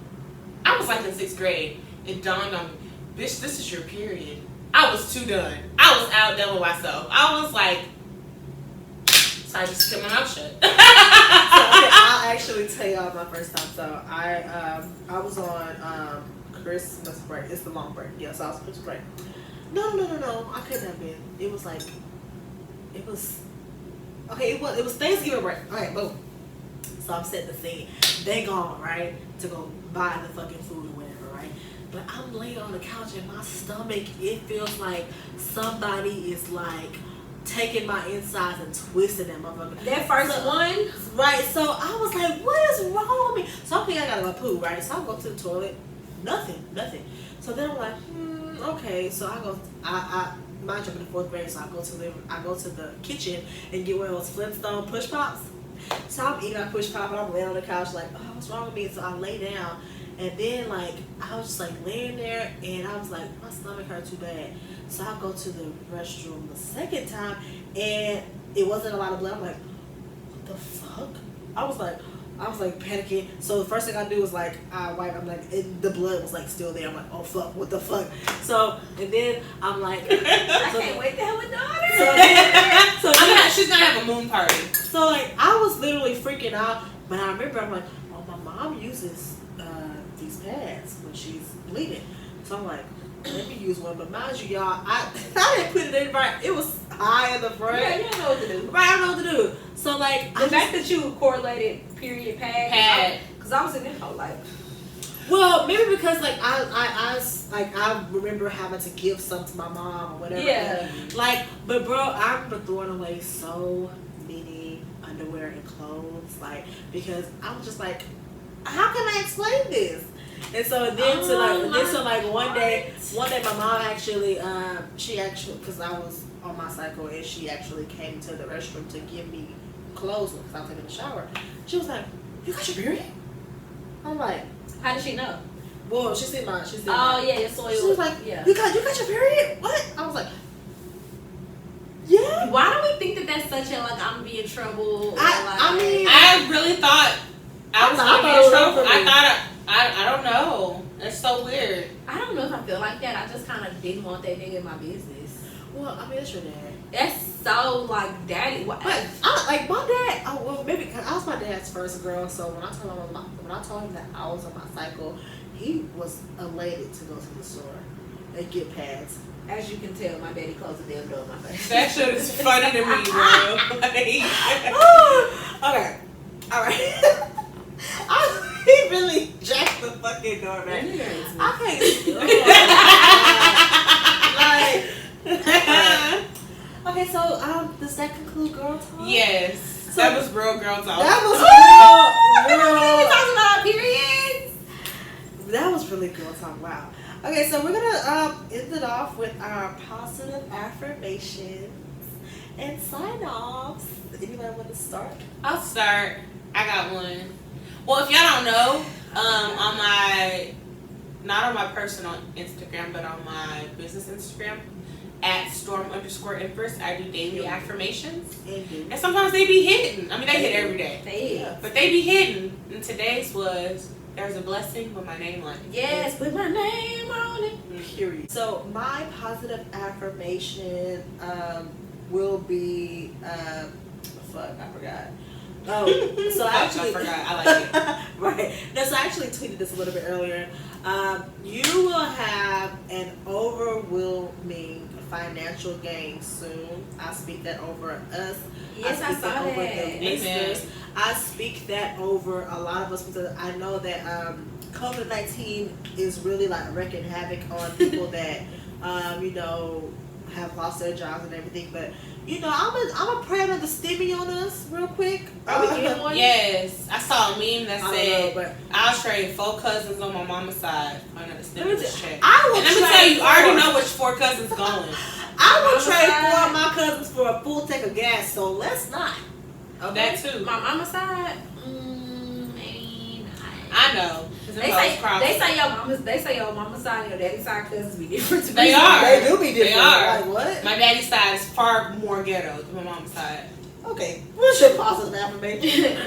I was like in 6th grade. It dawned on me, bitch, this is your period. I was too done. I was out done with myself. I was like, so I just kept my mouth shut. I'll actually tell y'all my first time. So I was on Christmas break. It's the long break. Yeah, so I was on Christmas break. No. I couldn't have been. It was Thanksgiving break. Okay, boom. So I'm setting the scene. They gone, right? To go buy the fucking food or whatever, right? But I'm laying on the couch and my stomach, it feels like somebody is like taking my insides and twisting them motherfucker. That first one? Right, so I was like, what is wrong with me? So I think I gotta go poo, right? So I go to the toilet. Nothing. So then I'm like, okay. So I go, I mind you, I'm in the 4th grade, so I go to the kitchen and get one of those Flintstone push pops. So I'm eating my push pop and I'm laying on the couch like, oh, what's wrong with me? So I lay down, and then like I was just like laying there, and I was like, my stomach hurt too bad. So I go to the restroom the second time, and it wasn't a lot of blood. I'm like, what the fuck? I was like panicking. So the first thing I do was like I wipe. I'm like the blood was like still there. I'm like, oh fuck, what the fuck? So and then I'm like, I can't wait to have a daughter. She's gonna have a moon party. So like I was literally freaking out. But I remember I'm like, oh, my mom uses these pads when she's bleeding. So I'm like, let me use one. But mind you, y'all, I didn't put it in right. It was high in the front. Yeah, you don't know what to do. Right, I don't know what to do. So like the fact that you correlated period pad, because I was in that whole like. Well, maybe because like I remember having to give some to my mom or whatever. Yeah. Like, but bro, I remember throwing away so many underwear and clothes, like because I was just like, how can I explain this? And so then one day my mom actually because I was on my cycle and she actually came to the restroom to give me clothes because I was taking a shower. She was like, you got your period? I'm like, how did she know? Well, she seen my. Oh yeah, your soil. She was like, yeah. You got your period? What? I was like, yeah. Why do we think that that's such a like I'm gonna be in trouble? I mean, I really thought I was gonna be in trouble. I don't know. It's so weird. I don't know if I feel like that. I just kind of didn't want that nigga in my business. Well, I mean, that's your dad. That's so like daddy. But like my dad. Oh well, maybe because I was my dad's first girl. So when I told him that I was on my cycle, he was elated to go to the store and get pads. As you can tell, my daddy closed the damn door in my face. That shit is funny to me, bro. Okay, all right. He really jacked the fucking door, man. I can't okay, so does that conclude girl talk? Yes. So that was real girl talk. That was real. We talking about our periods. That was really girl talk. Wow. Okay, so we're gonna end it off with our positive affirmations and sign offs. Anybody want to start? I'll start. I got one. Well, if y'all don't know, on my not on my personal Instagram, but on my business Instagram, at @storm_empress. I do daily affirmations. Mm-hmm. And sometimes they be hidden. I mean, they hit every day. They is. But they be hidden. And today's was, there's a blessing with my name on it. Yes, put my name on it. Period. So my positive affirmation will be fuck, I forgot. Oh, so actually, I forgot. I like it. Right. No, so I actually tweeted this a little bit earlier. You will have an overwhelming financial gain soon. I speak that over us. Yes, I speak saw over that. the listeners. I speak that over a lot of us because I know that COVID-19 is really like wreaking havoc on people that you know, have lost their jobs and everything. But you know, I'm a pray another stimmy on us real quick. Are we getting one? Yes. I saw a meme that said, but I'll trade 4 cousins on my mama's side for another stimulus check. I will And let me trade tell you, I already 4. know which 4 cousins going. I will Mama's trade side. 4 of my cousins for a full tank of gas, so let's not. Okay? That too. My mama's side, I know. 'Cause them They hoes say cross. they say your mama's side and your daddy's side cousins be different to me. They are. They do be different. They are. Like what? My daddy's side is far more ghetto than my mom's side. Okay. What's your positive affirmation?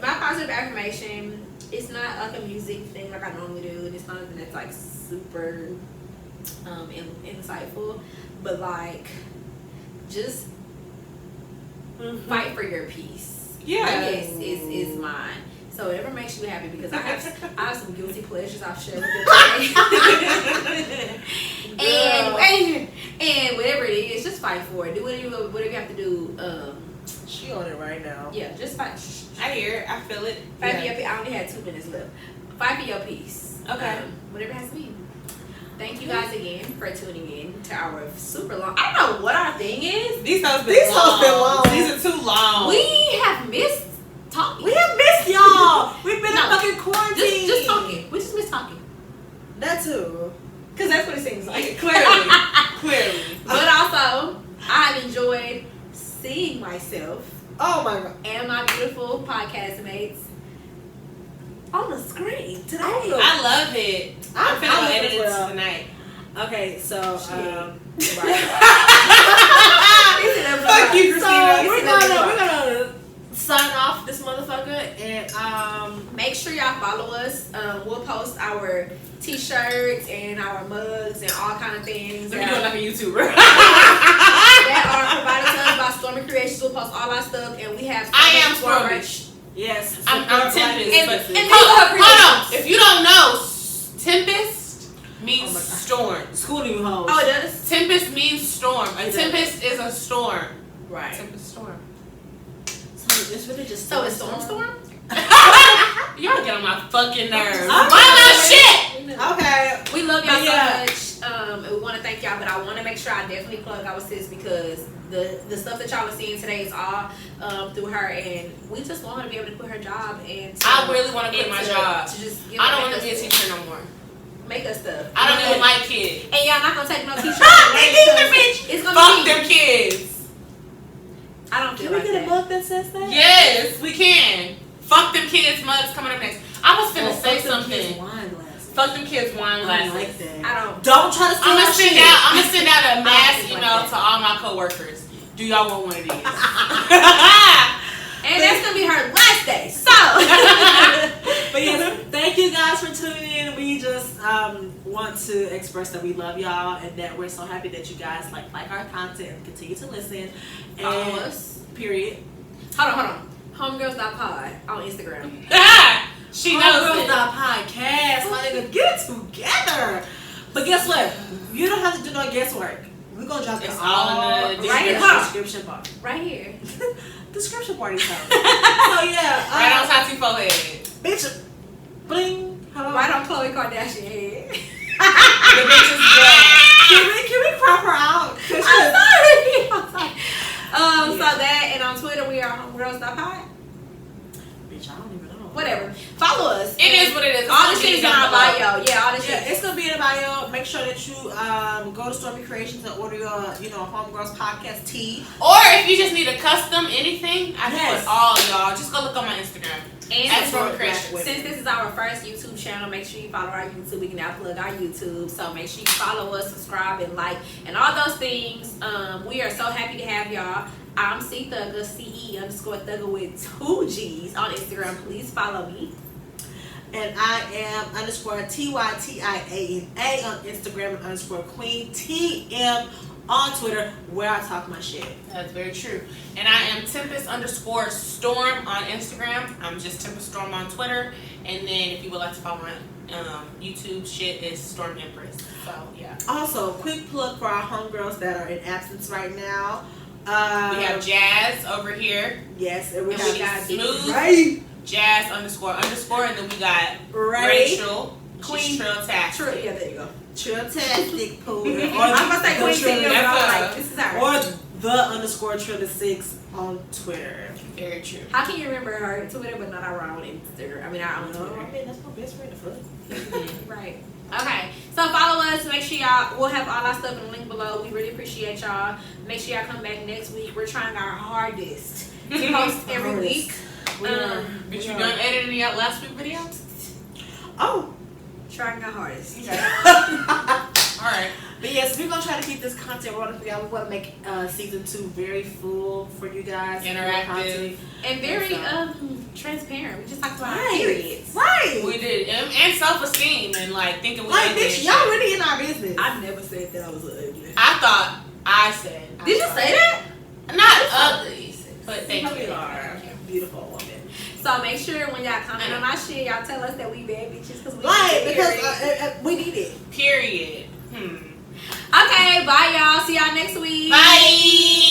My positive affirmation, it's not like a music thing like I normally do, and it's not something that's like super insightful, but like just fight for your peace. Yeah. I guess is mine. So whatever makes you happy, because I have some guilty pleasures I'll share with you today. and whatever it is, just fight for it. Do whatever you have to do. She on it right now. Yeah, just fight. I hear it. I feel it. Fight for your peace. I only had 2 minutes left. Fight for your peace. Okay. Whatever it has to be. Thank you guys again for tuning in to our super long. I don't know what our thing is. These hoes been These long. hoes been long. These are too long. We have missed talking. We have missed y'all. We've been No. in fucking quarantine. just talking. We just miss talking. That too. Because that's what it seems like. Clearly. But also, I've enjoyed seeing myself Oh my god. and my beautiful podcast mates on the screen today. I love it. I'm finna I go love edit it it as well. tonight. Okay, so right. Fuck you, So Christina. we're gonna sign off this motherfucker and Make sure y'all follow us. We'll post our t-shirts and our mugs and all kind of things Let me do it like a YouTuber. that are provided to us by Stormy Creations. We'll post all our stuff, and we have I am Stormy Stormy. yes, I'm Tempest. And but- maybe hold her on. creations. If you don't know, Tempest means Oh my God. storm. schooling you hoes. Oh, it does. Tempest means storm. A It tempest is a storm. Right. Tempest storm. So it's really just So it's Storm. Y'all get on my fucking nerves. I'm Why not shit? Okay. We love y'all Yeah. so much. And we want to thank y'all, but I want to make sure I definitely plug our sis, because the stuff that y'all are seeing today is all through her, and we just want her to be able to quit her job and to, I really want to quit and my to- job. To just I don't want to be a teacher no more. Make us stuff. I don't even like kids. And y'all not gonna take no t-shirts. It's gonna Fuck be. them kids. I don't feel Can we like get a that. book that says that? Yes, we can. Fuck them kids mugs coming up next. I was finna say Fuck them kids something. wine glasses. Fuck them kids wine I don't glasses. like that. I don't. Don't try to steal I'm our gonna shit. send out a mass think like email that. to all my coworkers. Do y'all want one of these? And that's gonna be her last day. So. But yes, thank you guys for tuning in. We just want to express that we love y'all and that we're so happy that you guys like our content and continue to listen. And Follow us. period. Hold on. Homegirls.pod on Instagram. She knows it. Homegirls.podcast. My nigga, get it together. But guess what? You don't have to do no guesswork. We're gonna drop It's it all in the Right description bar. Right here. Description party time. So yeah, Right on Tati forehead. bitch, bling. Hello. Right on Khloe Kardashian head. The bitch is black. Can we crop her out? I'm sorry. So Yeah. that, and on Twitter we are homegirls.pod. Bitch, I don't even know. Whatever. Follow us. It is what it is. All this shit is in our bio. Yeah, all this Yeah, shit. it's gonna be in the bio. Make make sure that you go to Stormy Creations and order your, Homegirls podcast tee. Or if you just need a custom anything, I do it all, y'all. Just go look on my Instagram. And at Stormy Creations. Since this is our first YouTube channel, make sure you follow our YouTube. We can now plug our YouTube. So make sure you follow us, subscribe, and like, and all those things. We are so happy to have y'all. I'm C Thugger, CE_Thugger with 2 G's on Instagram. Please follow me. And I am _TYTIANA on Instagram and _Queen TM on Twitter, where I talk my shit. That's very true. And I am Tempest_Storm on Instagram. I'm just Tempest Storm on Twitter. And then if you would like to follow my YouTube shit, is Storm Empress. So yeah. Also, quick plug for our homegirls that are in absence right now. We have Jazz over here. Yes, and we And got we got Smooth. Ray. Jazz __, and then we got Ray. Rachel. Queen. She's Trill-tastic. Yeah, there you go. Trill-tastic Poodle. I'm gonna say Queen T, but I'm like, this is her. Or the _Trill6 on Twitter. Very true. How can you remember her Twitter but not our own Instagram? I mean, our own Twitter. I mean, that's my best friend. Right. Okay. So follow us. Make sure y'all. We'll have all our stuff in the link below. We really appreciate y'all. Make sure y'all come back next week. We're trying our hardest to post every week. Did you done editing the last week video? Oh. Trying our hardest. Okay. Alright. But yes, we're gonna try to keep this content rolling for y'all. We want to make season 2 very full for you guys. Interactive. And very transparent. We just talked about our Right. periods. Right. We did. And self-esteem and like thinking we Like, ugly bitch, and y'all shit. really in our business. I never said that I was ugly. I thought I said. Did you say that? Not ugly, but thank You you. are a beautiful woman. So make sure when y'all comment on our shit, y'all tell us that we bad bitches because we Right, need because it. we need it. Period. Okay, bye y'all. See y'all next week. Bye.